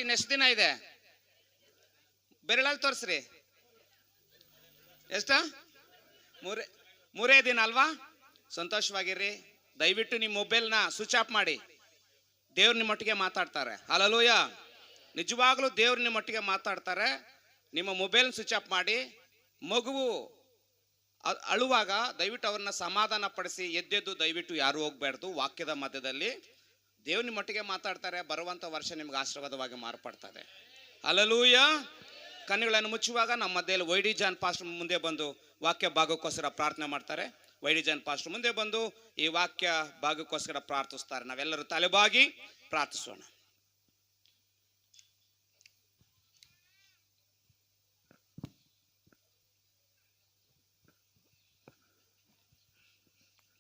ಇನ್ನು ಎಷ್ಟು ದಿನ ಇದೆ? ಬೆರಳಲ್ಲಿ ತೋರಿಸ್ರಿ. ಎಷ್ಟ? ಮೂರೇ ದಿನ ಅಲ್ವಾ? ಸಂತೋಷವಾಗಿರ್ರಿ. ದಯವಿಟ್ಟು ನಿಮ್ಮ ಮೊಬೈಲ್ನ ಸ್ವಿಚ್ ಆಫ್ ಮಾಡಿ. ದೇವ್ರು ನಿಮ್ಮೊಟ್ಟಿಗೆ ಮಾತಾಡ್ತಾರೆ. ಹಲ್ಲೆಲೂಯಾ. ನಿಜವಾಗ್ಲೂ ದೇವ್ರು ನಿಮ್ಮೊಟ್ಟಿಗೆ ಮಾತಾಡ್ತಾರೆ. ನಿಮ್ಮ ಮೊಬೈಲ್ ಸ್ವಿಚ್ ಆಫ್ ಮಾಡಿ. ಮಗುವು ಅಳುವಾಗ ದಯವಿಟ್ಟು ಅವ್ರನ್ನ ಸಮಾಧಾನ ಪಡಿಸಿ. ಎದ್ದೆದ್ದು ದಯವಿಟ್ಟು ಯಾರು ಹೋಗ್ಬಾರ್ದು. ವಾಕ್ಯದ ಮಧ್ಯದಲ್ಲಿ ದೇವ್ರು ನಿಮ್ಮೊಟ್ಟಿಗೆ ಮಾತಾಡ್ತಾರೆ. ಬರುವಂಥ ವರ್ಷ ನಿಮ್ಗೆ ಆಶೀರ್ವಾದವಾಗಿ ಮಾರ್ಪಡ್ತಾರೆ. ಹಲ್ಲೆಲೂಯಾ. ಕಣ್ಣುಗಳನ್ನು ಮುಚ್ಚುವಾಗ ನಮ್ಮ ಮಧ್ಯದಲ್ಲಿ ವೈಡಿ ಜಾನ್ ಪಾಸ್ಟರ್ ಮುಂದೆ ಬಂದು ವಾಕ್ಯ ಭಾಗಕ್ಕೋಸ್ಕರ ಪ್ರಾರ್ಥನೆ ಮಾಡ್ತಾರೆ. ವೈಡಿ ಜಾನ್ ಪಾಸ್ಟರ್ ಮುಂದೆ ಬಂದು ಈ ವಾಕ್ಯ ಭಾಗಕ್ಕೋಸ್ಕರ ಪ್ರಾರ್ಥಿಸ್ತಾರೆ. ನಾವೆಲ್ಲರೂ ತಲೆಬಾಗಿ ಪ್ರಾರ್ಥಿಸೋಣ.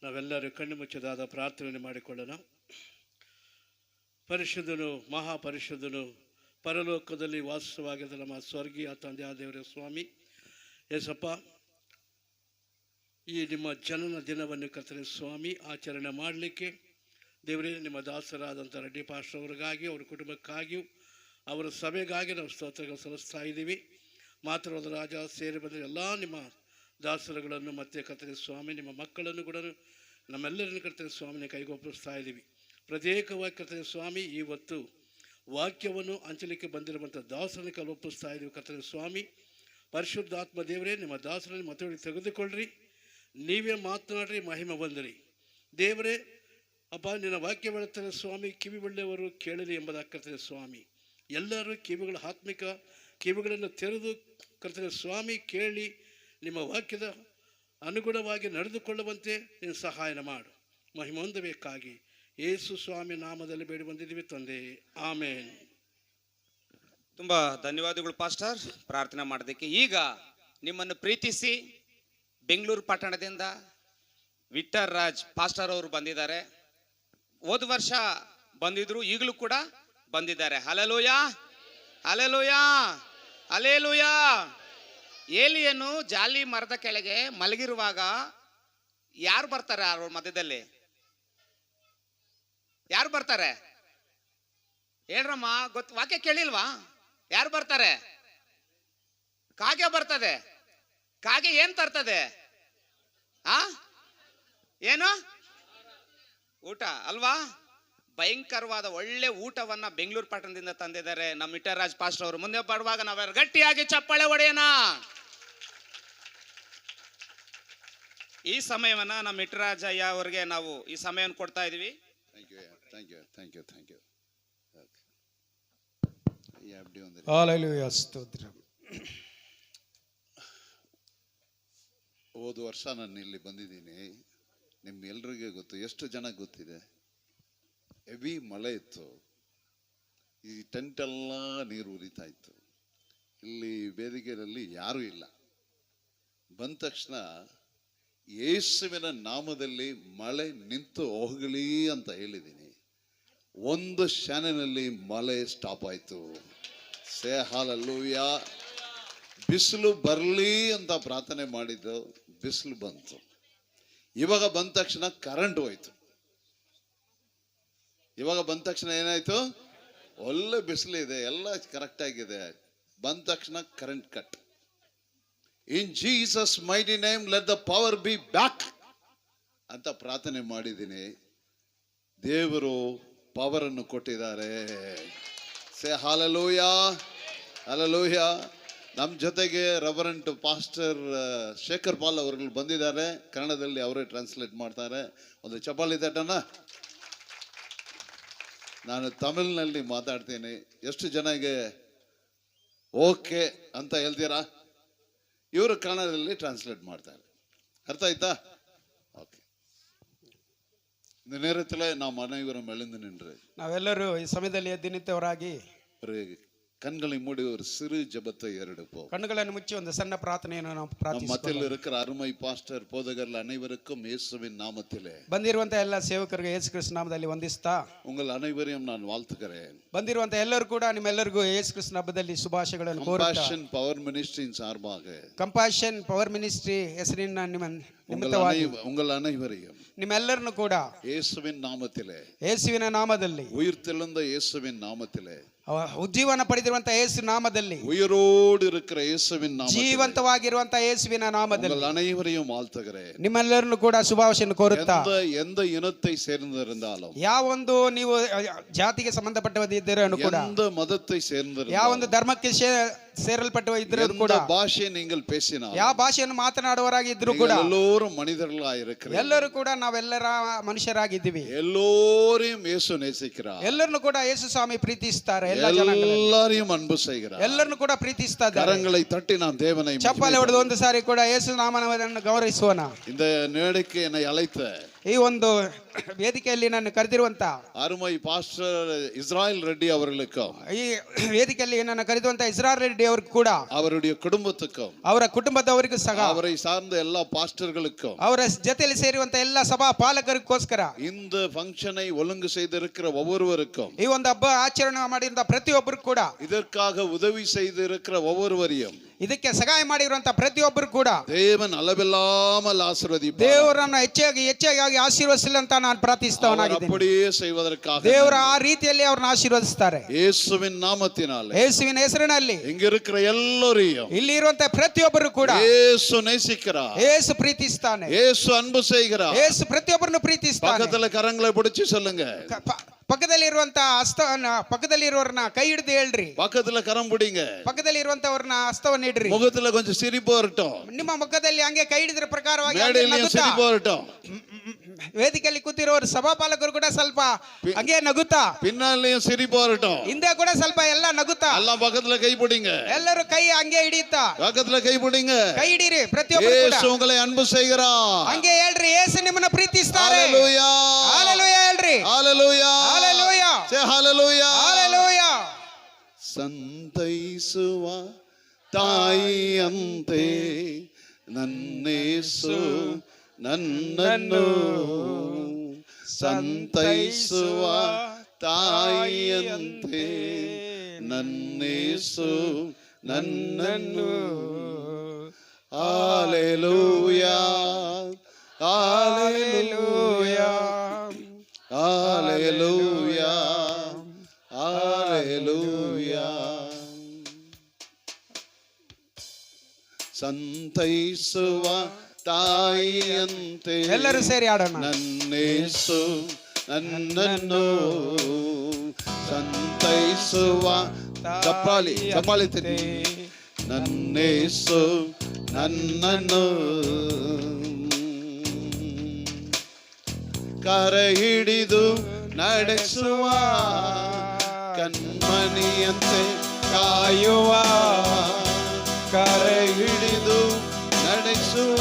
ನಾವೆಲ್ಲರೂ ಕಣ್ಣು ಮುಚ್ಚದಾದ ಪ್ರಾರ್ಥನೆ ಮಾಡಿಕೊಳ್ಳೋಣ. ಪರಿಶುದ್ಧನು, ಮಹಾಪರಿಶುದ್ಧನು, ಪರಲೋಕದಲ್ಲಿ ವಾಸವಾಗಿದ್ದ ನಮ್ಮ ಸ್ವರ್ಗೀಯ ತಂದೆಯ ದೇವರ ಸ್ವಾಮಿ ಯೇಸಪ್ಪ, ಈ ನಿಮ್ಮ ಜನನ ದಿನವನ್ನು ಕರ್ತನೆ ಸ್ವಾಮಿ ಆಚರಣೆ ಮಾಡಲಿಕ್ಕೆ ದೇವರೇ, ನಿಮ್ಮ ದಾಸರಾದಂಥ ರೆಡ್ಡಿ ಪಾಸ್ಟರ್ ಅವ್ರಿಗಾಗಿ, ಅವ್ರ ಕುಟುಂಬಕ್ಕಾಗಿಯೂ, ಅವರ ಸಭೆಗಾಗಿ ನಾವು ಸ್ತೋತ್ರಗಳು ಸಲ್ಲಿಸ್ತಾ ಇದ್ದೀವಿ. ಮಾತ್ರವಾದ ರಾಜ ಸೇರಿ ಬಂದ ಎಲ್ಲ ನಿಮ್ಮ ದಾಸರುಗಳನ್ನು ಮತ್ತು ಕರ್ತನೆ ಸ್ವಾಮಿ ನಿಮ್ಮ ಮಕ್ಕಳನ್ನು ಕೂಡ ನಮ್ಮೆಲ್ಲರನ್ನು ಕರ್ತನೆ ಸ್ವಾಮಿನ ಕೈಗೊಪ್ಪಿಸ್ತಾ ಇದ್ದೀವಿ. ಪ್ರತ್ಯೇಕವಾಗಿ ಕರ್ತನೆ ಸ್ವಾಮಿ ಇವತ್ತು ವಾಕ್ಯವನ್ನು ಹಂಚಲಿಕ್ಕೆ ಬಂದಿರುವಂಥ ದಾಸರನ್ನು ಕೈಗೊಪ್ಪಿಸ್ತಾ ಇದ್ದೀವಿ. ಕರ್ತನೆ ಸ್ವಾಮಿ ಪರಿಶುದ್ಧಾತ್ಮ ದೇವರೇ, ನಿಮ್ಮ ದಾಸರನ್ನು ಮತೊಳಗೆ ತೆಗೆದುಕೊಳ್ಳ್ರಿ. ನೀವೇ ಮಾತನಾಡ್ರಿ, ಮಹಿಮೆ ಬಂದಿರಿ ದೇವರೇ. ಅಪ್ಪ, ನಿನ್ನ ವಾಕ್ಯ ಹೇಳುತ್ತಾರೆ ಸ್ವಾಮಿ, ಕಿವಿ ಒಳ್ಳೆಯವರು ಕೇಳಲಿ ಎಂಬುದಾಗ್ತದೆ ಸ್ವಾಮಿ. ಎಲ್ಲರೂ ಕಿವಿಗಳ ಆತ್ಮಿಕ ಕಿವಿಗಳನ್ನು ತೆರೆದು ಕರ್ತನೆ ಸ್ವಾಮಿ ಕೇಳಿ ನಿಮ್ಮ ವಾಕ್ಯದ ಅನುಗುಣವಾಗಿ ನಡೆದುಕೊಳ್ಳುವಂತೆ ನೀನು ಸಹಾಯ ಮಾಡು. ಮಹಿಮೆ ಹೊಂದಬೇಕಾಗಿ ಯೇಸು ಸ್ವಾಮಿ ನಾಮದಲ್ಲಿ ಬೇಡಿ ಬಂದಿದ್ದೀವಿ ತಂದೆ, ಆಮೇನ್. ತುಂಬ ಧನ್ಯವಾದಗಳು ಪಾಸ್ಟರ್ ಪ್ರಾರ್ಥನೆ ಮಾಡೋದಕ್ಕೆ. ಈಗ ನಿಮ್ಮನ್ನು ಪ್ರೀತಿಸಿ ಬೆಂಗಳೂರು ಪಟ್ಟಣದಿಂದ ವಿಠಲ್ ರಾಜ್ ಪಾಸ್ಟರ್ ಅವರು ಬಂದಿದ್ದಾರೆ. ಹೋದ ವರ್ಷ ಬಂದಿದ್ರು, ಈಗಲೂ ಕೂಡ ಬಂದಿದ್ದಾರೆ. Hallelujah, hallelujah, hallelujah. ಏಲಿಯನು ಜಾಲಿ ಮರದ ಕೆಳಗೆ ಮಲಗಿರುವಾಗ ಯಾರು ಬರ್ತಾರೆ? ಅವ್ರ ಮಧ್ಯದಲ್ಲಿ ಯಾರು ಬರ್ತಾರೆ ಹೇಳ್ರಮ್ಮ? ಗೊತ್ತು, ವಾಕ್ಯ ಕೇಳಿಲ್ವಾ? ಯಾರು ಬರ್ತಾರೆ? ಕಾಗೆ ಬರ್ತದೆ. ಕಾಗೆ ಏನ್ ತರ್ತದೆ? ಏನು? ಊಟ ಅಲ್ವಾ? ಭಯಂಕರವಾದ ಒಳ್ಳೆ ಊಟವನ್ನ ಬೆಂಗಳೂರು ಪಟ್ಟಣದಿಂದ ತಂದಿದ್ದಾರೆ ನಮ್ಮ ವಿಠಲ್ ರಾಜ್ ಪಾಸ್ಟರ್ ಅವರು. ಮುಂದೆ ಬರುವಾಗ ನಾವೆಲ್ಲ ಗಟ್ಟಿಯಾಗಿ ಚಪ್ಪಾಳೆ ಹೊಡೆಯೋಣ. ಈ ಸಮಯವನ್ನ ನಮ್ಮ ವಿಠಲ್ ರಾಜ್ ಅಯ್ಯ ಅವರಿಗೆ ನಾವು ಈ ಸಮಯವನ್ನು ಕೊಡ್ತಾ ಇದೀವಿ. ಹೋದ ವರ್ಷ ನಾನು ಇಲ್ಲಿ ಬಂದಿದ್ದೀನಿ. ನಿಮ್ಗೆಲ್ರಿಗೆ ಗೊತ್ತು, ಎಷ್ಟು ಜನ ಗೊತ್ತಿದೆ, ಹೆವಿ ಮಳೆ ಇತ್ತು. ಈ ಟೆಂಟ್ ಎಲ್ಲ ನೀರು ಉರಿತಾ ಇತ್ತು. ಇಲ್ಲಿ ವೇದಿಕೆಯಲ್ಲಿ ಯಾರೂ ಇಲ್ಲ. ಬಂದ ತಕ್ಷಣ ಯೇಸುವಿನ ನಾಮದಲ್ಲಿ ಮಳೆ ನಿಂತು ಹೋಗಲಿ ಅಂತ ಹೇಳಿದ್ದೀನಿ. ಒಂದು ಕ್ಷಣದಲ್ಲಿ ಮಳೆ ಸ್ಟಾಪ್ ಆಯ್ತು. ಸೇ ಹಲ್ಲೆಲೂಯಾ. ಬಿಸಿಲು ಬರಲಿ ಅಂತ ಪ್ರಾರ್ಥನೆ ಮಾಡಿದ್ದು, ಬಿಸಿಲು ಬಂತು. ಇವಾಗ ಬಂದ ತಕ್ಷಣ ಕರೆಂಟ್ ಹೋಯ್ತು. ಇವಾಗ ಬಂದ ತಕ್ಷಣ ಏನಾಯ್ತು? ಒಳ್ಳೆ ಬಿಸಿಲಿದೆ, ಎಲ್ಲ ಕರೆಕ್ಟ್ ಆಗಿದೆ. ಬಂದ ತಕ್ಷಣ current cut. In Jesus mighty name let the power be back ಅಂತ ಪ್ರಾರ್ಥನೆ ಮಾಡಿದ್ದೀನಿ. ದೇವರು ಪವರ್ ಅನ್ನು ಕೊಟ್ಟಿದ್ದಾರೆ. ಸೇ ಹಲ್ಲೆಲೂಯಾ, ಹಲ್ಲೆಲೂಯಾ. ನಮ್ಮ ಜೊತೆಗೆ ರೆವರೆಂಟ್ ಪಾಸ್ಟರ್ ಶೇಖರ್ ಪಾಲ್ ಅವರು ಬಂದಿದ್ದಾರೆ. ಕನ್ನಡದಲ್ಲಿ ಅವರೇ ಟ್ರಾನ್ಸ್ಲೇಟ್ ಮಾಡ್ತಾರೆ. ಒಂದು ಚಪಾಲಿ ತಟ್ಟನ. ನಾನು ತಮಿಳಿನಲ್ಲಿ ಮಾತಾಡ್ತೀನಿ. ಎಷ್ಟು ಜನಗೆ ಓಕೆ ಅಂತ ಹೇಳ್ತೀರಾ? ಇವರು ಕನ್ನಡದಲ್ಲಿ ಟ್ರಾನ್ಸ್ಲೇಟ್ ಮಾಡ್ತಾರೆ. ಅರ್ಥ ಆಯ್ತಾ? ಓಕೆ. ನೇರತ್ತಲೇ ನಾವು ಮನೆಯವರ ಮೇಲಿಂದ ನಿನ್ರಿ. ನಾವೆಲ್ಲರೂ ಈ ಸಮಯದಲ್ಲಿ ಎದ್ದು ನಿಂತವರಾಗಿ கண்களை மூடி ஒரு சிறு ஜெபத்தை ஏறெடுப்போம். கண்களை முச்சி ಒಂದು ಸಣ್ಣ ಪ್ರಾರ್ಥನೆಯನ್ನು ನಾವು ಪ್ರಾರ್ಥಿಸೋಣ. ಮಧ್ಯದಲ್ಲಿ இருக்கிற ಅರುಮೈ ಪಾಸ್ಟರ್ போதகர்கள் அனைவருக்கும் இயேசுவின் நாமத்திலே ಬಂದಿರುವಂತ ಎಲ್ಲ ಸೇವಕರಿಗೆ ಯೇಸು ಕ್ರಿಸ್ತ ನಾಮದಲ್ಲಿ ವಂದಿಸ್ತಾ உங்கள் அனைவரையும் நான் வாழ்த்துகிறேன். ಬಂದಿರುವಂತ ಎಲ್ಲರೂ ಕೂಡ ನಿಮ್ಮೆಲ್ಲರಿಗೂ ಯೇಸು ಕ್ರಿಸ್ತ ಹಬ್ಬದಲ್ಲಿ ಶುಭಾಶಯಗಳನ್ನು ಕೋರುತ್ತಾ ಕಂಪ್ಯಾಷನ್ ಪವರ್ ಮಿನಿಸ್ಟ್ರಿயின் சார்பாக ಕಂಪ್ಯಾಷನ್ ಪವರ್ ಮಿನಿಸ್ಟ್ರಿ ಹೆಸರಿನ ನಿಮಿತ್ತವಾಗಿ உங்கள் அனைவரையும் ನಿಮ್ಮೆಲ್ಲರನ್ನು ಕೂಡ ಯೇಸುವಿನ ನಾಮத்திலே ಯೇಸುವಿನ ನಾಮದಲ್ಲಿ ಉಯಿರ್ತೆಳುಂದ ಯೇಸುವಿನ ನಾಮத்திலே ಉಜ್ಜೀವನ ಪಡೆದಿರುವಂತ ಯೇಸು ನಾಮದಲ್ಲಿ, உயிரோடு இருக்கிற இயேசுவின் நாமத்தில் ಜೀವಂತವಾಗಿರುವಂತ ಯೇಸುವಿನ ನಾಮದಲ್ಲಿ உங்கள் அனைவரையும் வாழ்த்துகிறேன். ನಿಮ್ಮೆಲ್ಲರನ್ನು ಕೂಡ ಶುಭಾಶಯನ್ನು ಕೋರುತ್ತಾ, எந்த இனத்தை சேர்ந்திருந்தாலும், ಯಾವೊಂದು ನೀವು ಜಾತಿಗೆ ಸಂಬಂಧಪಟ್ಟವರಿದ್ದರೂ ಕೂಡ, எந்த மதத்தை சேர்ந்திருந்தாலும், ಯಾವೊಂದು ಧರ್ಮಕ್ಕೆ ಸೇರಲ್ಪಟ್ಟವ ಇದ್ರೂ ಕೂಡ, எந்த பாஷையை நீங்கள் பேசினால், ಯಾವ ಭಾಷೆಯನ್ನು ಮಾತನಾಡುವವರಾಗಿದ್ರು ಕೂಡ, எல்லோரும் மனிதர்களாக இருக்கிறீர்கள். ಎಲ್ಲರೂ ಕೂಡ ನಾವೆಲ್ಲರ ಮನುಷ್ಯರಾಗಿದ್ದೀವಿ. எல்லோரையும் இயேசு நேசிக்கிறார். ಎಲ್ಲರನ್ನು ಕೂಡ ಯೇಸು ಸ್ವಾಮಿ ಪ್ರೀತಿಸ್ತಾರೆ. எல்லாரையும் அன்பு செய்கிறார். ಎಲ್ಲರನ್ನು ಕೂಡ ಪ್ರೀತಿಸ್ತಾ ಇದ್ದಾರೆ. கரங்களை தட்டி நாம் தேவனை ಚಪ್ಪಾಳೆ ಹೊಡೆದು ಒಂದು ಸಾರಿ ಕೂಡ ಯೇಸು ನಾಮವನ್ನು ಗೌರವಿಸೋಣ. இந்த நேடைக்கு என்னை அழைத்த ಈ ಒಂದು ವೇದಿಕೆಯಲ್ಲಿ ನಾನು ಕರೆದಿರುವಂತ அருமை பாஸ்டர் இஸ்ராயல் ரெட்டி அவர்களுக்கும், ಈ ವೇದಿಕೆಯಲ್ಲಿ ನನ್ನ ಕರೆದಿರುವಂತ ಇಸ್ರಾಯಲ್ ರೆಡ್ಡಿ ಅವ್ರಿಗೂ ಕೂಡ, அவருடைய குடும்பத்துக்கும், ಅವರ ಕುಟುಂಬದವರಿಗೂ ಸಹ, அவரை சார்ந்த எல்லா பாஸ்டர்களுக்கும், ಅವರ ಜೊತೆಯಲ್ಲಿ ಸೇರಿರುವಂತ ಎಲ್ಲ ಸಭಾ ಪಾಲಕರಿಗೋಸ್ಕರ, இந்த ஃபங்க்ஷனை ஒழுங்கு செய்திருக்கிற ஒவ்வொருவருக்கும், ಈ ಒಂದು ಹಬ್ಬ ಆಚರಣೆ ಮಾಡಿರುವಂತ ಪ್ರತಿಯೊಬ್ಬರು ಕೂಡ, இதற்காக உதவி செய்திருக்கிற ஒவ்வொருவரையும் ಇದಕ್ಕೆ ಸಹಾಯ ಮಾಡಿರುವಂತ ಪ್ರತಿಯೊಬ್ಬರು ಕೂಡ தேவன் அளவில்லாமல் ஆசீர்வதிப்பார். ದೇವರನ್ನು ಹೆಚ್ಚಾಗಿ ಆಶೀರ್ವದಿಸಲಿ ಅಂತ ನಾನು ಪ್ರಾರ್ಥಿಸ್ತವನಾಗಿದ್ದೀನಿ. அப்படியே செய்வதற்காக ದೇವರ ಆ ರೀತಿಯಲ್ಲಿ ಅವ್ರನ್ನ ಆಶೀರ್ವದಿಸ್ತಾರೆ. இயேசுவின் நாமத்தினாலே ಯೇಸುವಿನ ಹೆಸರಿನಲ್ಲಿ இங்க இருக்கிற எல்லோரையும் ಇಲ್ಲಿ ಇರುವಂತ ಪ್ರತಿಯೊಬ್ಬರು ಕೂಡ இயேசு நேசிக்கிறார். ಯೇಸು ಪ್ರೀತಿಸ್ತಾನೆ. இயேசு அன்பு செய்கிறார். ಯೇಸು ಪ್ರತಿಯೊಬ್ಬರನ್ನು ಪ್ರೀತಿಸ್ತಾನೆ. பக்கத்துல கரங்களை பிடிச்சு சொல்லுங்க. ಪಕ್ಕದಲ್ಲಿ ಇರುವಂತ ಪಕ್ಕದಲ್ಲಿ ಇರೋರ್ನ ಕೈ ಹಿಡಿದು ಹೇಳ್ರಿ. பக்கத்துல கரம் பிடிங்க. ಪಕ್ಕದಲ್ಲಿ ಇರುವಂತವ್ರನ್ನ ಹಸ್ತವನ್ನು ಇಡ್ರಿ. முகத்துல கொஞ்சம் சிரிப்பு வரட்டும். ನಿಮ್ಮ ಮುಖದಲ್ಲಿ ಹಂಗೆ ಕೈ ಹಿಡಿದ್ರ ಪ್ರಕಾರವಾಗಿ மேடையிலும் சிரிப்பு வரட்டும். ವೇದಿಕೆಯಲ್ಲಿ ಕೂತಿರೋರು ಸಭಾಪಾಲಕರು ಕೂಡ ಸ್ವಲ್ಪ ಹಂಗೆ ನಗುತ್ತಾ, பின்னாலையும் சிரிப்பு வரட்டும். ಹಿಂದೆ ಕೂಡ ಸ್ವಲ್ಪ ಎಲ್ಲ ನಗುತ್ತಾ, எல்லாம் பக்கத்துல கை பிடிங்க. ಎಲ್ಲರೂ ಕೈ ಹಂಗೆ ಹಿಡಿಯುತ್ತಾ, பக்கத்துல கை பிடிங்க. ಕೈ ಹಿಡೀರಿ ಪ್ರತಿಯೊಬ್ಬರು ಕೂಡ. இயேசு உங்களை அன்பு செய்கிறார். ಹಂಗೆ ಹೇಳ್ರಿ, ಯೇಸು ನಿಮ್ಮನ್ನ ಪ್ರೀತಿಸ್ತಾರೆ. ஹalleluya. ಹalleluya ಹೇಳ್ರಿ. ஹalleluya. ಹalleluya. say hallelujah. ಹalleluya. ಸಂತೈಸುವ ತಾಯಿಯಂತೆ ನನ್ನೇಸು ನನ್ನನ್ನು ಸಂತೈಸುವ ತಾಯಿಯಂತೆ ನನ್ನೇಸು ನನ್ನನ್ನು ಹಲ್ಲೆಲೂಯಾ ಹಲ್ಲೆಲೂಯಾ ಹಲ್ಲೆಲೂಯಾ ಹಲ್ಲೆಲೂಯಾ. ಸಂತೈಸುವ ತಾಯಿಯಂತೆ ಎಲ್ಲರೂ ಸೇರಿ ಆಡೋಣ. ನನ್ನೇಸು ನನ್ನನ್ನು ಸಂತೈಸುವ ಚಪ್ಪಾಳಿ ತಿನ್ನಿ. ನನ್ನೇಸು ನನ್ನನ್ನು ಕರೆ ಹಿಡಿದು ನಡೆಸುವ ಕಣ್ಮಣಿಯಂತೆ ಕಾಯುವ, ಕರೆ ಹಿಡಿದು ನಡೆಸುವ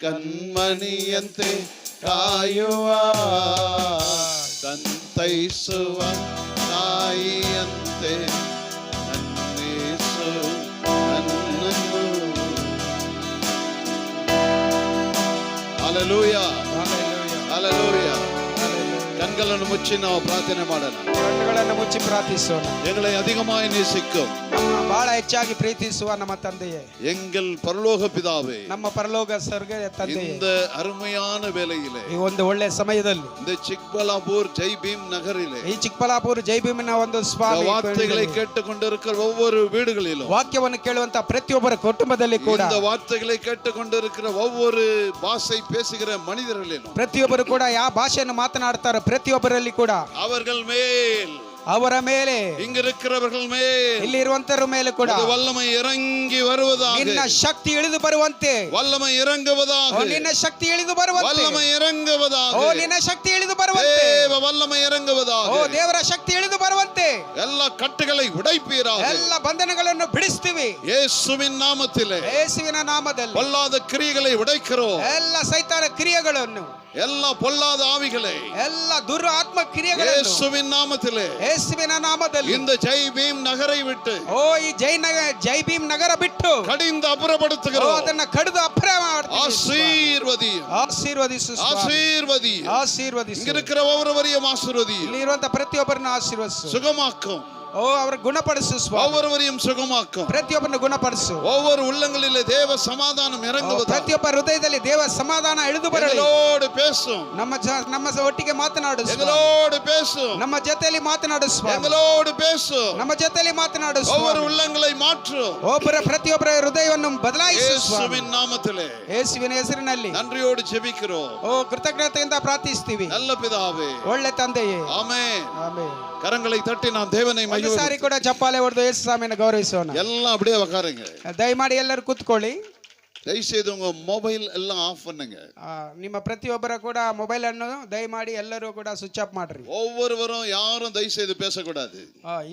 ಕಣ್ಮಣಿಯಂತೆ ಕಾಯುವ, ಸಂತೈಸುವ ತಾಯಿಯಂತೆ ನನ್ನೇಸು ನನ್ನನ್ನು. Hallelujah hallelujah. கண்ಗಳನ್ನು ಮುಚ್ಚಿ ನಾವು ಪ್ರಾರ್ಥನೆ ಮಾಡೋಣ. ಕಣ್ಣುಗಳನ್ನು ಮುಚ್ಚಿ ಪ್ರಾರ್ಥಿಸೋಣ. எங்களை அதிகமாய் நேசிக்கும் ಬಹಳ ಹೆಚ್ಚಾಗಿ ಪ್ರೀತಿಸುವ ನಮ್ಮ ತಂದೆಯೇ, எங்கள் பரலோக பிதாவே, ನಮ್ಮ ಪರಲೋಕ ಸ್ವರ್ಗ ತಂದೆಯೇ, இந்த அருமையான வேளையிலே, ಈ ಒಂದು ಒಳ್ಳೆ ಸಮಯದಲ್ಲಿ, இந்த ಚಿಕ್ಕಬಳ್ಳಾಪುರ ಜೈ ಭೀಮ್ ನಗರಿலே, ಈ ಚಿಕ್ಕಬಳ್ಳಾಪುರ ಜೈ ಭೀಮನ ಒಂದು ಸ್ವಾಮಿ வார்த்தைகளை கேட்டுக்கொண்டிருக்கிற ஒவ்வொரு வீடுகளிலும், ವಾಕ್ಯವನ್ನು ಕೇಳುವಂತ ಪ್ರತಿಯೊಬ್ಬರ ಕುಟುಂಬದಲ್ಲಿ ಕೂಡ, இந்த வார்த்தைகளை கேட்டுக்கொண்டிருக்கிற ஒவ்வொரு பாஷை பேசுகிற மனிதர்களிலும், ಪ್ರತಿಯೊಬ್ಬರು ಕೂಡ ಯಾವ ಭಾಷೆಯನ್ನು ಮಾತನಾಡ್ತಾರೋ ಪ್ರತಿಯೊಬ್ಬರಲ್ಲಿ ಕೂಡ அவர்கள் மேல், ಅವರ ಮೇಲೆ, இங்கிருக்கிறவர்கள் மேல், ಇಲ್ಲಿ ಇರುವಂತರ ಮೇಲೆ ಕೂಡ வல்லமை இறங்கி வருவதாக, ನಿನ್ನ ಶಕ್ತಿ ಇಳಿದು ಬರುವಂತೆ, வல்லமை இறங்குவதாக, ನಿನ್ನ ಶಕ್ತಿ ಇಳಿದು ಬರುವಂತೆ, வல்லமை இறங்குவதாக, ಓ ನಿನ್ನ ಶಕ್ತಿ ಇಳಿದು ಬರುವಂತೆ, தேவ வல்லமை இறங்குவதாக, ಓ ದೇವರ ಶಕ್ತಿ ಇಳಿದು ಬರುವಂತೆ, எல்லா கட்டுகளை உடைப்பீராக, ಎಲ್ಲ ಬಂಧನಗಳನ್ನು ಬಿಡಿಸ್ತೀವಿ இயேசுவின் நாமத்திலே. ಯೇಸುವಿನ ನಾಮದಲ್ಲಿ பொல்லாத கிரியைகளை உடைக்கிறோம். ಎಲ್ಲ ಸೈತಾನ ಕ್ರಿಯೆಗಳನ್ನು, எல்லா பொல்லாத ஆவிகளை ಎಲ್ಲ ದುರ್ ಆತ್ಮ ಕ್ರಿಯೆಗಳನ್ನು இயேசுவின் நாமத்திலே, ಯೇಸುವಿನ ನಾಮದಲ್ಲಿ இந்த ஜெய் பீம் நகரை விட்டு ಓ ಈ ಜೈ ಭೀಮ್ ನಗರ ಬಿಟ್ಟು கடிந்து ಓ அப்புறப்படுத்துகிறோம். ಅದನ್ನ ಕಡಿದು ಅಪರಾಧ ಮಾಡ್ತೀವಿ. ஆசீர்வதி ಆಶೀರ್ವದಿಸು ಸ್ವಾಮಿ. ஆசீர்வதி. ಆಶೀರ್ವದಿಸು. இங்க இருக்கிற ஒவ்வொருவரையும் ஆசீர்வதி. ಇಲ್ಲಿ ಇರುವಂತ ಪ್ರತಿಯೊಬ್ಬರನ್ನು ಆಶೀರ್ವದಿಸು. சுகமாக்கும். ಓ ಅವರ ಗುಣಪಡಿಸು ಸ್ವಾಮಿ. ஒவ்வொருவரையும் சுகமாக்கும். ಪ್ರತಿಯೊಬ್ಬರನ್ನು ಗುಣಪಡಿಸು. ஒவ்வொரு உள்ளங்களிலே தேவ சமாதானம் இறங்குவதாக. ಪ್ರತಿಯೊಬ್ಬ ಹೃದಯದಲ್ಲಿ ದೇವ ಸಮಾಧಾನ ಇಳಿದು ಬರಲಿ. எங்களோடு பேசும். ನಮ್ಮ ಒಟ್ಟಿಗೆ ಮಾತನಾಡು ಸ್ವಾಮಿ. எங்களோடு பேசும். ನಮ್ಮ ಜೊತೆಯಲ್ಲಿ ಮಾತನಾಡು ಸ್ವಾಮಿ. எங்களோடு பேசும். ನಮ್ಮ ಜೊತೆಯಲ್ಲಿ ಮಾತನಾಡು ஒவ்வொரு ಸ್ವಾಮಿ. உள்ளங்களை மாற்று. ಪ್ರತಿಯೊಬ್ಬರ ಹೃದಯವನ್ನು ಬದಲಾಯಿಸು ಸ್ವಾಮಿ. இயேசுவின் நாமத்திலே ಯೇಸುವಿನ ಹೆಸರಿನಲ್ಲಿ நன்றியோடு ஜெபிக்கிறோம். ಓ ಕೃತಜ್ಞತೆಯಿಂದ ಪ್ರಾರ್ಥಿಸ್ತೀವಿ நல்ல பிதாவே. ಒಳ್ಳೆ ತಂದೆಯೇ. ஆமென். ಆಮೆನ್. கரங்களை தட்டி நாம் தேவனை ಒಂದು ಸಾರಿ மகிமைப்படுத்துவோம். ಕೂಡ ಚಪ್ಪಾಳೆ ಹೊಡೆದು ಯೇಸು ಸ್ವಾಮಿಯನ್ನು ಗೌರವಿಸೋಣ. எல்லாம் அப்படியே உட்காருங்க. ದಯಮಾಡಿ ಎಲ್ಲರೂ ಕೂತ್ಕೊಳ್ಳಿ. தயவுசெய்து உங்க மொபைல் எல்லாம் ஆஃப் பண்ணுங்க. ನಿಮ್ಮ ಪ್ರತಿಯೊಬ್ಬರ ಕೂಡ ಮೊಬೈಲ್ ಅನ್ನು ದಯಮಾಡಿ ಎಲ್ಲರೂ ಕೂಡ ಸ್ವಿಚ್ ಆಫ್ ಮಾಡ್ರಿ. ஒவ்வொருவரும் யாரும் தயவுசெய்து பேசக்கூடாது.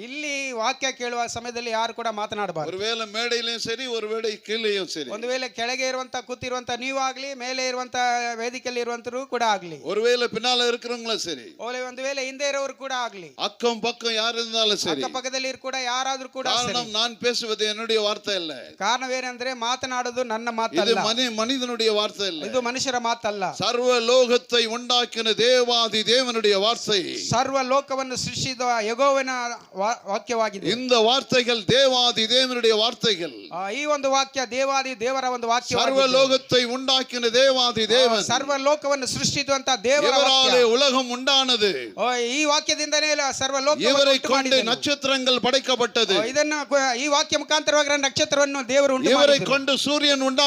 ಇಲ್ಲಿ ವಾಕ್ಯ ಕೇಳುವ ಸಮಯದಲ್ಲಿ ಯಾರು ಕೂಡ ಮಾತನಾಡಬಾರದು. ஒருவேளை மேடையிலும் சரி ஒருவேளை கீழேயும் சரி. ಒಂದು ವೇಳೆ ಕೆಳಗೆ ಇರುವಂತ ಕೂತಿರುವಂತ ನೀವು ಆಗ್ಲಿ, ಮೇಲೆ ಇರುವಂತ ವೇದಿಕೆಯಲ್ಲಿ ಇರುವಂತರು ಕೂಡ ಆಗ್ಲಿ, ஒருவேளை பின்னால இருக்கிறவங்களும் சரி, ಒಂದು ವೇಳೆ ಹಿಂದೆ ಇರೋರು ಕೂಡ ಆಗ್ಲಿ, அக்கம் பக்கம் யார் இருந்தாலும் சரி. ಅಕ್ಕಪಕ್ಕದಲ್ಲಿ ಕೂಡ ಯಾರಾದ್ರೂ ಕೂಡ ಸರಿ. காரணம் நான் பேசுவது என்னுடைய வார்த்தை இல்ல. ಕಾರಣವೇನೆಂದ್ರೆ ಮಾತನಾಡೋದು ನನ್ನ இது ಮಾತಲ್ಲ, மனிதனுடைய வார்த்தை இல்ல. ಇದು ಮನುಷ್ಯರ ಮಾತಲ್ಲ. சர்வ லோகத்தை உண்டாக்கின தேவாதி தேவனுடைய வார்த்தை. ಸರ್ವ ಲೋಕವನ್ನು ಸೃಷ್ಟಿಸಿದ ಯೆಹೋವನ ವಾಕ್ಯವಾಗಿದೆ. இந்த வார்த்தைகள் தேவாதி தேவனுடைய வார்த்தைகள். ಈ ಒಂದು ವಾಕ್ಯ ದೇವಾದಿ ದೇವರ ಒಂದು ವಾಕ್ಯ. சர்வ லோகத்தை உண்டாக்கின தேவாதி தேவன். ಸರ್ವ ಲೋಕವನ್ನು ಸೃಷ್ಟಿಸುವಂತ ದೇವರ இவராலே உலகம் உண்டானது. ಈ ವಾಕ್ಯದಿಂದನೇ ಸರ್ವ ಲೋಕ இவரை கொண்டு நட்சத்திரங்கள் படைக்கப்பட்டது. ಇದನ್ನು ಈ ವಾಕ್ಯ ಮುಖಾಂತರವಾಗಿ ನಕ್ಷತ್ರವನ್ನು ದೇವರು ಉಂಟು இவரை ಮಾಡಿದರು. கொண்டு சூரியன் ಉಂಟಾக்கப்பட்டது.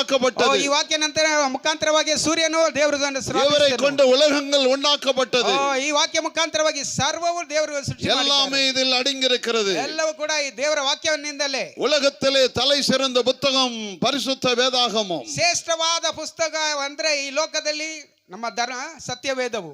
ಈ ವಾಕ್ಯ ನಂತರ ಮುಖಾಂತರವಾಗಿ ಸೂರ್ಯನು ದೇವರು இவரை கொண்டு உலகங்கள் உண்டாக்கப்பட்டது. ಈ ವಾಕ್ಯ ಮುಖಾಂತರವಾಗಿ ಸರ್ವವು ದೇವರು ಸೃಷ್ಟಿ எல்லாமே இதில் அடங்கியிருக்கிறது. ಎಲ್ಲವೂ ಕೂಡ ಈ ದೇವರ ವಾಕ್ಯವಿನಿಂದಲೇ. உலகத்திலே தலை சிறந்த புத்தகம் பரிசுத்த வேதாகமம். ಶ್ರೇಷ್ಠವಾದ ಪುಸ್ತಕ ಅಂದ್ರೆ ಈ ಲೋಕದಲ್ಲಿ ನಮ್ಮ ಸತ್ಯವೇದವು.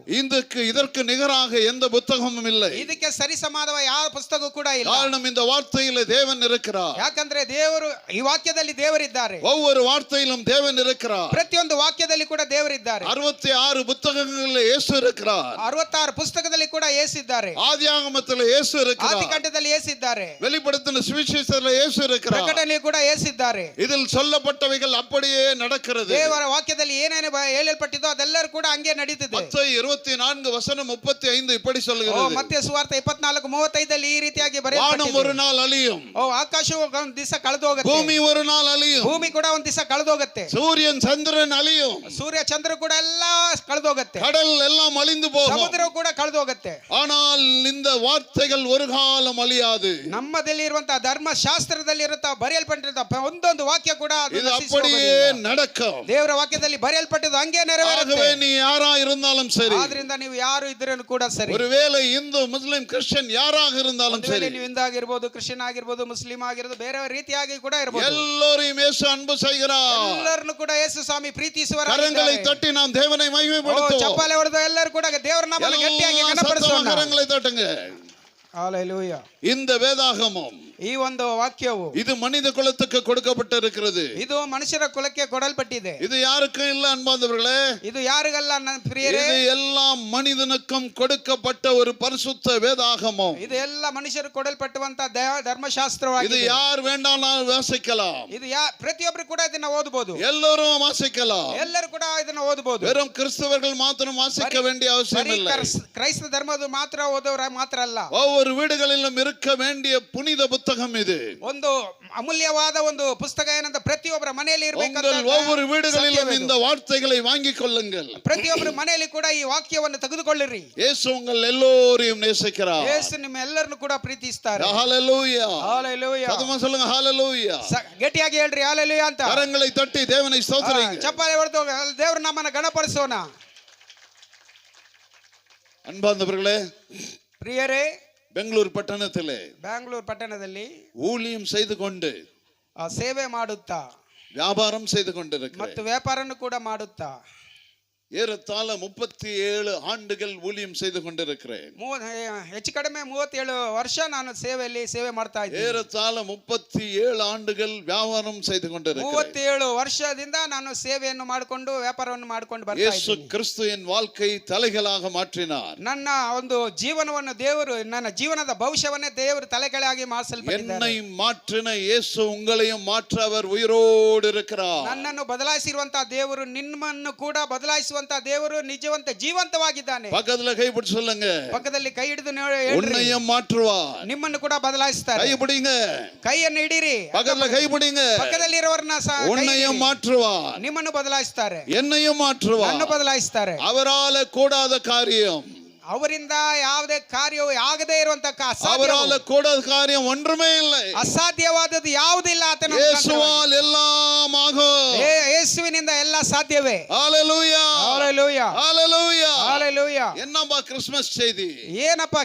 இதற்கு நிகராக எந்த புத்தகமும் இல்லை. ಇದಕ್ಕೆ ಸರಿಸಮಾನವ ಯಾವ ಪುಸ್ತಕ ಕೂಡ ಇಲ್ಲ. காரணம் இந்த வார்த்தையிலே தேவன் இருக்கிறார். ಯಾಕಂದ್ರೆ ದೇವರು ಈ ವಾಕ್ಯದಲ್ಲಿ ದೇವರಿದ್ದಾರೆ. ஒவ்வொரு வார்த்தையிலும் தேவன் இருக்கிறார். ಪ್ರತಿಯೊಂದು ವಾಕ್ಯದಲ್ಲಿ ಕೂಡ ದೇವರಿದ್ದಾರೆ. 66 புத்தகங்களில் இயேசு இருக்கிறார். 66 ಪುಸ್ತಕದಲ್ಲಿ ಕೂಡ ಯೇಸಿದ್ದಾರೆ. ஆதியாகமத்தில் இயேசு இருக்கிறார். ಆದಿಕಾಂಡದಲ್ಲಿ ಯೇಸಿದ್ದಾರೆ. வெளிப்படுத்தின சுவிசேஷத்தில் இயேசு இருக்கிறார். ಪ್ರಕಟಣೆಯಲ್ಲಿ ಕೂಡ ಯೇಸಿದ್ದಾರೆ. இதில் சொல்லப்பட்டவைகள் அப்படியே நடக்கிறது. ದೇವರ ವಾಕ್ಯದಲ್ಲಿ ಏನೇನು ಹೇಳಲ್ಪಟ್ಟಿದೋ ಅದೆಲ್ಲರೂ ಕೂಡ ಹಂಗೆ ನಡೀತಿದೆ. மத்தேயு 24:35 இப்படி சொல்கிறது. ಮತ್ತೇ ಸುವಾರ್ತೆ 24:35 ಈ ರೀತಿಯಾಗಿ வானம் ಬರೆಯಲ್ಪಟ್ಟಿದೆ. ஒரு நாள் அழியும். ಆಕಾಶವು ಒಂದು ದಿವಸ ಕಳೆದು ಹೋಗುತ್ತೆ. பூமி ஒரு நாள் அழியும். ಭೂಮಿ ಕೂಡ ಒಂದು ದಿವಸ ಕಳೆದು ಹೋಗುತ್ತೆ. சூரியன் சந்திரன் அழியும். ಸೂರ್ಯ ಚಂದ್ರ ಕೂಡ ಎಲ್ಲ ಕಳೆದು ಹೋಗುತ್ತೆ. கடல் எல்லாம் அழிந்து போகும். ಸಮುದ್ರ ಕೂಡ ಕಳೆದು ಹೋಗುತ್ತೆ. ஆனால் இந்த வார்த்தைகள் ஒரு காலம் அழியாது. ನಮ್ಮದಲ್ಲಿ ಇರುವಂತಹ ಧರ್ಮಶಾಸ್ತ್ರದಲ್ಲಿ ಇರುವಂತಹ ಬರೆಯಲ್ಪಟ್ಟಿರುವ ಒಂದೊಂದು ವಾಕ್ಯ ಕೂಡ ಅದು இது ನಶಿಸಿ அப்படியே ಹೋಗೋದಿಲ್ಲ. நடக்கும். ದೇವರ ವಾಕ್ಯದಲ್ಲಿ ಬರೆಯಲ್ಪಟ್ಟಿದ್ದು ಹಂಗೆ ನೆರವೇರುತ್ತೆ. ஆகவே நீ யாரா இருந்தாலும் சரி, ಆದ್ರಿಂದ ನೀವು ಯಾರು ಇದ್ರೂ ಕೂಡ ಸರಿ, ஒருவேளை இந்து முஸ்லிம் கிறிஸ்டியன் யாராக இருந்தாலும் சரி, ನೀವು ಹಿಂದೂ ಆಗಿರ್ಬೋದು, ಕ್ರಿಶ್ಚಿಯನ್ ಆಗಿರ್ಬೋದು, ಮುಸ್ಲಿಂ ಆಗಿರ್ಬೋದು, ಬೇರೆ ರೀತಿಯಾಗಿ ಕೂಡ ಇರಬಹುದು, எல்லோரையும் இயேசு அன்பு செய்கிறார். ಎಲ್ಲರನ್ನು ಕೂಡ ಯೇಸು ಸ್ವಾಮಿ ಪ್ರೀತಿಸುವವರಾಗಿದ್ದಾರೆ. கரங்களை தட்டி நாம் தேவனை மகிமைப்படுத்துவோம். ಚಪ್ಪಾಳೆ ಹೊಡೆದು ಎಲ್ಲರೂ ಕೂಡ ದೇವರ ನಾಮವನ್ನು ಗಟ್ಟಿಯಾಗಿ ಘನಪಡಿಸೋಣ. கரங்களை தட்டுங்க. ಹಲ್ಲೆಲೂಯಾ. இந்த வேதாகமம், ಈ ಒಂದು ವಾಕ್ಯವು இது மனித குலத்துக்கு கொடுக்கப்பட்டிருக்கிறது. ಇದು ಮನುಷ್ಯರ ಕುಲಕ್ಕೆ ಕೊಡಲ್ಪಟ್ಟಿದೆ. இது யாருக்கும் இல்ல அன்பார்ந்தவர்களே. ಇದು ಯಾರಿಗಲ್ಲ ನನ್ನ ಪ್ರಿಯರೇ, இது எல்லாம் மனிதனுக்கும் கொடுக்கப்பட்ட ஒரு பரிசுத்த வேதாகமம். ಇದು ಎಲ್ಲ ಮನುಷ್ಯರು ಕೊಡಲ್ಪಟ್ಟುವಂತ இது ಧರ್ಮಶಾಸ್ತ್ರವಾಗಿದೆ. யார் வேண்டாலும் வாசிக்கலாம். ಇದು ಪ್ರತಿಯೊಬ್ಬರು ಕೂಡ ಇದನ್ನ ಓದಬಹುದು. எல்லோரும் வாசிக்கலாம். ಎಲ್ಲರೂ ಕೂಡ ಇದನ್ನ ಓದಬಹುದು. வெறும் கிறிஸ்தவர்கள் மாத்திரம் வாசிக்க வேண்டிய அவசியம் இல்லை. ಕ್ರೈಸ್ತ ಧರ್ಮದ ಮಾತ್ರ ಓದೋರ ಮಾತ್ರ ಅಲ್ಲ, ஒவ்வொரு வீடுகளிலும் இருக்க வேண்டிய புனித புத்தகம் இது. ಒಂದು ಅಮೂಲ್ಯವಾದ ಒಂದು ಪುಸ್ತಕ ಏನಂತ ಪ್ರತಿಯೊಬ್ಬರ ಮನೆಯಲ್ಲಿ ಇರಬೇಕಂತ. ஒவ்வொரு வீடுகளிலும் இந்த வார்த்தைகளை வாங்கிக் கொள்ளுங்கள். ಪ್ರತಿಯೊಬ್ಬರ ಮನೆಯಲ್ಲಿ ಕೂಡ ಈ ವಾಕ್ಯವನ್ನು ತೆಗೆದುಕೊಳ್ಳಿರಿ. இயேசு உங்கள் எல்லோரையும் நேசிக்கிறார். ಯೇಸು ನಿಮ್ಮ ಎಲ್ಲರನ್ನು ಕೂಡ ಪ್ರೀತಿಸುತ್ತಾರೆ. ஹalleluya. ಹಲ್ಲೆಲೂಯಾ. சத்தமா சொல்லுங்க ஹalleluya. ಗಟ್ಟಿಯಾಗಿ ಹೇಳ್ರಿ ಹಲ್ಲೆಲೂಯಾ ಅಂತ. கரங்களை தட்டி தேவனை ஸ்தோத்திரிங்க. ಚಪ್ಪಾಳೆ ಹೊಡೆದು ದೇವರ ನಾಮನ ಗಣಪಡಿಸೋಣ. அன்பார்ந்தவர்களே, ಪ್ರಿಯರೇ, பெங்களூர் பட்டணத்திலே ಬ್ಯಾಂಗ್ಳೂರ್ ಪಟ್ಟಣದಲ್ಲಿ ஊழியம் செய்து கொண்டு ಸೇವೆ ಮಾಡುತ್ತಾ வியாபாரம் செய்து கொண்டிருக்கிறேன். ಮತ್ತು ವ್ಯಾಪಾರವನ್ನು ಕೂಡ ಮಾಡುತ್ತಾ ஏறத்தாழ 37 ஆண்டுகள் ஊழியம் செய்து கொண்டிருக்கிறேன். ಹೆಚ್ಚು ಕಡಿಮೆ 37 ವರ್ಷ ನಾನು ಸೇವೆ ಮಾಡ್ತಾ ಇದ್ದೀನಿ. ஏறத்தாழ 37 ஆண்டுகள் வியாபாரம் செய்து கொண்டிருக்கிறேன். 37 ವರ್ಷದಿಂದ ನಾನು ಸೇವೆಯನ್ನು ಮಾಡಿಕೊಂಡು ವ್ಯಾಪಾರವನ್ನು ಮಾಡಿಕೊಂಡು ಬರ್ತಾ இயேசு ಇದ್ದೀನಿ. கிறிஸ்து என் வாழ்க்கை தலைகளாக மாற்றினார். ನನ್ನ ಒಂದು ಜೀವನವನ್ನು ದೇವರು, ನನ್ನ ಜೀವನದ ಭವಿಷ್ಯವನ್ನೇ ದೇವರು ತಲೆಕೆಳಗಾಗಿ ಮಾಡಿಸಲ್ಪಟ್ಟಿದ್ದಾರೆ. என்னை மாற்றின இயேசு உங்களையும் மாற்ற அவர் உயிரோடு இருக்கிறார். ನನ್ನನ್ನು ಬದಲಾಯಿಸಿರುವಂತಹ ದೇವರು ನಿಮ್ಮನ್ನು ಕೂಡ ಬದಲಾಯಿಸುವ ನಡೆಸುವಂತ ದೇವರು ನಿಜವಂತ ಜೀವಂತವಾಗಿದ್ದಾನೆ. பக்கத்துல கைப்பிடி சொல்லுங்க, ಪಕ್ಕದಲ್ಲಿ ಕೈ ಹಿಡಿದು ಹೇಳ್ರಿ, உன்னையும் மாற்றுவார். ನಿಮ್ಮನ್ನು ಕೂಡ ಬದಲಾಯಿಸ್ತಾರೆ. கை பிடிங்க, ಕೈಯನ್ನು ಹಿಡೀರಿ, பக்கத்துல கை பிடிங்க. ಪಕ್ಕದಲ್ಲಿರೋರನ್ನ ಸಹ ಕೈ உன்னையும் ಹಿಡೀರಿ. மாற்றுவார், ನಿಮ್ಮನ್ನು ಬದಲಾಯಿಸ್ತಾರೆ, என்னையும் மாற்றுவார். ನನ್ನನ್ನು ಬದಲಾಯಿಸ್ತಾರೆ. அவரால கூடாத காரியம், ಅವರಿಂದ ಯಾವುದೇ ಕಾರ್ಯವು ಆಗದೇ ಇರುವಂತ அவரால கூடாத காரியம் ஒன்றுமே இல்லை. ಅಸಾಧ್ಯವಾದದ್ದು ಯಾವುದಿಲ್ಲ ಆತನ இயேசுவால் எல்லாம் ஆகும். ಯೇಸುವಿನಿಂದ ಎಲ್ಲ ಸಾಧ್ಯವೇ. ஹalleluya, ಹalleluya, ஹalleluya, ಹalleluya. என்னப்பா கிறிஸ்மஸ் செய்தி? ಏನಪ್ಪ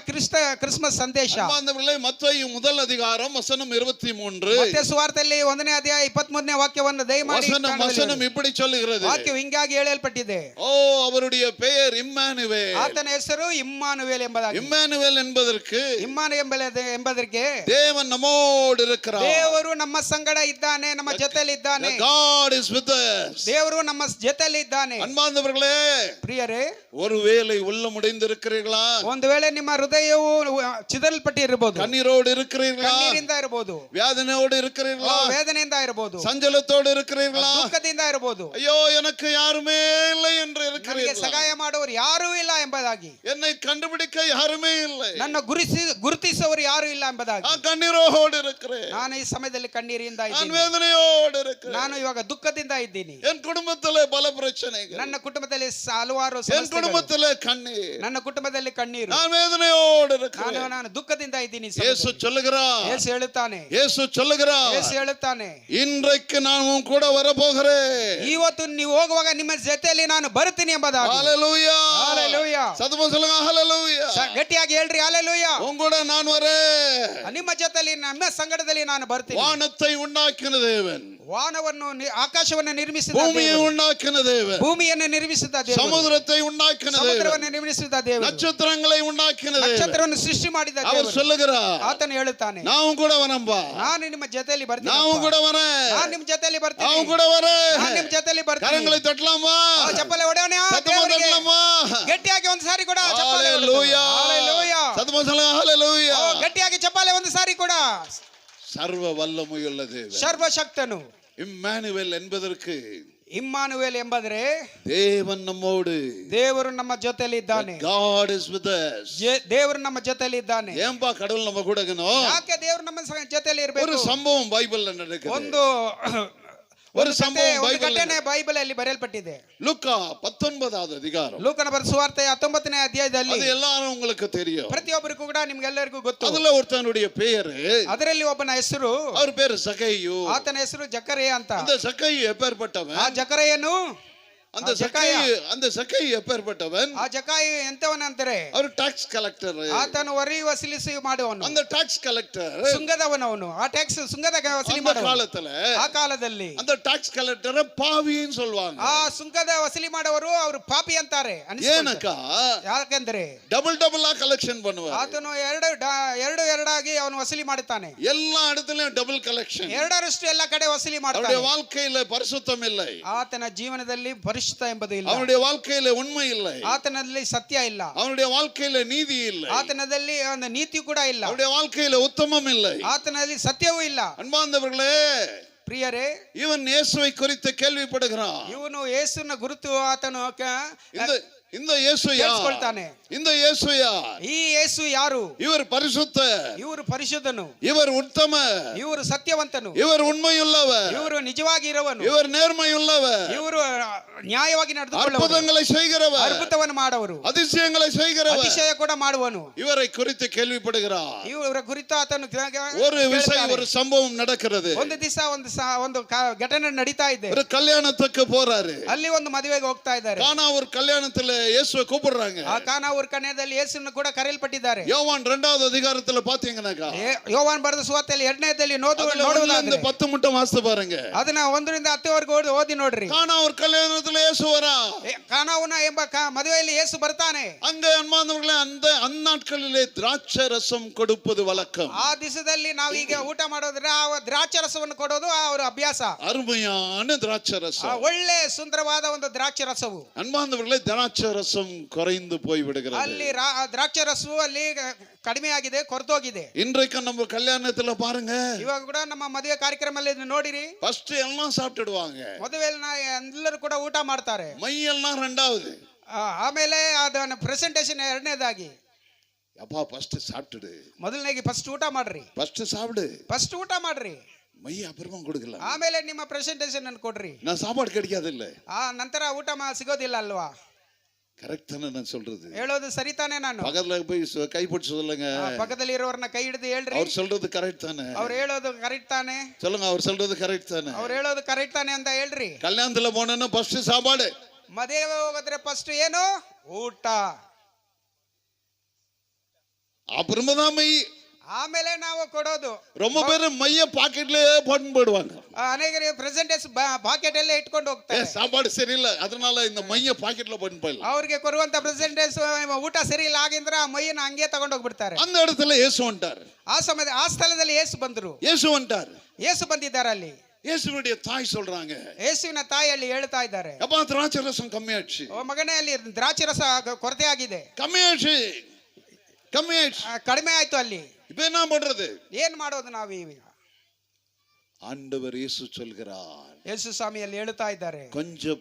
ಕ್ರಿಸ್ಮಸ್ ಸಂದೇಶ? அன்பார்ந்தவர்களே, மத்தேயு முதல் அதிகாரம் வசனம் 23. ಮತ್ತಾಯ ಸುವಾರ್ತೆಯಲ್ಲಿ 1ನೇ ಅಧ್ಯಾಯ 23ನೇ ವಾಕ್ಯವನ್ನು ದಯಮಾಡಿ வசனம் இப்படி சொல்லுகிறது. ವಾಕ್ಯವು ಹಿಂಗಾಗಿ ಹೇಳಲ್ಪಟ್ಟಿದೆ. ஓ, அவருடைய பெயர் இம்மானுவேல். ಆತನ ಹೆಸರು ಇಮ್ಮಾನುವೇಲ್ ಎಂಬುದಾಗಿ. இம்மானுவேல் என்பதற்கு ಎಂಬುದಕ್ಕೆ தேவன் நம்மோடு இருக்கிறார். ದೇವರು ನಮ್ಮ ಸಂಗಡ ಇದ್ದಾನೆ, ನಮ್ಮ ಜೊತೆಯಲ್ಲಿ ಇದ್ದಾನೆ. God is with us. ದೇವರು ನಮ್ಮ ಜೊತೆಯಲ್ಲಿ ಇದ್ದಾನೆ. அன்பார்ந்தவர்களே, ಪ್ರಿಯರೇ, ஒருவேளை உள்ளமுடைந்து இருக்கிறீர்களா? ಒಂದು ವೇಳೆ ನಿಮ್ಮ ಹೃದಯವು ಚಿದಲ್ಪಟ್ಟಿರಬಹುದು, கண்ணீரோடு இருக்கிறீர்களா? ಕಣ್ಣೀರಿಂದ ಇರಬಹುದು, வேதனையோடு இருக்கிறீர்களா? ವೇದನೆಯಿಂದ ಇರಬಹುದು, சஞ்சலத்தோடு இருக்கிறீர்களா? ದುಃಖದಿಂದ ಇರಬಹುದು. ஐயோ, எனக்கு யாருமே இல்லை என்று ನನಗೆ இருக்கிறீர்களா? ಸಹಾಯ ಮಾಡುವವರು ಯಾರೂ ಇಲ್ಲ ಎಂಬುದಾಗಿ, என்னை கண்டுபிடிக்க யாருமே இல்லை, ನನ್ನ ಗುರುತಿಸುವವರು ಯಾರು ಇಲ್ಲ ಎಂಬುದಾಗಿ நான் கண்ணீரோடு இருக்கிறேன். ನಾನು ಈ ಸಮಯದಲ್ಲಿ ಕಣ್ಣೀರಿಂದ நான் ಇದ್ದೀನಿ. வேதனையோடு இருக்கிறேன். ನಾನು ಇವಾಗ ದುಃಖದಿಂದ ಇದ್ದೀನಿ. என் குடும்பத்திலே பல பிரச்சனைகள், ನನ್ನ ಕುಟುಂಬದಲ್ಲಿ ಹಲವಾರು என் ಸಮಸ್ಯೆಗಳು. குடும்பத்திலே கண்ணீர், ನನ್ನ ಕುಟುಂಬದಲ್ಲಿ ಕಣ್ಣೀರು. நான் வேதனையோடு இருக்கிறேன். ನಾನು ದುಃಖದಿಂದ ಇದ್ದೀನಿ. இயேசு சொல்லுகிறார், ಯೇಸು ಹೇಳುತ್ತಾನೆ, இயேசு சொல்லுகிறார், ಯೇಸು ಹೇಳುತ್ತಾನೆ, இன்றைக்கு நான் உன் கூட வரப்போகிறேன். ಇವತ್ತು ನೀವು ಹೋಗುವಾಗ ನಿಮ್ಮ ಜೊತೆಯಲ್ಲಿ ನಾನು ಬರ್ತೀನಿ ಎಂಬುದಾಗಿ. ஹalleluya, ಹalleluya. சத்தமா சொல்லுங்க, ஹalleluya. ಗಟ್ಟಿಯಾಗಿ ಹೇಳ್ರಿ, ಹalleluya. உன் கூட நான் வரேன். ನಿಮ್ಮ ಜೊತೆಯಲ್ಲಿ, ನಮ್ಮ ಸಂಗಡದಲ್ಲಿ ನಾನು ಬರ್ತೀನಿ. வானத்தை உண்டாக்கின தேவன், ವಾನವನ್ನು ಆಕಾಶವನ್ನು ನಿರ್ಮಿಸಿದ பூமியை ದೇವರು, உண்டாக்கின தேவன், ಭೂಮಿಯನ್ನು ನಿರ್ಮಿಸಿದ ದೇವರು, சமுத்திரத்தை உண்டாக்கின தேவன், ಸಮುದ್ರವನ್ನು ನಿರ್ಮಿಸಿದ ದೇವರು, நட்சத்திரங்களை உண்டாக்கின தேவன். ನಕ್ಷತ್ರವನ್ನು ಸೃಷ್ಟಿ ಮಾಡಿದ அவர் ದೇವರು. சொல்லுகிறார், ಆತನು ಹೇಳುತ್ತಾನೆ, நான் உன் கூட வரேன்பா, ನಾನು ನಿಮ್ಮ ಜೊತೆಯಲ್ಲಿ ಬರ್ತೀನಿ. நான் உன் கூட வரேன், ನಾನು ನಿಮ್ಮ ಜೊತೆಯಲ್ಲಿ ಬರ್ತೀನಿ. நான் உன் கூட வரேன். ನಾನು ನಿಮ್ಮ ಜೊತೆಯಲ್ಲಿ ಬರ್ತೀನಿ. கரங்களை தட்டலாமா? ಚಪ್ಪಲೆ ಹೊಡೆಯೋಣ சத்தமா ದೇವರಿಗೆ. தட்டலாமா? ಗಟ್ಟಿಯಾಗಿ ಒಂದು ಸಾರಿ ಕೂಡ ಚಪ್ಪಾಳೆ ಹೊಡೆಯೋಣ. ஹalleluya, ಹalleluya. சத்தமா சொல்லுங்க, ஹalleluya. ಗಟ್ಟಿಯಾಗಿ ಚಪ್ಪಾಳೆ ಒಂದು ಸಾರಿ ಕೂಡ. சர்வ வல்லமையுள்ள தேவன், ಸರ್ವಶಕ್ತನು இம்மானுவேல் என்பதற்கு ಇಮ್ಮಾನುವೇಲ್ ಎಂಬುದರೆ தேவன் நம்மோடு, ದೇವರು ನಮ್ಮ ಜೊತೆಯಲ್ಲಿ ಇದ್ದಾನೆ. God is with us. ದೇವರು ನಮ್ಮ ಜೊತೆಯಲ್ಲಿ ಇದ್ದಾನೆ. ஏன்பா கடவுள் நம்ம கூட இருக்கணும்? ಯಾಕೆ ದೇವರು ನಮ್ಮ ಜೊತೆಯಲ್ಲಿ ஒரு ಇರಬೇಕು? சம்பவம் பைபிள்ல நடக்குது. ಒಂದು ஒரு சம்பவம் ಒಂದು பைபிள்ல ಘಟನೆ ಬೈಬಲ್ ಅಲ್ಲಿ ಬರೆಯಲ್ಪಟ್ಟಿದೆ. லூக்கா 19வது அதிகாரம். ಲೂಕನ ಬರೆದ ಸುವಾರ್ತೆ 19ನೇ ಅಧ್ಯಾಯದಲ್ಲಿ, அது எல்லாரும் உங்களுக்கு தெரியும். ಪ್ರತಿಯೊಬ್ಬರಿಗೂ ಕೂಡ ನಿಮ್ಗೆಲ್ಲರಿಗೂ ಗೊತ್ತು. அதுல ஒருத்தனுடைய பெயரு, ಅದರಲ್ಲಿ ಒಬ್ಬನ ಹೆಸರು, அவர் பேரு சகையு. ಆತನ ಹೆಸರು ಜಕರೆಯ ಅಂತ. அந்த சகையு எப்பேற்பட்டவன்? ಆ ಜಕರೆಯನು, அந்த சகையு எப்பேற்பட்டவன்? ಆ ಜಕಾಯಿ ಎಂತವನಂತಾರೆ? அவர் டாக்ஸ் ಕಲೆಕ್ಟರ್. ಆತನು ವರಿ ವಸೂಲಿಸಿ ಮಾಡುವನು. அந்த டாக்ஸ் ಕಲೆಕ್ಟರ್ ಸುಂಗದವನವನು. ಆ ಟ್ಯಾಕ್ಸ್ ಸುಂಗದ ವಸೂಲಿ அந்த ಮಾಡುವ காலத்துல, ಆ ಕಾಲದಲ್ಲಿ அந்த டாக்ஸ் கலெக்டரை பாவின்னு சொல்வாங்க. ಆ ಸುಂಗದ ವಸೂಲಿ ಮಾಡುವರು ಅವರು ಪಾಪಿ ಅಂತಾರೆ. ಏನಕ್ಕಾ? ಯಾಕೆಂದ್ರೆ டபுள் டபுளா கலெக்ஷன் பண்ணுவார். ಆತನು ಎರಡಾಗಿ ಅವನು ವಸೂಲಿ ಮಾಡುತ್ತಾನೆ. எல்லா இடத்துலயும் டபுள் கலெக்ஷன். ಎರಡರಷ್ಟು ಎಲ್ಲ ಕಡೆ ವಸೂಲಿ அவருடைய ಮಾಡ್ತಾನೆ. வாழ்க்கையில பரிசுத்தம் இல்லை, ಆತನ ಜೀವನದಲ್ಲಿ ಪರಿಶುದ್ಧ ಎಂಬುದು ಇಲ್ಲ. அவனுடைய வாழ்க்கையில உண்மை இல்லை, ಆತನಲ್ಲಿ ಸತ್ಯ ಇಲ್ಲ. அவனுடைய வாழ்க்கையில ನೀதி இல்லை, ಆತನದಲ್ಲಿ ಒಂದು ನೀತಿ ಕೂಡ ಇಲ್ಲ. அவருடைய வாழ்க்கையில உத்தமம் இல்லை. ಆತನಲ್ಲಿ ಸತ್ಯವೂ ಇಲ್ಲ. அன்பார்ந்தவர்களே, ಪ್ರಿಯರೇ, இவன் இயேசுவை குறித்து கேள்விப்படுகிறான். ಇವನು ಯೇಸುವಿನ ಗುರುತು ಆತನು இந்த இயேசு யார்? ಕೇಳಿಸ್ಕೊಳ್ತಾನೆ. இந்த இயேசு யார்? ಈ ಯೇಸು ಯಾರು? இவர் பரிசுத்த, ಇವರು ಪರಿಶುದ್ಧನು, இவர் உத்தம, ಇವರು ಸತ್ಯವಂತನು, இவர் உண்மையுள்ளவர், ಇವರು ನಿಜವಾಗಿ ಇರುವನು, இவர் நேர்மையுள்ளவர், ಇವರು ನ್ಯಾಯವಾಗಿ ನಡೆದುಕೊಳ್ಳುವರು, அற்புதங்களை செய்கிறவர், ಅದ್ಭುತವನ್ನು ಮಾಡುವರು, அதிசயங்களை செய்கிறவர். ಅತಿಶಯ ಕೂಡ ಮಾಡುವನು. இவரை குறித்து கேள்விப்படுகிறார். ಇವರ ಕುರಿತು ಆತನು ஒரு விஷயம், ஒரு சம்பவம் நடக்கிறது. ಒಂದು ದಿವಸ ಒಂದು ಘಟನೆ ನಡೀತಾ ಇದೆ. ஒரு கல்யாணத்துக்கு போறாரு. ಅಲ್ಲಿ ಒಂದು ಮದುವೆಗೆ ಹೋಗ್ತಾ ಇದ್ದಾರೆ. கானா ஒரு கல்யாணத்துல இயேசுவை கூப்பிடுறாங்க. ಆ ಕಾನಾ ಊರ ಕನ್ಯದಲ್ಲಿ ಯೇಸುವನ್ನು ಕೂಡ ಕರೆಯಲ್ಪಟ್ಟಿದ್ದಾರೆ. யோவான் 2வது அதிகாரத்துல பாத்தீங்கன்னாக்கா, ಯೋವಾನ್ ಬರೆದ ಸುವಾರ್ತೆಯಲ್ಲಿ 2ನೇದಲ್ಲಿ ನೋಡುವುದಾದ್ರೆ 10 மட்டும் வாசித்து பாருங்க. ಅದನ್ನ 1ರಿಂದ 10ವರೆಗೂ ಓದಿ ನೋಡ್ರಿ. கானா ஒரு கல்யாணத்துல இயேசு வரா. ಕಾನಾವುನ ಎಂಬ ಮದುವೆಯಲ್ಲಿ ಯೇಸು ಬರ್ತಾನೆ. அங்க அன்பார்ந்தவர்களே, அந்த அந்நாட்களிலே திராட்சை ரசம் கொடுப்பது வழக்கம். ಆ ದಿವಸದಲ್ಲಿ ನಾವು ಈಗ ಊಟ ಮಾಡೋದ್ರೆ ಆ ದ್ರಾಕ್ಷಿ ರಸವನ್ನು ಕೊಡೋದು ಅವರ ಅಭ್ಯಾಸ. அருமையான திராட்சை ரசம், ಒಳ್ಳೆ ಸುಂದರವಾದ ಒಂದು ದ್ರಾಕ್ಷಿ ರಸವು. அன்பார்ந்தவர்களே, திராட்சை திராட்சரசம் குறைந்து போய் விடுகிறது. ಅಲ್ಲಿ ದ್ರಾಕ್ಷಿ ರಸವು ಅಲ್ಲಿ ಕಡಿಮೆ ಆಗಿದೆ, ಕೊರತೋಗಿದೆ. இன்றைக்கு நம்ம கல்யாணத்துல பாருங்க, ಇವಾಗ ಕೂಡ ನಮ್ಮ ಮದುವೆ ಕಾರ್ಯಕ್ರಮದಲ್ಲಿ ಇದನ್ನ ನೋಡಿರಿ, ஃபர்ஸ்ட் எல்லாம் சாப்பிட்டுடுவாங்க, ಮದುವೆಯಲ್ಲಿ ಎಲ್ಲರೂ ಕೂಡ ಊಟ ಮಾಡ್ತಾರೆ, மையெல்லாம் ரெண்டாவது. ಆಮೇಲೆ ಅದನ್ನ ಪ್ರೆಸೆಂಟೇಷನ್ ಎರಡನೇದಾಗಿ. அப்பா ஃபர்ஸ்ட் சாப்பிட்டுடு, ಮೊದಲನೇಗೆ ಫಸ್ಟ್ ಊಟ ಮಾಡ್ರಿ, ஃபர்ஸ்ட் சாப்பிடு, ಫಸ್ಟ್ ಊಟ ಮಾಡ್ರಿ, மை அப்புறமா கொடுக்கலாம், ಆಮೇಲೆ ನಿಮ್ಮ ಪ್ರೆಸೆಂಟೇಷನ್ ಅನ್ನು ಕೊಡ್ರಿ. நான் சாப்பாடு கிடைக்காது இல்ல, ನಂತರ ಊಟ ಸಿಗೋದಿಲ್ಲ ಅಲ್ವಾ? கரெக்ட் தானே நான் சொல்றது? ಹೇಳೋದು ಸರಿತಾನೆ? ನಾನು பக்கத்துல போய் கை பிடிச்சு சொல்லுங்க, ಪಕ್ಕದಲ್ಲಿ ಇರೋರ್ನ ಕೈ ಹಿಡಿದು ಹೇಳ್ರಿ, அவர் சொல்றது கரெக்ட் தானே, ಅವ್ರು ಹೇಳೋದು ಕರೆಕ್ಟ್ ತಾನೆ, சொல்லுங்க அவர் சொல்றது கரெக்ட் தானே, ಅವ್ರು ಹೇಳೋದು ಕರೆಕ್ಟ್ ತಾನೆ ಅಂತ ಹೇಳ್ರಿ. கல்யாணத்துல போனோன்னா ஃபர்ஸ்ட் சாப்பாடு, ಮದುವೆ ಹೋಗಿದ್ರೆ ಫಸ್ಟ್ ಏನು? ಊಟ, அப்புறமா தான் மை. ಆಮೇಲೆ ನಾವು ಕೊಡೋದು. ரொம்ப பேர் மைய பாக்கெட்லயே போட்டு போடுவாங்க, ಅನೇಕರು ಪ್ರೆಸೆಂಟೇಷನ್ ಪಾಕೆಟ್ ಅಲ್ಲೇ ಇಟ್ಕೊಂಡು ಹೋಗ್ತಾರೆ. சாப்பாடு சரியில்லை அதனால இந்த மைய பாக்கெட்ல போட்டு போயிடலாம். ಅವ್ರಿಗೆ ಕೊಡುವಂತ ಪ್ರೆಸೆಂಟೇಷನ್ ಊಟ ಸರಿ ಇಲ್ಲ ಆಗಿದ್ರೆ ಆ ಮೈಯನ್ನ ಹಂಗೆ ತಗೊಂಡು ಹೋಗ್ಬಿಡ್ತಾರೆ. அந்த இடத்துல இயேசு வந்துட்டார், ಆ ಸಮಯದ ಆ ಸ್ಥಳದಲ್ಲಿ ಯೇಸು ಬಂದರು, இயேசு வந்துட்டார். ಯೇಸು ಬಂದಿದ್ದಾರೆ ಅಲ್ಲಿ. இயேசுவுடைய தாய் சொல்றாங்க, ಯೇಸುವಿನ ತಾಯಿ ಅಲ್ಲಿ ಹೇಳ್ತಾ ಇದ್ದಾರೆ, அப்பா திராட்சை ரசம் கம்மியாச்சு, ಓ ಮಗನೇ ಅಲ್ಲಿ ದ್ರಾಕ್ಷಿ ರಸ ಕೊರತೆ ಆಗಿದೆ, கம்மியாச்சு கம்மியாச்சு, ಕಡಿಮೆ ಆಯ್ತು ಅಲ್ಲಿ. இப்ப என்ன பண்றது? ಏನ್ ಮಾಡೋದು ನಾವು ಈಗ? ஆண்டவர் இயேசு சொல்கிறார், ಯೇಸು ಸ್ವಾಮಿಯಲ್ಲಿ ಹೇಳ್ತಾ ಇದ್ದಾರೆ, கொஞ்சம்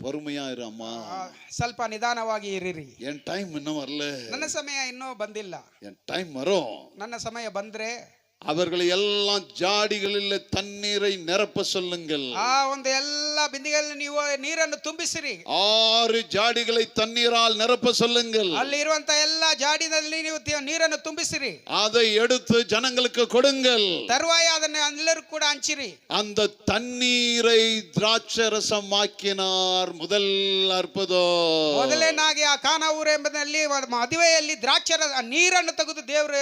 பொறுமையா இரு அம்மா, ಸ್ವಲ್ಪ ನಿಧಾನವಾಗಿ ಇರಿರಿ, என் டைம் இன்னும் வரல, ನನ್ನ ಸಮಯ ಇನ್ನೂ ಬಂದಿಲ್ಲ, என் டைம் வரும். ನನ್ನ ಸಮಯ ಬಂದ್ರೆ அவர்களை எல்லாம் ஜாடிகளில் தண்ணீரை நிரப்ப சொல்லுங்கள். ಆ ಒಂದು ಎಲ್ಲ ಬಿಂದಿಗೆಯಲ್ಲಿ ನೀವು ನೀರನ್ನು ತುಂಬಿಸಿರಿ, 6 ஜாடிகளை தண்ணீரால் நிரப்ப சொல்லுங்கள். ಅಲ್ಲಿ ಇರುವಂತ ಎಲ್ಲ ಜಾಡಿನಲ್ಲಿ ನೀವು ನೀರನ್ನು ತುಂಬಿಸಿರಿ, அதை எடுத்து ஜனங்களுக்கு கொடுங்கள். ತರುವಾಯ ಅದನ್ನ ಎಲ್ಲರೂ ಕೂಡ ಹಂಚಿರಿ. அந்த தண்ணீரை திராட்சரசமாக்கினார். முதல் அற்புதம். ಮೊದಲನೇದಾಗಿ ಆ ಕಾನಾ ಊರು ಎಂಬುದಲ್ಲಿ ಮದುವೆಯಲ್ಲಿ ನೀರನ್ನು ತೆಗೆದು ದೇವರು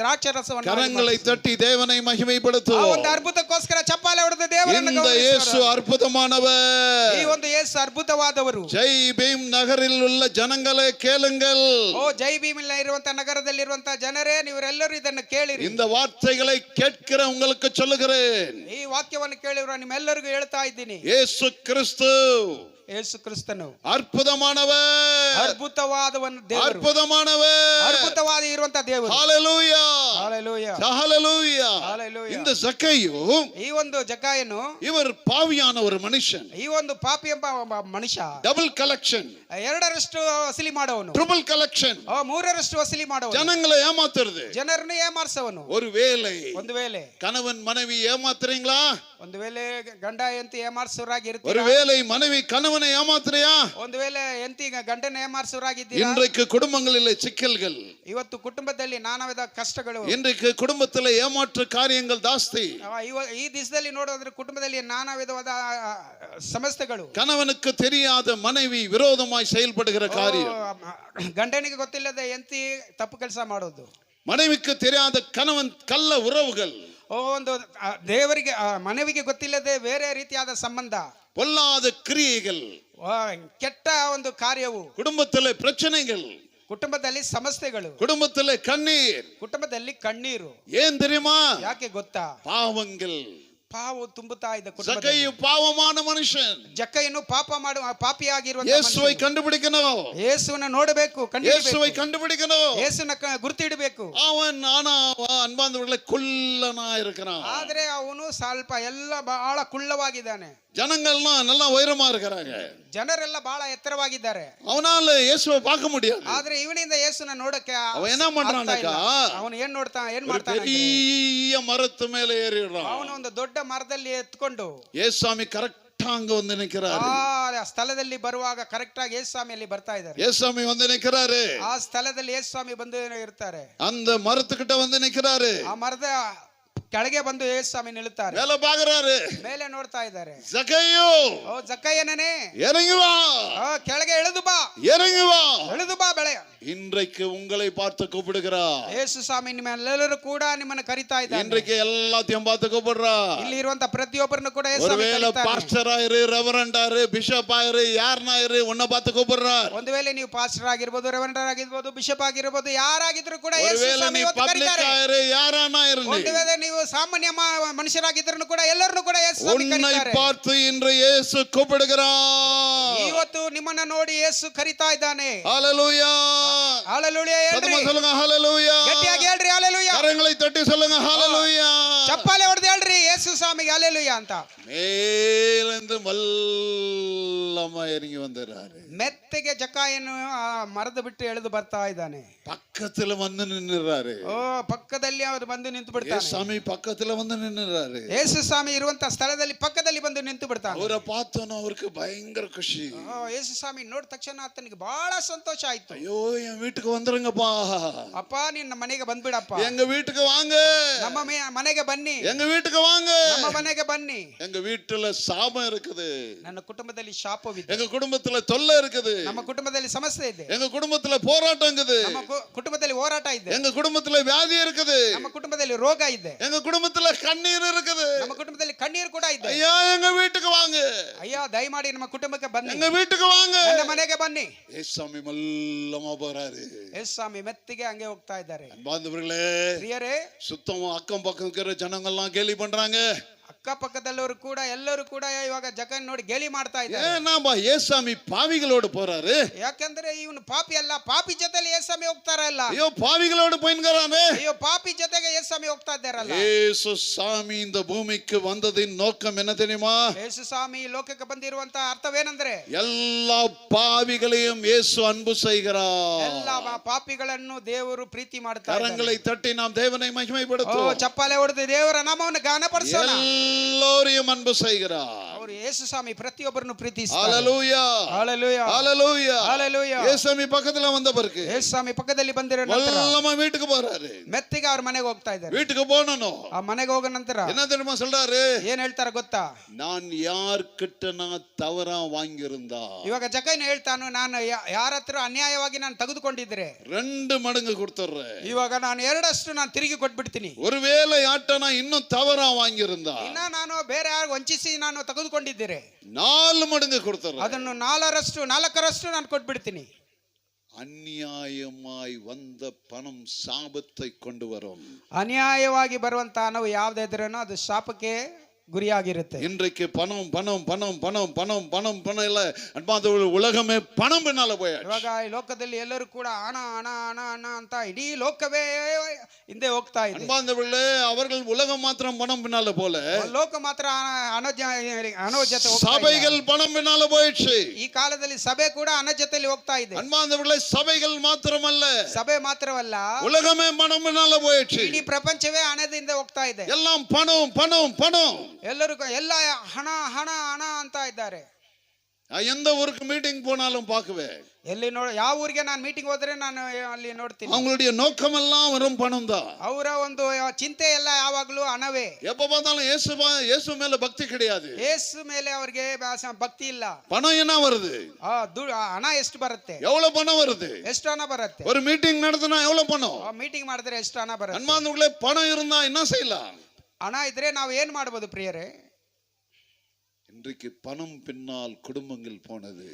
ದ್ರಾಕ್ಷರಸವನ್ನು கரங்களை தட்டி தேவனை மகிமைப்படுத்து. ಆ ಒಂದು ಅದ್ಭುತಕ್ಕೋಸ್ಕರ ಚಪ್ಪಾಳೆ ಹೊಡೆದು ದೇವರನ್ನು இந்த இயேசு அற்புதமானவர். ಈ ಒಂದು ಯೇಸು ಅದ್ಭುತವಾದವರು. ஜெய் பீம் நகரில் உள்ள ஜனங்களே கேளுங்கள். ಓ ಜೈ ಭೀಮಿಲ್ ಇರುವಂತ ನಗರದಲ್ಲಿ ಇರುವಂತ ಜನರೇ, ನೀವರೆಲ್ಲರೂ ಇದನ್ನು ಕೇಳಿರಿ. இந்த வார்த்தைகளை கேட்கிற உங்களுக்கு சொல்லுகிறேன், ಈ ವಾಕ್ಯವನ್ನು ಕೇಳಿರುವ ನಿಮ್ಮೆಲ್ಲರಿಗೂ ಹೇಳ್ತಾ ಇದ್ದೀನಿ, இயேசு கிறிஸ்து ಯೇಸು ಕ್ರಿಸ್ತನು அற்புதமானவர், ಅದ್ಭುತವಾದವನು ದೇವರು, அற்புதமானவர், ಅದ್ಭುತವಾದ ಇರುವಂತ ದೇವರು. ஹalleluya ಹalleluya, ஹalleluya. ಹalleluya. இந்த ஜக்கேயு, ಈ ಒಂದು ಜಕ್ಕಾಯನು, இவர் பாவியான ஒரு மனுஷன், ಈ ಒಂದು ಪಾಪಿ ಎಂಬ ಮನುಷ್ಯ, டபுள் கலெக்ஷன், 2ರಷ್ಟು ವಸೂಲಿ ಮಾಡೋವನು, ட்ரிபிள் கலெக்ஷன், 3ರಷ್ಟು ವಸೂಲಿ ಮಾಡೋವನು, ஜனங்களை ஏமாத்துறது. ಜನರನ್ನು ಏಮಾರಿಸವನು. ஒருவேளை ಒಂದು ವೇಳೆ கணவன் மனைவி ஏமாத்துறீங்களா? ಒಂದು ವೇಳೆ ಗಂಡ ಹೆಂಡತಿ ಏಮಾರಿಸೋರಾಗಿ ಇರ್ತೀರಾ? ஒருவேளை மனைவி கணவனை ஏமாத்துறியா? ಒಂದು ವೇಳೆ ಹೆಂಡತಿ ಗಂಡನ ಏಮಾರಿಸೋರಾಗಿದ್ದೀರಾ? இன்றைக்கு குடும்பங்களில் சிக்கல்கள், ಇವತ್ತು ಕುಟುಂಬದಲ್ಲಿ ನಾನಾ ವಿಧ ಕಷ್ಟಗಳು, இன்றைக்கு குடும்பத்தில் ஏமாற்று காரியங்கள் ஜாஸ்தி. ಈ ದಿವಸದಲ್ಲಿ ನೋಡೋದ್ರೆ ಕುಟುಂಬದಲ್ಲಿ ನಾನಾ ವಿಧವಾದ ಸಮಸ್ಯೆಗಳು. கணவனுக்கு தெரியாத மனைவி விரோதமாய் செயல்படுகிற காரியம், ಗಂಡನಿಗೆ ಗೊತ್ತಿಲ್ಲದೆ ಹೆಂಡತಿ ತಪ್ಪು ಕೆಲಸ ಮಾಡೋದು, மனைவிக்கு தெரியாத கணவன் கள்ள உறவுகள், ಒಂದು ದೇವರಿಗೆ ಮನೆವಿಗೆ ಗೊತ್ತಿಲ್ಲದೆ ಬೇರೆ ರೀತಿಯಾದ ಸಂಬಂಧ, பொல்லாத கிரியைகள், ಕೆಟ್ಟ ಒಂದು ಕಾರ್ಯವು, குடும்பத்தில் பிரச்சனைகள், ಕುಟುಂಬದಲ್ಲಿ ಸಮಸ್ಯೆಗಳು, குடும்பத்தில் கண்ணீர். ಕುಟುಂಬದಲ್ಲಿ ಕಣ್ಣೀರು. ஏன் தெரியுமா? ಯಾಕೆ ಗೊತ್ತಾ? பாவங்கள். ಪಾವು ತುಂಬುತ್ತಾ ಇದ್ದ ஜக்கேயு பாவமான மனுஷன். ಜಕ್ಕಯ್ಯನು ಪಾಪಿಯಾಗಿರುವಂತ இயேசுவை கண்டுபிடிக்கணும், ಯೇಸುವನ್ನ ನೋಡಬೇಕು, இயேசுவை கண்டுபிடிக்கணும், ಯೇಸುನ ಗುರುತಿಡಬೇಕು. அவன் ஆனா அன்பார்ந்தவர்களை குள்ளனா இருக்கிறான், ಆದ್ರೆ ಅವನು ಸ್ವಲ್ಪ ಎಲ್ಲ ಬಹಳ ಕುಳ್ಳವಾಗಿದ್ದಾನೆ. ஜனங்கள்லாம் நல்லா உயரமா இருக்கிறாங்க, ಜನರೆಲ್ಲ ಬಹಳ ಎತ್ತರವಾಗಿದ್ದಾರೆ. அவனால இயேசுவை பார்க்க முடியாது. ಆದ್ರೆ ಇವನಿಂದ ಯೇಸುನ ನೋಡಕ್ಕೆ அவன் என்ன பண்றானாக்கா, ಅವನು ಏನ್ ஒரு ಮಾಡ್ತಾನೆ? பெரிய மரத்து மேல ஏறிடுறான். ಅವನು ಒಂದು ದೊಡ್ಡ ಮರದಲ್ಲಿ ಎತ್ಕೊಂಡು, ஏசாமி கரெக்டா அங்க வந்து நிக்கிறாரு. ಆ ಸ್ಥಳದಲ್ಲಿ ಬರುವಾಗ ಕರೆಕ್ಟ್ ಆಗಿ ಯೇಸು ಸ್ವಾಮಿ ಅಲ್ಲಿ ಬರ್ತಾ ಇದ್ದಾರೆ. ஏசாமி வந்து நிக்கிறாரு. ಆ ಸ್ಥಳದಲ್ಲಿ ಯೇಸು ಸ್ವಾಮಿ ಬಂದು ಇರ್ತಾರೆ. அந்த மரத்துக்கிட்ட வந்து நிக்கிறாரு. ಆ ಮರದ ಕೆಳಗೆ ಬಂದು ಯೇಸು ಸ್ವಾಮಿ ನಿಲ್ಲುತ್ತಾರೆ. மேல பாக்குறாரு, ಮೇಲೆ ನೋಡ್ತಾ ಇದ್ದಾರೆ. ஜக்கேயு, ಓ ಜಕ್ಕಯ್ಯನೇ, இறங்கி வா, ಕೆಳಗೆ ಇಳಿದು ಬಾ, இறங்கி வா. ಇಳಿದು ಬಾ ಬೆಳೆ. இன்றைக்கு உங்களை பார்த்து கூப்பிடுகிறார். ಯೇಸು ಸ್ವಾಮಿ ನಿಮ್ಮೆಲ್ಲರೂ ಕೂಡ ನಿಮ್ಮನ್ನು ಕರಿತಾ ಇದ್ದಾನೆ. இன்றைக்கு எல்லாத்தையும் பார்த்து கூப்பிடுறார். ಇಲ್ಲಿ ಇರುವಂತ ಪ್ರತಿಯೊಬ್ಬರನ್ನು ಕೂಡ ಯೇಸು ಸ್ವಾಮಿ ஒருவேளை ಕರೀತಾನೆ. பாஸ்டர் ஆயிரு, ரெவரண்ட் ஆயிரு, பிஷப் ஆயிரு, யாருன்னா ஆயிரு, உன்னை பார்த்து கூப்பிடுறார். ಒಂದು ವೇಳೆ ನೀವು ಪಾಸ್ಟರ್ ಆಗಿರ್ಬೋದು, ರೆವರೆಂಡರ್ ಆಗಿರ್ಬೋದು, ಬಿಷಪ್ ಆಗಿರ್ಬೋದು, ಯಾರಾಗಿದ್ರು ಕೂಡ ಯೇಸು ஒருவேளை ಸ್ವಾಮಿ நீ ಇವತ್ತು பப்ளிக் ಕರೀತಾರೆ. ஆயிரு, யாரானா ஆயிரு, இனி ಒಂದು ವೇಳೆ ನೀವು ಸಾಮಾನ್ಯ ಮನುಷ್ಯರಾಗಿದ್ರು ಕೂಡ ಎಲ್ಲರನ್ನು ಕೂಡ ಯೇಸು ಸ್ವಾಮಿ உன்னை ಕರೀತಾರೆ. பார்த்து இன்று இயேசு கூப்பிடுகிறார். ಇವತ್ತು ನಿಮ್ಮನ್ನ ನೋಡಿ ಯೇಸು ಕರೀತಾ ಇದ್ದಾನೆ. ஹalleluya. ಹalleluya சத்தமா ಹೇಳ್ರಿ, சொல்லுங்க ஹalleluya. ಗಟ್ಟಿಯಾಗಿ ಹೇಳ್ರಿ ಹalleluya. கரங்களை தட்டி சொல்லுங்க ஹalleluya. ಚಪ್ಪಾಳೆ ಹೊಡೆದು ಹೇಳ್ರಿ ಯೇಸು ಸ್ವಾಮಿಗೆ ಹalleluya ಅಂತ. மேலிருந்து வல்லமா இறங்கி வந்தாரு. ಮೆತ್ತಗೆ ಜಕಾಯನ್ನು ಮರದ ಬಿಟ್ಟು ಎಳೆದು ಬರ್ತಾ ಇದ್ದಾನೆ. பக்கத்துல வந்து நின்னுறாரு. ಓ ಪಕ್ಕದಲ್ಲಿ ಅವರು ಬಂದು ನಿಂತು ಬಿಡ್ತಾನೆ. சாமி பக்கத்துல வந்து நின்னுறாரு. ಯೇಸು ಸ್ವಾಮಿ ಇರುವಂತ ಸ್ಥಳದಲ್ಲಿ ಪಕ್ಕದಲ್ಲಿ ಬಂದು ನಿಂತು ಬಿಡ್ತಾನೆ. அவரை பார்த்தோன்னா அவருக்கு பயங்கர ಖುಷಿ. ಯೇಸು ಸ್ವಾಮಿ ನೋಡಿದ ತಕ್ಷಣ ಆತನಿಗೆ ಬಹಳ ಸಂತೋಷ ಆಯ್ತು. ஐயோ என் வீட்டுக்கு வந்துருங்கப்பா. ಅಪ್ಪ ನಿನ್ನ ಮನೆಗೆ ಬಂದ್ಬಿಡಪ್ಪ. எங்க வீட்டுக்கு வாங்க. ನಮ್ಮ ಮನೆಗೆ ಬನ್ನಿ. எங்க வீட்டுக்கு வாங்க. ನಮ್ಮ ಮನೆಗೆ ಬನ್ನಿ. எங்க வீட்டுல சாபம் இருக்குது. ನನ್ನ ಕುಟುಂಬದಲ್ಲಿ ಶಾಪವಿದೆ. எங்க குடும்பத்துல தொல்லை இருக்குது. ನಮ್ಮ ಕುಟುಂಬದಲ್ಲಿ ಸಮಸ್ಯೆ ಇದೆ. எங்க குடும்பத்துல போராட்டம் இருக்குது. ನಮ್ಮ ಕುಟುಂಬದಲ್ಲಿ ಹೋರಾಟ ಇದೆ. எங்க குடும்பத்துல வியாதி இருக்குது. ನಮ್ಮ ಕುಟುಂಬದಲ್ಲಿ ರೋಗ ಇದೆ. எங்க குடும்பத்துல கண்ணீர் இருக்குது. ನಮ್ಮ ಕುಟುಂಬದಲ್ಲಿ ಕಣ್ಣೀರು ಕೂಡ ಇದೆ. ஐயா எங்க வீட்டுக்கு வாங்க. ಅಯ್ಯ ದಯಮಾಡಿ ನಮ್ಮ ಕುಟುಂಬಕ್ಕೆ ಬನ್ನಿ. எங்க வீட்டுக்கு வாங்க. ನನ್ನ ಮನೆಗೆ ಬನ್ನಿ. ஏசாமி மல்லமா போறாரு. ಯೇಸು ಸ್ವಾಮಿ ಮೆತ್ತಿಗೆ ಹಂಗೆ ಹೋಗ್ತಾ ಇದ್ದಾರೆ. பாந்தவர்களே, ಪ್ರಿಯರೇ, சுத்தமா அக்கம் பக்கம் இருக்கிற ஜனங்கள்லாம் கேலி பண்றாங்க. ಅಕ್ಕಪಕ್ಕದಲ್ಲವರು ಕೂಡ ಎಲ್ಲರೂ ಕೂಡ ಇವಾಗ ಜಗನ್ ನೋಡಿ ಗೇಲಿ ಮಾಡ್ತಾ ಇದ್ದಾರೆ. ஏன்னாம்பா ஏசாமி பாவிகளோடு போறாரு. ಯಾಕಂದ್ರೆ ಇವನು ಪಾಪಿ ಅಲ್ಲ, ಪಾಪಿ ಜೊತೆಲಿ ಯೇಸು ಹೋಗ್ತಾರಲ್ಲ. ஐயோ பாவிகளோடு போயின்றானே. ಅಯ್ಯೋ ಪಾಪಿ ಜೊತೆಗೆ ಯೇಸು ಹೋಗ್ತಾ ಇದ್ದಾರಲ್ಲ. இயேசு சாமி இந்த பூமிக்கு வந்ததின் நோக்கம் என்ன தெரியுமா? ಯೇಸು ಸ್ವಾಮಿ ಲೋಕಕ್ಕೆ ಬಂದಿರುವಂತ ಅರ್ಥವೇನೆಂದ್ರೆ எல்லா பாவிகளையும் இயேசு அன்பு செய்கிறார். ಎಲ್ಲ ಪಾಪಿಗಳನ್ನು ದೇವರು ಪ್ರೀತಿ ಮಾಡ್ತಾರೆ. கரங்களை தட்டி நாம் தேவனை ಓ மகிமைப்படுத்துவோம். ಚಪ್ಪಾಳೆ ಹೊಡೆದು ದೇವರ ನಾಮವನ್ನು ಗಾನಪಡಿಸೋಣ. எல்லோரையும் அன்பு செய்கிறார். ಅವರು ಯೇಸು ಸ್ವಾಮಿ ಪ್ರತಿಯೊಬ್ಬರನ್ನು ಪ್ರೀತಿಸ್ತಾರೆ. ஹalleluya. ಹalleluya. ஹalleluya. ಹalleluya. இயேசுமி பக்கத்துல வந்த பிறகு ಯೇಸು ಸ್ವಾಮಿ ಪಕ್ಕದಲ್ಲಿ ಬಂದಿರೋ ನಂತರ வல்லமா வீட்டுக்கு போறாரு. ಮೆತ್ತಿಗೆ ಅವ್ರ ಮನೆಗೆ ಹೋಗ್ತಾ ಇದ್ದಾರೆ. வீட்டுக்கு போனனும் ಆ ಮನೆಗೆ ಹೋಗೋ ನಂತರ என்ன தெரியுமா சொல்றாரு? ಏನ್ ಹೇಳ್ತಾರ ಗೊತ್ತಾ? நான் யார் கிட்ட நான் தவறா வாங்கியிருந்தா ಇವಾಗ ಜಕೈನ ಹೇಳ್ತಾನು, ನಾನು ಯಾರ ಹತ್ರ ಅನ್ಯಾಯವಾಗಿ ನಾನು ತೆಗೆದುಕೊಂಡಿದ್ರೆ 2 மடங்கு கொடுத்துறேன். ಇವಾಗ ನಾನು ಎರಡಷ್ಟು ನಾನು ತಿರುಗಿ ಕೊಟ್ಬಿಡ್ತೀನಿ. ஒருவேளை யார்ட்ட நான் இன்னும் தவறா வாங்கியிருந்தா ಇನ್ನ ನಾನು ಬೇರೆ ಯಾರು ವಂಚಿಸಿ ನಾನು ತೆಗೆದುಕೊಂಡಿದ್ದರೆ 4 மடங்கு கொடுத்துறேன். ಅದನ್ನು ನಾಲ್ಕರಷ್ಟು ನಾನು ಕೊಟ್ಬಿಡ್ತೀನಿ. அநியாயமாய் வந்த பணம் சாபத்தை கொண்டு வரும். ಅನ್ಯಾಯವಾಗಿ ಬರುವಂತ ಹಣವು ಯಾವುದಿದ್ರೂ ಅದು ಶಾಪಕ್ಕೆ ಗುರಿಯಾಗಿರುತ್ತೆ. இன்றைக்கு பணம் பணம் பணம் பணம் பணம் பணம் பணம் இல்ல அன்பாத உலகமே பணம் பின்னால போயாச்சு. ಇವಾಗ ಈ ಲೋಕದಲ್ಲಿ ಎಲ್ಲರೂ ಕೂಡ ಹಣ ಹಣ ಹಣ ಹಣ ಅಂತ ಇಡೀ ಲೋಕವೇ ಹಿಂದೆ ಹೋಗ್ತಾ ಇದೆ. அன்பாந்தவர்களே, அவர்கள் உலகம் மாத்திரம் பணம் பின்னால போல ಲೋಕ ಮಾತ್ರ ಹಣ ಜೊತೆ ಹೋಗ್ತಾ ಇದೆ. சபைகள் பணம் பின்னால போயிடுச்சு. ಈ ಕಾಲದಲ್ಲಿ ಸಭೆ ಕೂಡ ಹಣ ಜೊತೆಲಿ ಹೋಗ್ತಾ ಇದೆ. அன்பாந்தவர்களே, சபைகள் மாத்திரமல்ல, ಸಭೆ ಮಾತ್ರವಲ್ಲ, உலகமே பணம் பின்னால போயிடுச்சு. ಇಡೀ ಪ್ರಪಂಚವೇ ಹಣದಿಂದ ಹೋಗ್ತಾ ಇದೆ. எல்லாம் பணம் பணம் பணம். ಎಲ್ಲರೂ ಎಲ್ಲ ಹಣ ಹಣ ಹಣ ಅಂತ ಇದ್ದಾರೆ. எந்த ஊருக்கு மீட்டிங் போனாலும் பார்க்குவேன். ಎಲ್ಲಿ ಯಾವ ಊರಿಗೆ ನಾನು ಮೀಟಿಂಗ್ ಹೋದ್ರೆ ನಾನು ಅಲ್ಲಿ ನೋಡ್ತೀನಿ. அவங்களுடைய நோக்கம் எல்லாம் வெறும் பணம் தான். ಅವರ ಒಂದು ಚಿಂತೆ ಎಲ್ಲ ಯಾವಾಗಲೂ ಹಣವೇ. எப்ப பார்த்தாலும் இயேசு மேல பக்தி கிடையாது. ಯೇಸು ಮೇಲೆ ಅವರಿಗೆ ಭಕ್ತಿ ಇಲ್ಲ. பணம் என்ன வருது? ಹಣ ಎಷ್ಟು ಬರುತ್ತೆ? எவ்வளவு பணம் வருது? ಎಷ್ಟು ಹಣ ಬರುತ್ತೆ? ஒரு மீட்டிங் நடத்தினா எவ்வளவு பணம்? ಮೀಟಿಂಗ್ ಮಾಡಿದ್ರೆ ಎಷ್ಟು ಹಣ ಬರುತ್ತೆ? அன்பாந்தவர்களே, பணம் இருந்தா என்ன செய்யலாம்? ಹಣ ಇದ್ರೆ ನಾವು ಏನ್ ಮಾಡಬಹುದು ಪ್ರಿಯರೇ? இன்றைக்கு பணம் பின்னால் குடும்பங்கள் போனது.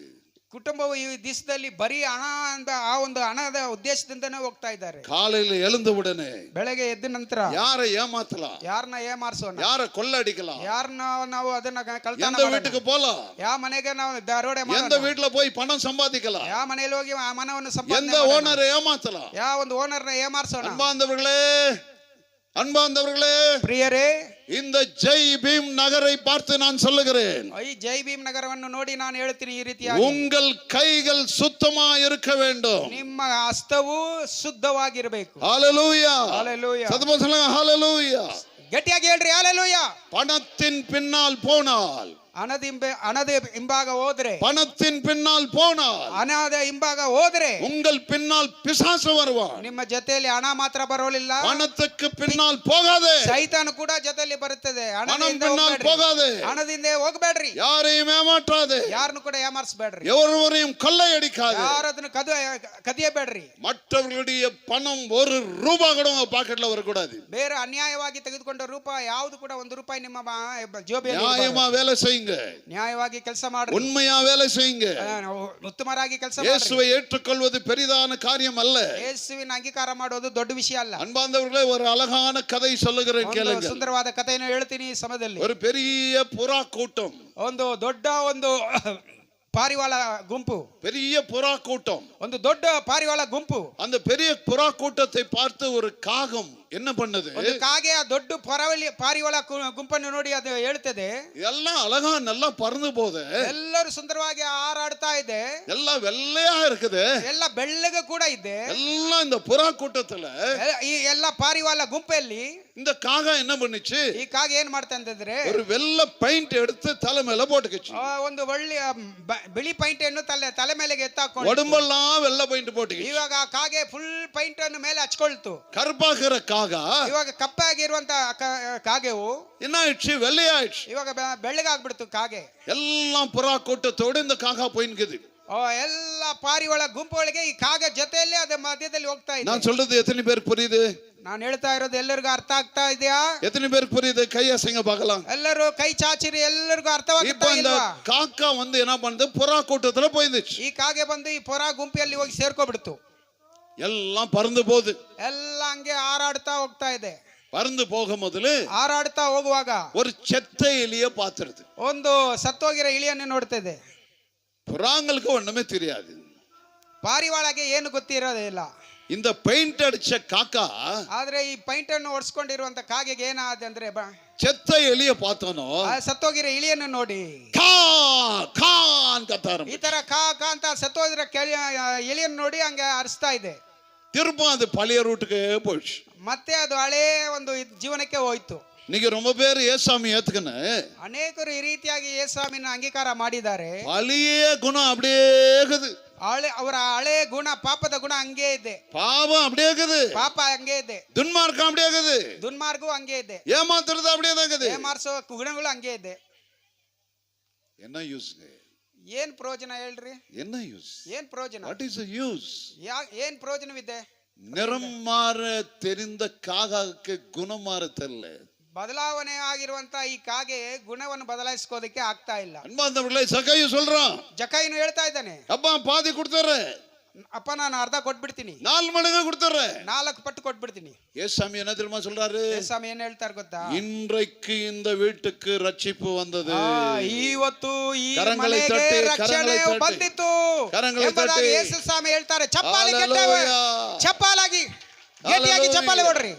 ಕುಟುಂಬವು ಈ ದಿವಸದಲ್ಲಿ ಬರೀ ಹಣ ಅಂತ ಆ ಒಂದು ಹಣದ ಉದ್ದೇಶದಿಂದನೇ ಹೋಗ್ತಾ ಇದ್ದಾರೆ. காலையில எழுந்த உடனே ಬೆಳಗ್ಗೆ ಎದ್ದ ನಂತರ யாரை ஏமாத்தலாம், ಯಾರನ್ನ ಏಮಾರ್ಸೋಣ, யாரை கொள்ளடிக்கலாம், ಯಾರನ್ನ ನಾವು ಅದನ್ನ ಕಳ್ತನ எந்த வீட்டுக்கு போலாம், ಯಾವ ಮನೆಗೆ ನಾವು ದರೋಡೆ எந்த வீட்டுல போய் பணம் சம்பாதிக்கலாம், ಯಾವ ಮನೆಯಲ್ಲಿ ಹೋಗಿ ಆ ಮನವನ್ನು எந்த ಸಂಪಾದನೆ ஓனரை ஏமாத்தலாம். ಯಾವ ಒಂದು ಓನರ್ನ ಏಮಾರ್ಸೋಣ. அன்பாந்தவர்களே, ಪ್ರಿಯರೇ, இந்த ஜெய் பீம் நகரை பார்த்து நான் சொல்லுகிறேன், ಈ ಜೈ ಭೀಮ್ ನಗರವನ್ನು ನೋಡಿ ನಾನು ಹೇಳ್ತೀನಿ ಈ ರೀತಿಯಾಗಿ, உங்கள் கைகள் சுத்தமா இருக்க வேண்டும். ನಿಮ್ಮ ಹಸ್ತವು ಶುದ್ಧವಾಗಿರಬೇಕು. ஹalleluya. ஹalleluya. சத்தமா சொல்லுங்க ஹalleluya. ಗಟ್ಟಿಯಾಗಿ ಹೇಳ್ರಿ ஹalleluya. பணத்தின் பின்னால் போனால், ಹಣದ ಹಿಂಭಾಗ ಹೋದ್ರೆ, பணத்தின் பின்னால் போனால் ಹಣದ ಹಿಂಭಾಗ ಹೋದ್ರೆ உங்கள் பின்னால் பிசாசு வருவான். ನಿಮ್ಮ ಜೊತೆಯಲ್ಲಿ ಹಣ ಮಾತ್ರ ಬರೋಲಿಲ್ಲ, பணத்துக்கு பின்னால் போகாதே. ಸೈತಾನ ಕೂಡ ಜೊತೆಯಲ್ಲಿ ಬರುತ್ತದೆ. பணம் பின்னால் போகாதே. ಹಣದಿಂದ ಹೋಗಬೇಡ್ರಿ. யாரையும் ஏமாற்றாதே. ಯಾರನ್ನು ಕೂಡ ಏಮಾರಿಸಬೇಡ್ರಿ. எவரையும் கொள்ளையடிக்காதே. ಯಾರದನ್ನು ಕದಿಯಬೇಡ್ರಿ. மற்றவர்களுடைய பணம் ஒரு ரூபாய் கூட உங்க பாக்கெட்ல வரக்கூடாது. ಬೇರೆ ಅನ್ಯಾಯವಾಗಿ ತೆಗೆದುಕೊಂಡ ರೂಪಾಯಿ ಯಾವುದು ಕೂಡ ಒಂದು ರೂಪಾಯಿ ನಿಮ್ಮ ಜೋಬಿಯಲ್ಲಿ நியாயமா வேலை செய்யுங்க. செய்யுங்க, ನ್ಯಾಯವಾಗಿ ಕೆಲಸ ಮಾಡ್ರಿ, உண்மையா வேலை செய்யுங்க. ಉತ್ತಮರಾಗಿ ಕೆಲಸ ಮಾಡ್ರಿ. இயேசுவை ஏற்றுக்கொள்வது பெரிதான காரியம் அல்ல. ಯೇಸುವಿನ ಅಂಗೀಕಾರ ಮಾಡೋದು ದೊಡ್ಡ ವಿಷಯ ಅಲ್ಲ. அன்பார்ந்தவர்களே, ஒரு அழகான கதை சொல்லுகிறேன் ಒಂದು கேளுங்க. ಸುಂದರವಾದ ಕಥೆಯನ್ನು ಹೇಳ್ತೀನಿ ಈ ಸಮಯದಲ್ಲಿ. ஒரு பெரிய புறா கூட்டம், ಒಂದು ದೊಡ್ಡ ಒಂದು ಪಾರಿವಾಳ ಗುಂಪು, பெரிய புறா கூட்டம். ಒಂದು ದೊಡ್ಡ ಪಾರಿವಾಳ ಗುಂಪು. அந்த பெரிய புறா கூட்டத்தை பார்த்து ஒரு காகம் என்ன பண்ணது? ಒಂದು ಕಾಗೆ ಆ ದೊಡ್ಡ ಪಾರಿವಾಳ ಗುಂಪನ್ನು ನೋಡಿ ಅದು ಹೇಳ್ತದೆ, எல்லாம் அழகா நல்லா பறந்து போகுது, ಎಲ್ಲರೂ ಸುಂದರವಾಗಿ ಹಾರಾಡ್ತಾ ಇದೆ, எல்லாம் வெள்ளையா இருக்குது, ಎಲ್ಲ ಬೆಳ್ಳಗೆ ಕೂಡ ಇದೆ. எல்லாம் இந்த புறா கூட்டத்துல ಈ ಎಲ್ಲ ಪಾರಿವಾಳ ಗುಂಪಲ್ಲಿ இந்த காகம் என்ன பண்ணுச்சு? ಈ ಕಾಗೆ ಏನ್ ಮಾಡ್ತಾ ಅಂತಂದ್ರೆ ஒரு வெள்ளை பெயிண்ட் எடுத்து தலை மேல போட்டுக்கிச்சு. ಒಂದು ಒಳ್ಳೆ ಬಿಳಿ ಪೈಂಟ್ ಅನ್ನು ತಲೆ ಮೇಲೆಗೆ ಎತ್ತಾಕೊಂಡು உடம்பெல்லாம் வெள்ளை பெயிண்ட் போட்டுக்கிச்சு. ಇವಾಗ ಆ ಕಾಗೆ ಫುಲ್ ಪೈಂಟ್ ಅನ್ನು ಮೇಲೆ ಹಚ್ಕೊಳ್ತು. கருப்பாகிற காகா ಇವಾಗ ಕಪ್ಪಾಗಿರುವಂತ ಕಾಗೆವು என்ன ஆயிடுச்சு? வெள்ளையாயிடுச்சு. ಇವಾಗ ಬೆಳ್ಳಗಾಗ್ಬಿಡ್ತು ಕಾಗೆ. எல்லாம் புறா கூட்டத்தோடு இந்த காகா போயின்குது. ಎಲ್ಲ ಪಾರಿವಾಳ ಗುಂಪುಗಳಿಗೆ ಈ ಕಾಗೆ ಜೊತೆಯಲ್ಲಿ ಅದ ಮಧ್ಯದಲ್ಲಿ ಹೋಗ್ತಾ ಇದೆ. நான் சொல்றது எத்தனை பேருக்கு புரியுது? ನಾನು ಹೇಳ್ತಾ ಇರೋದು ಎಲ್ಲರಿಗೂ ಅರ್ಥ ಆಗ್ತಾ ಇದೆಯಾ? எத்தனை பேருக்கு புரியுது? கை அசைங்க பார்க்கலாம். ಎಲ್ಲರೂ ಕೈ ಚಾಚಿರಿ, ಎಲ್ಲರಿಗೂ ಅರ್ಥವಾಗ್ತಾ இப்போ இந்த ಇಲ್ವಾ? காக்கா வந்து என்ன பண்ணுது? புறா கூட்டத்துல போயிருந்துச்சு. ಈ ಕಾಗೆ ಬಂದು ಈ ಪೊರ ಗುಂಪಿಯಲ್ಲಿ ಹೋಗಿ ಸೇರ್ಕೊಬಿಡ್ತು. எல்லாம் பறந்து போகுது. ಎಲ್ಲ ಹಂಗೆ ಹಾರಾಡ್ತಾ ಹೋಗ್ತಾ ಇದೆ. பறந்து போக முதல்ல ಹಾರಾಡ್ತಾ ಹೋಗುವಾಗ ஒரு செத்த எலிய பாத்துருது. ಒಂದು ಸತ್ತೋಗಿರೋ ಇಲಿಯನ್ನು ನೋಡ್ತಿದೆ. புறாங்களுக்கு ஒண்ணுமே தெரியாது. ಪಾರಿವಾಳಗೆ ಏನು ಗೊತ್ತಿರೋದಿಲ್ಲ. இந்த பெயிண்ட் அடிச்ச காக்கா ಆದ್ರೆ ಈ ಪೈಂಟ್ ಅನ್ನು ಒಡ್ಸ್ಕೊಂಡಿರುವಂತ ಕಾಗೆಗೆ ಏನಾದ ಅಂದ್ರೆ செத்த எலிய பார்த்தோனோ ಸತ್ತೋಗಿರೋ ಇಲಿಯನ್ನು ನೋಡಿ கா கா ಅಂತ ಕತ್ತಾರ. ಈ ತರ ಕಾ ಕಾ ಅಂತ ಸತ್ತೋಗಿರೋ ಇಲಿಯನ್ನು ನೋಡಿ ಹಂಗೆ ಅರಿಸ್ತಾ ಇದೆ. திரும்ப அது பழைய ரூட்டுக்கு போயிடுச்சு. ಮತ್ತೆ ಅದು ಹಳೇ ಒಂದು ಜೀವನಕ್ಕೆ ಹೋಯ್ತು. நீங்க ரொம்ப பேர் ஏசாமி ஏத்துக்கன, ಅನೇಕರು ಈ ರೀತಿಯಾಗಿ ಯೇಸುವಿನ ಅಂಗೀಕಾರ ಮಾಡಿದ್ದಾರೆ. பழைய குணம் அப்படியே இருக்குது, ಅವರ ಹಳೆ ಗುಣ, ಪಾಪದ ಗುಣ ಹಂಗೆ ಇದೆ, பாவம் அப்படியே இருக்குது, ಪಾಪ ಹಂಗೆ ಇದೆ, துன்மார்க்கம் அப்படியே இருக்குது, ದುರ್ಮಾರ್ಗವು ಹಂಗೆ ಇದೆ, ஏமாத்துறது அப்படியே தான் இருக்குது. ಏಮಾರಿಸೋ ಗುಣಗಳು ಹಂಗೆ ಇದೆ. என்ன யூஸ்ங்க? ಏನ್ ಪ್ರಯೋಜನ ಹೇಳ್ರಿ? என்ன யூஸ்? ಏನ್ ಪ್ರಯೋಜನ? What is the use? ಏನ್ ಪ್ರಯೋಜನವಿದೆ? நிறம் மாற தெரிந்த காகாக்கு குணம் மாற தெரியல. ಬದಲಾವಣೆ ಆಗಿರುವಂತ ಈ ಕಾಗೆ ಗುಣವನ್ನು ಬದಲಾಯಿಸ್ಕೋದಕ್ಕೆ ಆಗ್ತಾ ಇಲ್ಲ. அன்பார்ந்தவர்களே, சகையு சொல்றான், ಜಕಾಯಿನು ಹೇಳ್ತಾ ಇದ್ದಾನೆ, அப்பா பாதி கொடுத்துறே, ಅಪ್ಪ ನಾನು ಅರ್ಧ ಕೊಟ್ಬಿಡ್ತೀನಿ, 4 ಮಡங்கு கொடுத்துறே, 4 ಪಟ್ಟು ಕೊಟ್ಬಿಡ್ತೀನಿ. ஏசாமி என்ன தெரியுமா சொல்றாரு? ಯೇಸು ಏನ್ ಹೇಳ್ತಾರೆ ಗೊತ್ತಾ? இன்றைக்கு இந்த வீட்டுக்கு ரட்சிப்பு வந்தது, ಇವತ್ತು ಈ ಕರங்களை ಮನೆಗೆ ತಟ್ಟಿ, ರಕ್ಷಣೆ ಕರங்களை ತಟ್ಟಿ, ಬಂದಿತ್ತು ಕರங்களை ಎಂಬುದಾಗಿ ತಟ್ಟಿ. ಯೇಸು ಸ್ವಾಮಿ ಹೇಳ್ತಾರೆ. ಚಪ್ಪಾಳೆ Hallelujah. ಚಪ್ಪಾಲಾಗಿ ಗಟ್ಟಿಯಾಗಿ ಚಪ್ಪಾಳೆ ಹೊಡ್ರಿ.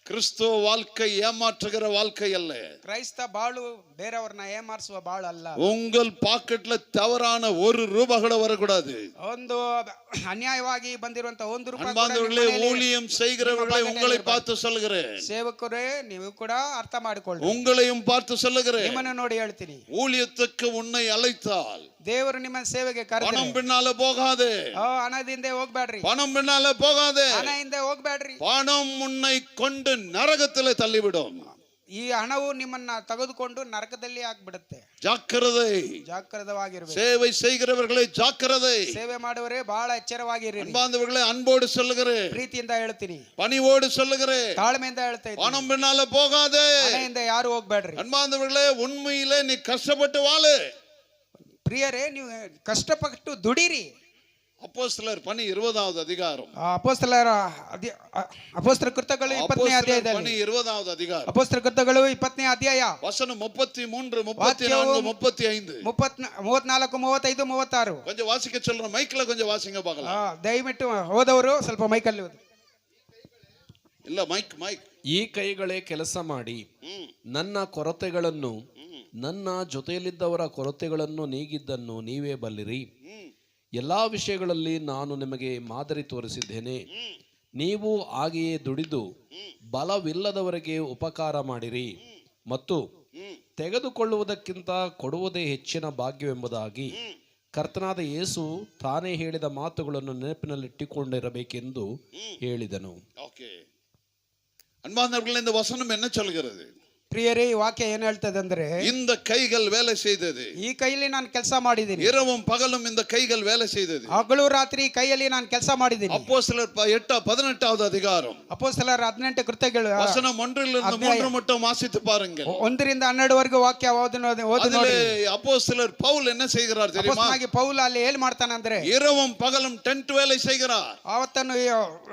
கிறிஸ்துவ வாழ்க்கை ஏமாற்றுகிற வாழ்க்கை அல்ல. ಕ್ರೈಸ್ತ ಬಾಳು ಬೇರೆಯವ್ರನ್ನ ಏಮಾರಿಸುವ ಬಾಳು ಅಲ್ಲ. உங்கள் பாக்கெட்ல தவறான ₹1 கூட வரக்கூடாது. ಒಂದು ಅನ್ಯಾಯವಾಗಿ ಬಂದಿರುವಂತ ₹1 அன்பார்ந்தவர்களே, ஊழியம் செய்கிறவர்களை உங்களை பார்த்து சொல்கிறேன், ಸೇವಕರೇ ನೀವು ಕೂಡ ಅರ್ಥ ಮಾಡಿಕೊಳ್ಳಿ, உங்களையும் பார்த்து சொல்லுகிறேன், ನಿಮ್ಮನ್ನು ನೋಡಿ ಹೇಳ್ತೀನಿ. ஊழியத்துக்கு உன்னை அழைத்தால் ದೇವರು ನಿಮ್ಮ ಸೇವೆಗೆ பணம் ಕರೆದರೆ பின்னால போகாதே, ಹಣದಿಂದ ಹೋಗ್ಬೇಡ್ರಿ, பணம் பின்னால போகாதே, ಹಣ ಹಿಂದೆ ಹೋಗ್ಬೇಡ್ರಿ. பணம் உன்னை கொண்டு நரகத்திலே தள்ளிவிடும். ಈ ಹಣವು ನಿಮ್ಮನ್ನ ತೆಗೆದುಕೊಂಡು ನರಕದಲ್ಲಿ ಹಾಕ್ಬಿಡುತ್ತೆ. ஜாக்கிரதை, ಜಾಗೃತವಾಗಿರ್ಬೇಕು. சேவை செய்கிறவர்களை ஜாக்கிரதை. ಸೇವೆ ಮಾಡುವರೇ ಬಹಳ ಎಚ್ಚರವಾಗಿರಿ. அன்பார்ந்தவர்களே, அன்போடு சொல்லுகிறேன், ಪ್ರೀತಿಯಿಂದ ಹೇಳ್ತೀನಿ, பணிவோடு சொல்லுகிறேன், ತಾಳ್ಮೆಯಿಂದ ಹೇಳ್ತಾ ಇದ್ದೀನಿ. பணம் பின்னால போகாதே. ಹಣದಿಂದ ಯಾರು ಹೋಗ್ಬೇಡ್ರಿ. அன்பார்ந்தவர்களே, உண்மையிலே நீ கஷ்டப்பட்டு வாழு. ಪ್ರಿಯರೇ, ನೀವು ಕಷ್ಟಪಟ್ಟು ದುಡಿರಿ. அப்போஸ்தலர் பணி 20வது அதிகாரம், ಅಪೊಸ್ತಲ ಕೃತ್ಯಗಳು 20ನೇ ಅಧ್ಯಾಯದಲ್ಲಿ, பணி 20வது அதிகாரம், ಅಪೊಸ್ತಲ ಕೃತ್ಯಗಳು 20ನೇ ಅಧ್ಯಾಯ, வசனம் 33, 34, 35. 34, 35, 36. கொஞ்சம் வாசிக்க சொல்றேன், மைக்ல கொஞ்சம் வாசிங்க பார்க்கலாம். ದಯವಿಟ್ಟು ಹೋದವರು ಸ್ವಲ್ಪ ಮೈಕಲ್ಲಿ ಓದಿ. இல்ல மைக் மைக். ಈ ಕೈಗಳೇ ಕೆಲಸ ಮಾಡಿ ನನ್ನ ಕೊರತೆಗಳನ್ನು, ನನ್ನ ಜೊತೆಯಲ್ಲಿದ್ದವರ ಕೊರತೆಗಳನ್ನು ನೀಗಿದ್ದನ್ನು ನೀವೇ ಬಲ್ಲಿರಿ. ಎಲ್ಲಾ ವಿಷಯಗಳಲ್ಲಿ ನಾನು ನಿಮಗೆ ಮಾದರಿ ತೋರಿಸಿದ್ದೇನೆ. ನೀವು ಹಾಗೆಯೇ ದುಡಿದು ಬಲವಿಲ್ಲದವರಿಗೆ ಉಪಕಾರ ಮಾಡಿರಿ ಮತ್ತು ತೆಗೆದುಕೊಳ್ಳುವುದಕ್ಕಿಂತ ಕೊಡುವುದೇ ಹೆಚ್ಚಿನ ಭಾಗ್ಯವೆಂಬುದಾಗಿ ಕರ್ತನಾದ ಯೇಸು ತಾನೇ ಹೇಳಿದ ಮಾತುಗಳನ್ನು ನೆನಪಿನಲ್ಲಿಟ್ಟುಕೊಂಡಿರಬೇಕೆಂದು ಹೇಳಿದನು. ஓகே, அன்பார்ந்தவர்களே, இந்த வசனம் என்ன சொல்கிறது? ಪ್ರಿಯರೇ, ಈ ವಾಕ್ಯ ಏನ್ ಹೇಳ್ತದೆ ಅಂದ್ರೆ, இந்த கைகள் வேலை செய்தது. ಈ ಕೈಯಲ್ಲಿ ನಾನು ಕೆಲಸ ಮಾಡಿದ್ದೀನಿ, இரவும் பகலும் இந்த கைகள் வேலை செய்தது. ಹಗಲು ರಾತ್ರಿ ಈ ಕೈಯಲ್ಲಿ ನಾನು ಕೆಲಸ ಮಾಡಿದ್ದೀನಿ. அப்போஸ்தலர் 8:18வது அதிகாரம் ಅಪೊಸ್ತಲರ 18 ಕೃತ್ಯಗಳು வசனம் 1 3 மட்டும் வாசித்து பாருங்கள். 1-12 ವರೆಗೂ ವಾಕ್ಯ ಓದಿ ನೋಡಿ. அப்போஸ்தலர் பவுல் என்ன செய்கிறார் தெரியுமா? ಅಪೊಸ್ತಲನಾಗಿ ಪೌಲ ಅಲ್ಲಿ ಏನ್ ಮಾಡ್ತಾನೆ ಅಂದ್ರೆ, இரவும் பகலும் ಟೆಂಟ್ வேலை செய்கிறார். ಅವತ್ತನ್ನು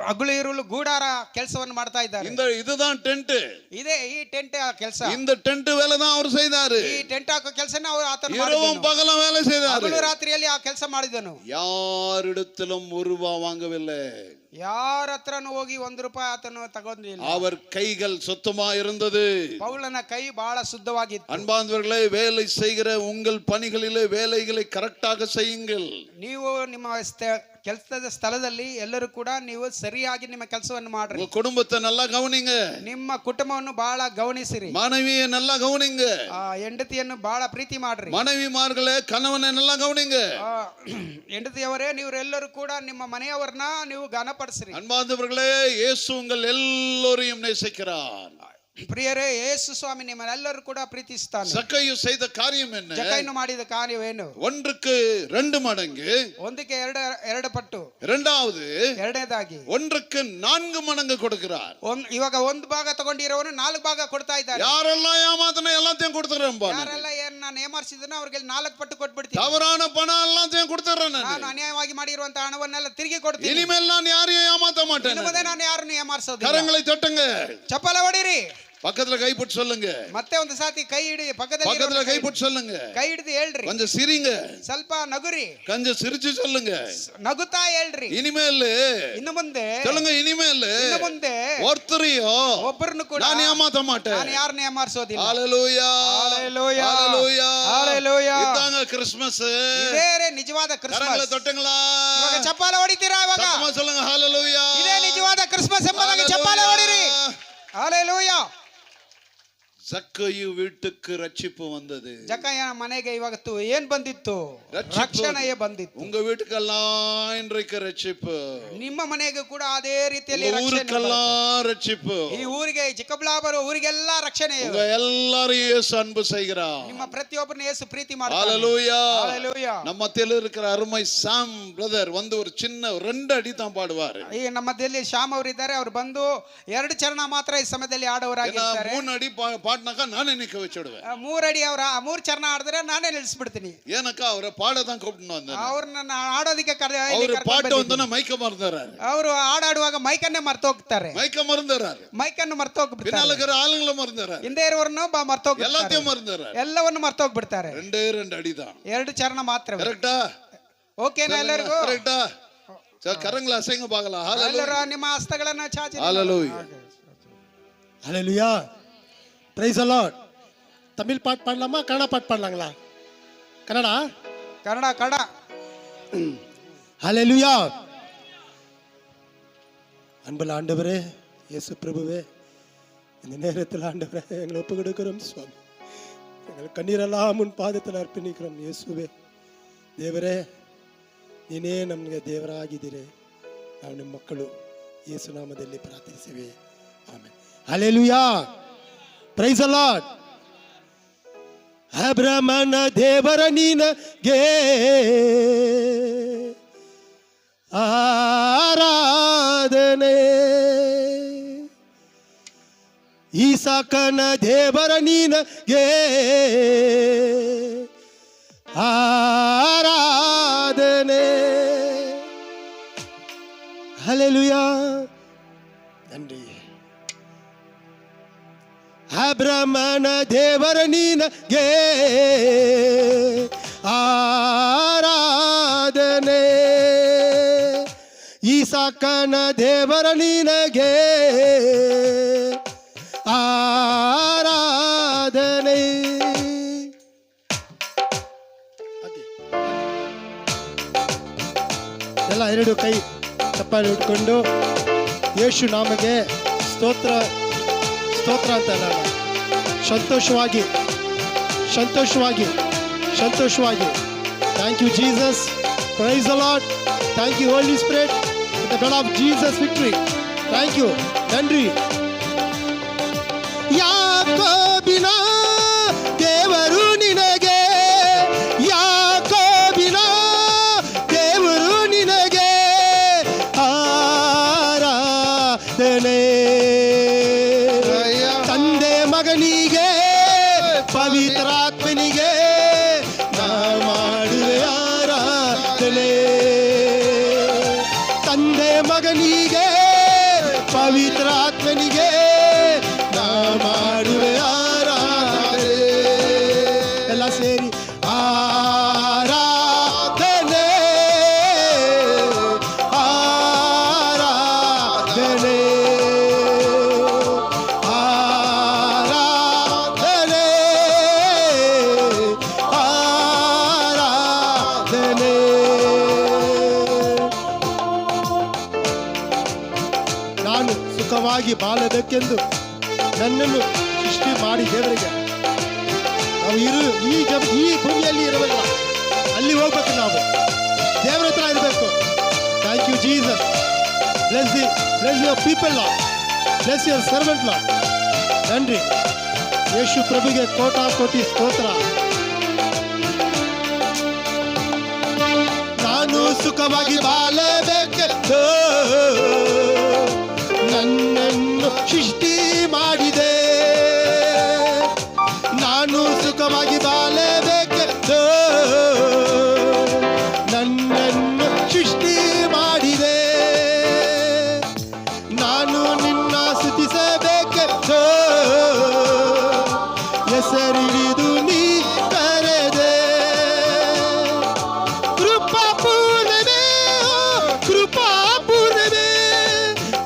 ಹಗಲು ಇರುಳು ಗೂಡಾರ ಕೆಲಸವನ್ನು ಮಾಡ್ತಾ ಇದ್ದಾರೆ. இதுதான் ಟೆಂಟ್. ಇದೇ ಈ ಟೆಂಟ್ ಕೆಲಸ. இந்த ಟೆಂಟ್ வேலை தான் அவர் செய்தாரு. ಈ ಟೆಂಟ್ ಹಾಕೋ ಕೆಲಸನ ಆತನು இரவும் பகலும் வேலை செய்தாரு. ಹಗಲು ರಾತ್ರಿಯಲ್ಲಿ ಆ ಕೆಲಸ ಮಾಡಿದನು. யாரிடத்திலும் ₹1 வாங்கவில்லை. ಯಾರ ಹತ್ರನೂ ಹೋಗಿ ₹1 ಆತನು ತಗೊಂಡಿಲ್ಲ. அவர் கைகள் சுத்தமா இருந்தது. ಪೌಲನ ಕೈ ಬಹಳ ಶುದ್ಧವಾಗಿತ್ತು. அன்பார்ந்தவர்களே, வேலை செய்கிற உங்கள் பணிகளிலே வேலைகளை கரெக்டாக செய்யுங்கள். ನೀವು ನಿಮ್ಮ ಕೆಲಸದ ಸ್ಥಳದಲ್ಲಿ ಎಲ್ಲರೂ ಕೂಡ ನೀವು ಸರಿಯಾಗಿ ನಿಮ್ಮ ಕೆಲಸವನ್ನು ಮಾಡ್ರಿ. உங்க குடும்பத்தை நல்லா கவனிங்க. ನಿಮ್ಮ ಕುಟುಂಬವನ್ನು ಬಹಳ ಗಮನಿಸಿರಿ. மனைவியை நல்லா கவனிங்க. ಹೆಂಡತಿಯನ್ನು ಬಹಳ ಪ್ರೀತಿ ಮಾಡ್ರಿ. மனைவிமார்களே, கணவனை நல்லா கவனிங்க. ಹೆಂಡತಿಯವರೇ, ನೀವರೆಲ್ಲರೂ ಕೂಡ ನಿಮ್ಮ ಮನೆಯವರನ್ನ ನೀವು ಘನಪಡಿಸ್ರಿ. அன்பார்ந்தவர்களே, இயேசு உங்கள் எல்லோரையும் நேசிக்கிறார். ಪ್ರಿಯರೇ, ಯೇಸು ಸ್ವಾಮಿ ನಿಮ್ಮನ್ನೆಲ್ಲರೂ ಕೂಡ ಪ್ರೀತಿಸ್ತಾನೆ. சக்கையு செய்த காரியம் என்ன? ಜಕ್ಕಯ್ಯನು ಮಾಡಿದ ಕಾರ್ಯವೇನು? 1க்கு 2 மடங்கு, 1ಕ್ಕೆ 2 ಪಟ್ಟು. இரண்டாவது ಎರಡನೇದಾಗಿ 1க்கு 4 மடங்கு கொடுக்கிறார். ಇವಾಗ 1 ಭಾಗ ತಗೊಂಡಿರೋನು 4 ಭಾಗ ಕೊಡ್ತಾ ಇದ್ದಾರೆ. யாரெல்லாம் ஏமாத்தன எல்லாத்தையும் கொடுத்துறேன். ಯಾರೆಲ್ಲ ಏನ್ ನಾನು ಏಮಾರಿಸಿದನೋ ಅವ್ರಿಗೆ 4 ಪಟ್ಟು ಕೊಟ್ಬಿಡ್ತೀನಿ. தவறான பணம் எல்லாத்தையும் கொடுத்துறேன். ನಾನು ಅನ್ಯಾಯವಾಗಿ ಮಾಡಿರುವಂತ ಹಣವನ್ನೆಲ್ಲ ತಿರುಗಿ ಕೊಡ್ತೀನಿ. இனிமேல் நான் யாரையும் ஏமாத்த மாட்டேன். ಇನ್ನು ಮುಂದೆ ನಾನು ಯಾರನ್ನು ಏಮಾರಿಸೋದಿಲ್ಲ. கரங்களை தட்டுங்க, ಚಪ್ಪಲ ಹೊಡಿರಿ. பக்கத்துல கைப்பிட்டு சொல்லுங்க. ಮತ್ತೆ ಒಂದು ಸಾತಿ ಕೈ ಹಿಡಿ, பக்கத்துல கைப்பிட்டு சொல்லுங்க. ಕೈ ಹಿಡಿದು ಹೇಳ್ರಿ. கொஞ்சம் சிரிங்க, ಸ್ವಲ್ಪ ನಗುರಿ, கொஞ்சம் சிரிச்சு சொல்லுங்க. ನಗುತ್ತಾ ಹೇಳ್ರಿ. இனிமேல் ಇನ್ನು ಮುಂದೆ சொல்லுங்க, இனிமேல் ಇನ್ನು ಮುಂದೆ ஒருத்தரையும் ಒಬ್ಬರನ್ನು ಕೂಡ நான் ஏமாத்த மாட்டேன். ನಾನು ಯಾರನ್ನ ಏಮಾರಿಸೋದಿಲ್ಲ. ஹalleluya, ஹalleluya, ஹalleluya, ஹalleluya. இதாங்க கிறிஸ்மஸ். ಇದೇ ನಿಜವಾದ ಕ್ರಿಸ್ಮಸ್. கரங்களை தட்டுங்களா, ಇವಾಗ ಚಪ್ಪಾಳ ಹೊಡಿತೀರಾ? ಇವಾಗ சத்தமா சொல்லுங்க ஹalleluya. ಇದೇ ನಿಜವಾದ ಕ್ರಿಸ್ಮಸ್ ಎಂಬುದಾಗಿ ಚಪ್ಪಾಳ ಹೊಡಿರಿ. ஹalleluya. சக்கையு வீட்டுக்கு ரட்சிப்பு வந்தது. ಜಕ್ಕಯ್ಯನ ಮನೆಗೆ ಇವತ್ತು ಏನ್ ಬಂದಿತ್ತು? ರಕ್ಷಣೆಯೇ ಬಂದಿತ್ತು. உங்க வீட்டுக்கெல்லாம் இன்றைக்கு ரட்சிப்பு. ನಿಮ್ಮ ಮನೆಗೆ ಕೂಡ ಅದೇ ರೀತಿಯಲ್ಲಿ ರಕ್ಷಣೆ. ஊருக்கெல்லாம் ரட்சிப்பு. ಈ ಊರಿಗೆ, ಚಿಕ್ಕಬಳ್ಳಾಪುರ ಊರಿಗೆಲ್ಲ ರಕ್ಷಣೆ. உங்க எல்லாரையும் இயேசு அன்பு செய்கிறார். ನಿಮ್ಮ ಪ್ರತಿಯೊಬ್ಬರನ್ನ ಯೇಸು ಪ್ರೀತಿ ಮಾಡ್ತಾನೆ. ஹalleluya, ஹalleluya. நம்ம மத்தியில இருக்கிற அருமை சாம் பிரதர் வந்து ஒரு சின்ன 2 அடி தான் பாடுவாரு. ಈ ನಮ್ಮ ಮಧ್ಯದಲ್ಲಿ ಶ್ಯಾಮ್ ಅವರು ಇದ್ದಾರೆ. ಅವರು ಬಂದು 2 ಚರಣ ಮಾತ್ರ ಈ ಸಮಯದಲ್ಲಿ ಆಡೋರಾಗಿರ್ತಾರೆ. 3 ಅಡಿ பாடினாக்கா நானே நிக்க வச்சிடுவேன். 3 ಅಡಿ ಅವರ 3 ಚರಣ ಆಡಿದ್ರೆ ನಾನೇ ನಿಲ್ಲಿಸ್ಬಿಡ್ತೀನಿ. ಏನಕ್ಕ ಅವರ ಪಾಡதான் கூப்பிட்டு வந்தேன். ಅವ್ರನ್ನ ಆಡೋದಕ್ಕೆ ಅವರು ಪಾಠ ಒಂದನ ಮೈಕ ಮರ್ದಾರೆ. ಅವರು ಆಡುವಾಗ ಮೈಕನ್ನೇ ಮರ್ತೋಗ್ತಾರೆ. ಮೈಕ ಮರ್ದಾರೆ, ಮೈಕನ್ನು ಮರ್ತೋಗ್ಬಿಡ್ತಾರೆ. பின்னாலகிற ஆளுங்கள மறந்துறாரு. ಹಿಂದೆ ಇರುವವರನ್ನು ಮರ್ತೋಗ್ಬಿಡ್ತಾರೆ. எல்லாத்தையும் மறந்துறாரு. ಎಲ್ಲವನ್ನು ಮರ್ತೋಗ್ಬಿಡ್ತಾರೆ. 2 ಅಡಿ தான். 2 ಚರಣ ಮಾತ್ರ. ಕರೆಕ್ಟಾ? ಓಕೆನಾ ಎಲ್ಲರಿಗೂ? ಕರೆಕ್ಟಾ? ಕರಂಗಳ ಅಸಂಗ ಬಾಗಲ. ಎಲ್ಲರೂ ನಿಮ್ಮ ಹಸ್ತಗಳನ್ನ ಚಾಚಿ. ஹalleluya, ஹalleluya, பிரைஸ் தி லார்ட். தமிழ் பாட்டு பாடலாமா, கன்னட பாட்டு பாடலாங்களா? கன்னடா? ಕನ್ನಡ. ஹalleluya. அன்புள்ள ஆண்டவரே, இயேசு பிரபுவே, இந்த நேரத்தில் ஆண்டவரே எங்களை ஒப்பு கொடுக்கிறோம் சுவாமி. எங்கள் ಕಣ್ಣೀರೆல்லாம் உன் ಪಾದத்தில் ಅರ್ಪಣಿக்கிறோம் ಯೇಸುವೆ. ದೇವರೇ, ನೀನೇ ನಮಗೆ ದೇವರಾಗಿದ್ದೀರಿ. ನಾವು ನಿಮ್ಮ ಮಕ್ಕಳು. ಯೇಸು ನಾಮದಲ್ಲಿ ಪ್ರಾರ್ಥಿಸುವೆ, amen. Hallelujah, praise the lord. ಅಬ್ರಹ್ಮನ ದೇವರ ನಿನಗೆ ಆರಾಧನೆ, ಈಸಾಕನ ದೇವರ ನಿನಗೆ ಆರಾಧನೆ. ಹಲ್ಲೆಲೂಯಾ, ನನ್ರಿ. ಅಬ್ರಹ್ಮನ ದೇವರ ನಿನಗೆ ಆರಾಧನೆ, ಈಸಾಕನ ದೇವರ ನಿನಗೆ ಆರಾಧನೆ. ಎಲ್ಲ 2 ಕೈ ಚಪ್ಪಾಳೆ ಇಟ್ಕೊಂಡು ಯೇಸು ನಾಮಗೆ ಸ್ತೋತ್ರ ಅಂತ ಅಲ್ಲ, ಸಂತೋಷವಾಗಿ thank you Jesus, praise the lord, thank you holy spirit, with the blood of Jesus victory. Thank you, ನನ್ರಿ. ಯಾಕೋಬಿ ಮಗನಿಗೆ ಪವಿತ್ರಾತ್ಮನಿಗೆ ನಾ ಮಾಡುವೆ ಆರಾಧನೆ. ತಂದೆ ಮಗನಿಗೆ ಪವಿತ್ರಾತ್ಮನಿಗೆ ನಾ ಮಾಡುವೆ ಆರಾಧನೆ. ಎಲ್ಲ ಸೇರಿ ಆರಾಧನೆ ಆರಾಧನೆ ಆರಾಧನೆ ಆರಾಧನೆ. ನಾನು ಸುಖವಾಗಿ ಬಾಳಬೇಕೆಂದು ನನ್ನನ್ನು ಸೃಷ್ಟಿ ಮಾಡಿ ದೇವರಿಗೆ ನಾವು ಈ ಭೂಮಿಯಲ್ಲಿ ಇರಬೇಕು, ಅಲ್ಲಿ ಹೋಗ್ಬೇಕು, ನಾವು ದೇವರ ಹತ್ರ ಇರಬೇಕು. Thank you Jesus. Bless your people ಲಾ, ಬ್ಲೆಸ್ ಯುವರ್ ಸರ್ವೆಂಟ್ ಲಾ. ನನ್ರಿ ಯೇಸು ಪ್ರಭುಗೆ ಕೋಟಿ ಸ್ತೋತ್ರ. ನಾನು ಸುಖವಾಗಿ ಬಾಳಬೇಕೆಂದು ನನ್ನನ್ನು ಸೃಷ್ಟಿ ಮಾಡಿದೆ. ನಾನು ಸುಖವಾಗಿ ಬಾಳಬೇಕೆಂದು ನನ್ನನ್ನು ಸೃಷ್ಟಿ ಮಾಡಿದೆ. ನಾನು ನಿನ್ನ ಸ್ತುತಿಸಬೇಕೆಂದು ಹೆಸರಿಡಿದು ನೀ ಕರೆದೆ. ಕೃಪಾಪೂರ್ಣವೇ ಕೃಪಾಪೂರ್ಣವೇ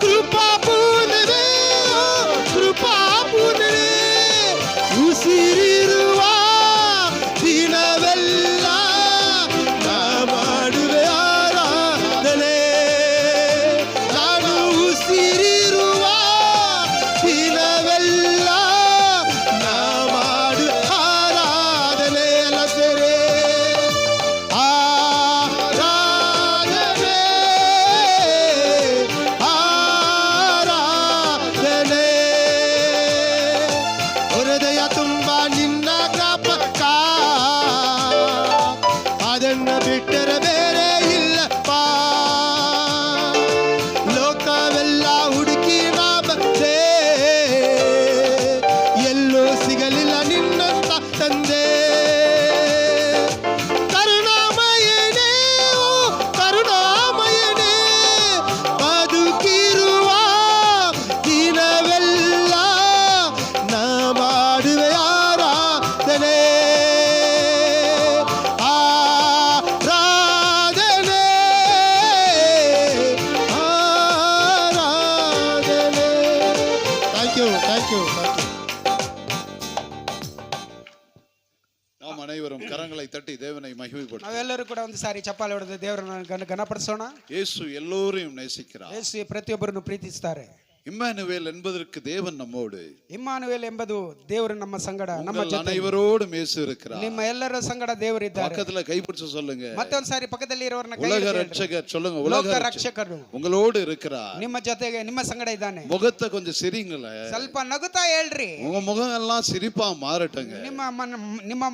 ಕೃಪಾಪೂರ್ಣವೇ ಕೃಪಾಪೂರ್ಣವೇ. ಉಸಿರಿರುವ ದಿನವೆಲ್ಲ ನಾ ಮಾಡುವೆ ಆರಾಧನೆ. ನಾನು ಉಸಿರಿರುವ ದಿನವೆಲ್ಲ ನಾ ಮಾಡುವೆ ಆರಾಧನೆ. ಎಲ್ಲ ಸೇರಿ ಆರಾಧನೆ ಆರಾಧನೆ. ಹೃದಯ ತುಂಬ ನಿನ್ನ ಜ್ಞಾಪಕ, ಅದನ್ನು ಬಿಟ್ಟರೆ ಬೇರೆ ಇಲ್ಲಪ್ಪ. ಲೋಕವೆಲ್ಲ ಹುಡುಕಿ ನಾ ಬಂದೆ, ಎಲ್ಲೂ ಸಿಗಲಿಲ್ಲ ನಿನ್ನಂತ ತಂದೆ. ಕರುಣಾಮಯನೇ ಓ ಕರುಣಾಮಯನೇ, ಬದುಕಿರುವ ದಿನವೆಲ್ಲ ನಾ ಮಾಡುವೆ ಆರಾಧನೆ ಆರಾಧನೆ ಆರಾಧನೆ. Thank you thank you thank you. நாம் அனைவரும் கரங்களை தட்டி தேவனை மகிமைப்படுத்துவோம். ನಾವೆಲ್ಲರೂ ಕೂಡ ಒಂದು ಸಾರಿ ಚಪ್ಪಾಳೆ ಹೊಡೆದು ದೇವರನ್ನು ಘನಪಡಿಸೋಣ. இயேசு எல்லோரையும் நேசிக்கிறார். ಯೇಸು ಪ್ರತಿಯೊಬ್ಬರನ್ನು ಪ್ರೀತಿಸುತ್ತಾರೆ. இம்மானுவேல் என்பதற்கு தேவன் நம்மோடு, ಇಮ್ಮಾನುವೇಲ್ ಎಂಬುದು ದೇವರು ನಮ್ಮ ಸಂಗಡ, ನಮ್ಮ உங்கள் ಜೊತೆ, அனைவரோடும் இயேசு இருக்கிறார். ನಿಮ್ಮ ಎಲ್ಲರ ಸಂಗಡ ದೇವರಿದ್ದಾರೆ. பக்கத்துல கைப்பிடிச்சு சொல்லுங்க, ಮತ್ತೊಂದು ಸಾರಿ ಪಕ್ಕದಲ್ಲಿ ಇರೋರನ್ನ ಕೈ உலக ಹಿಡಿದು ಹೇಳ್ರಿ. ரட்சகர் சொல்லுங்க, ಲೋಕ உலக ರಕ್ಷಕರು உங்களோடு இருக்கிறார். ನಿಮ್ಮ ಜೊತೆಗೆ, ನಿಮ್ಮ ಸಂಗಡ ಇದ್ದಾನೆ. முகத்தை கொஞ்சம் சிரிங்களே, ಸ್ವಲ್ಪ ನಗುತ್ತಾ ಹೇಳ್ರಿ. உங்க முகம் எல்லாம் சிரிப்பா மாறட்டுங்க. ನಿಮ್ಮ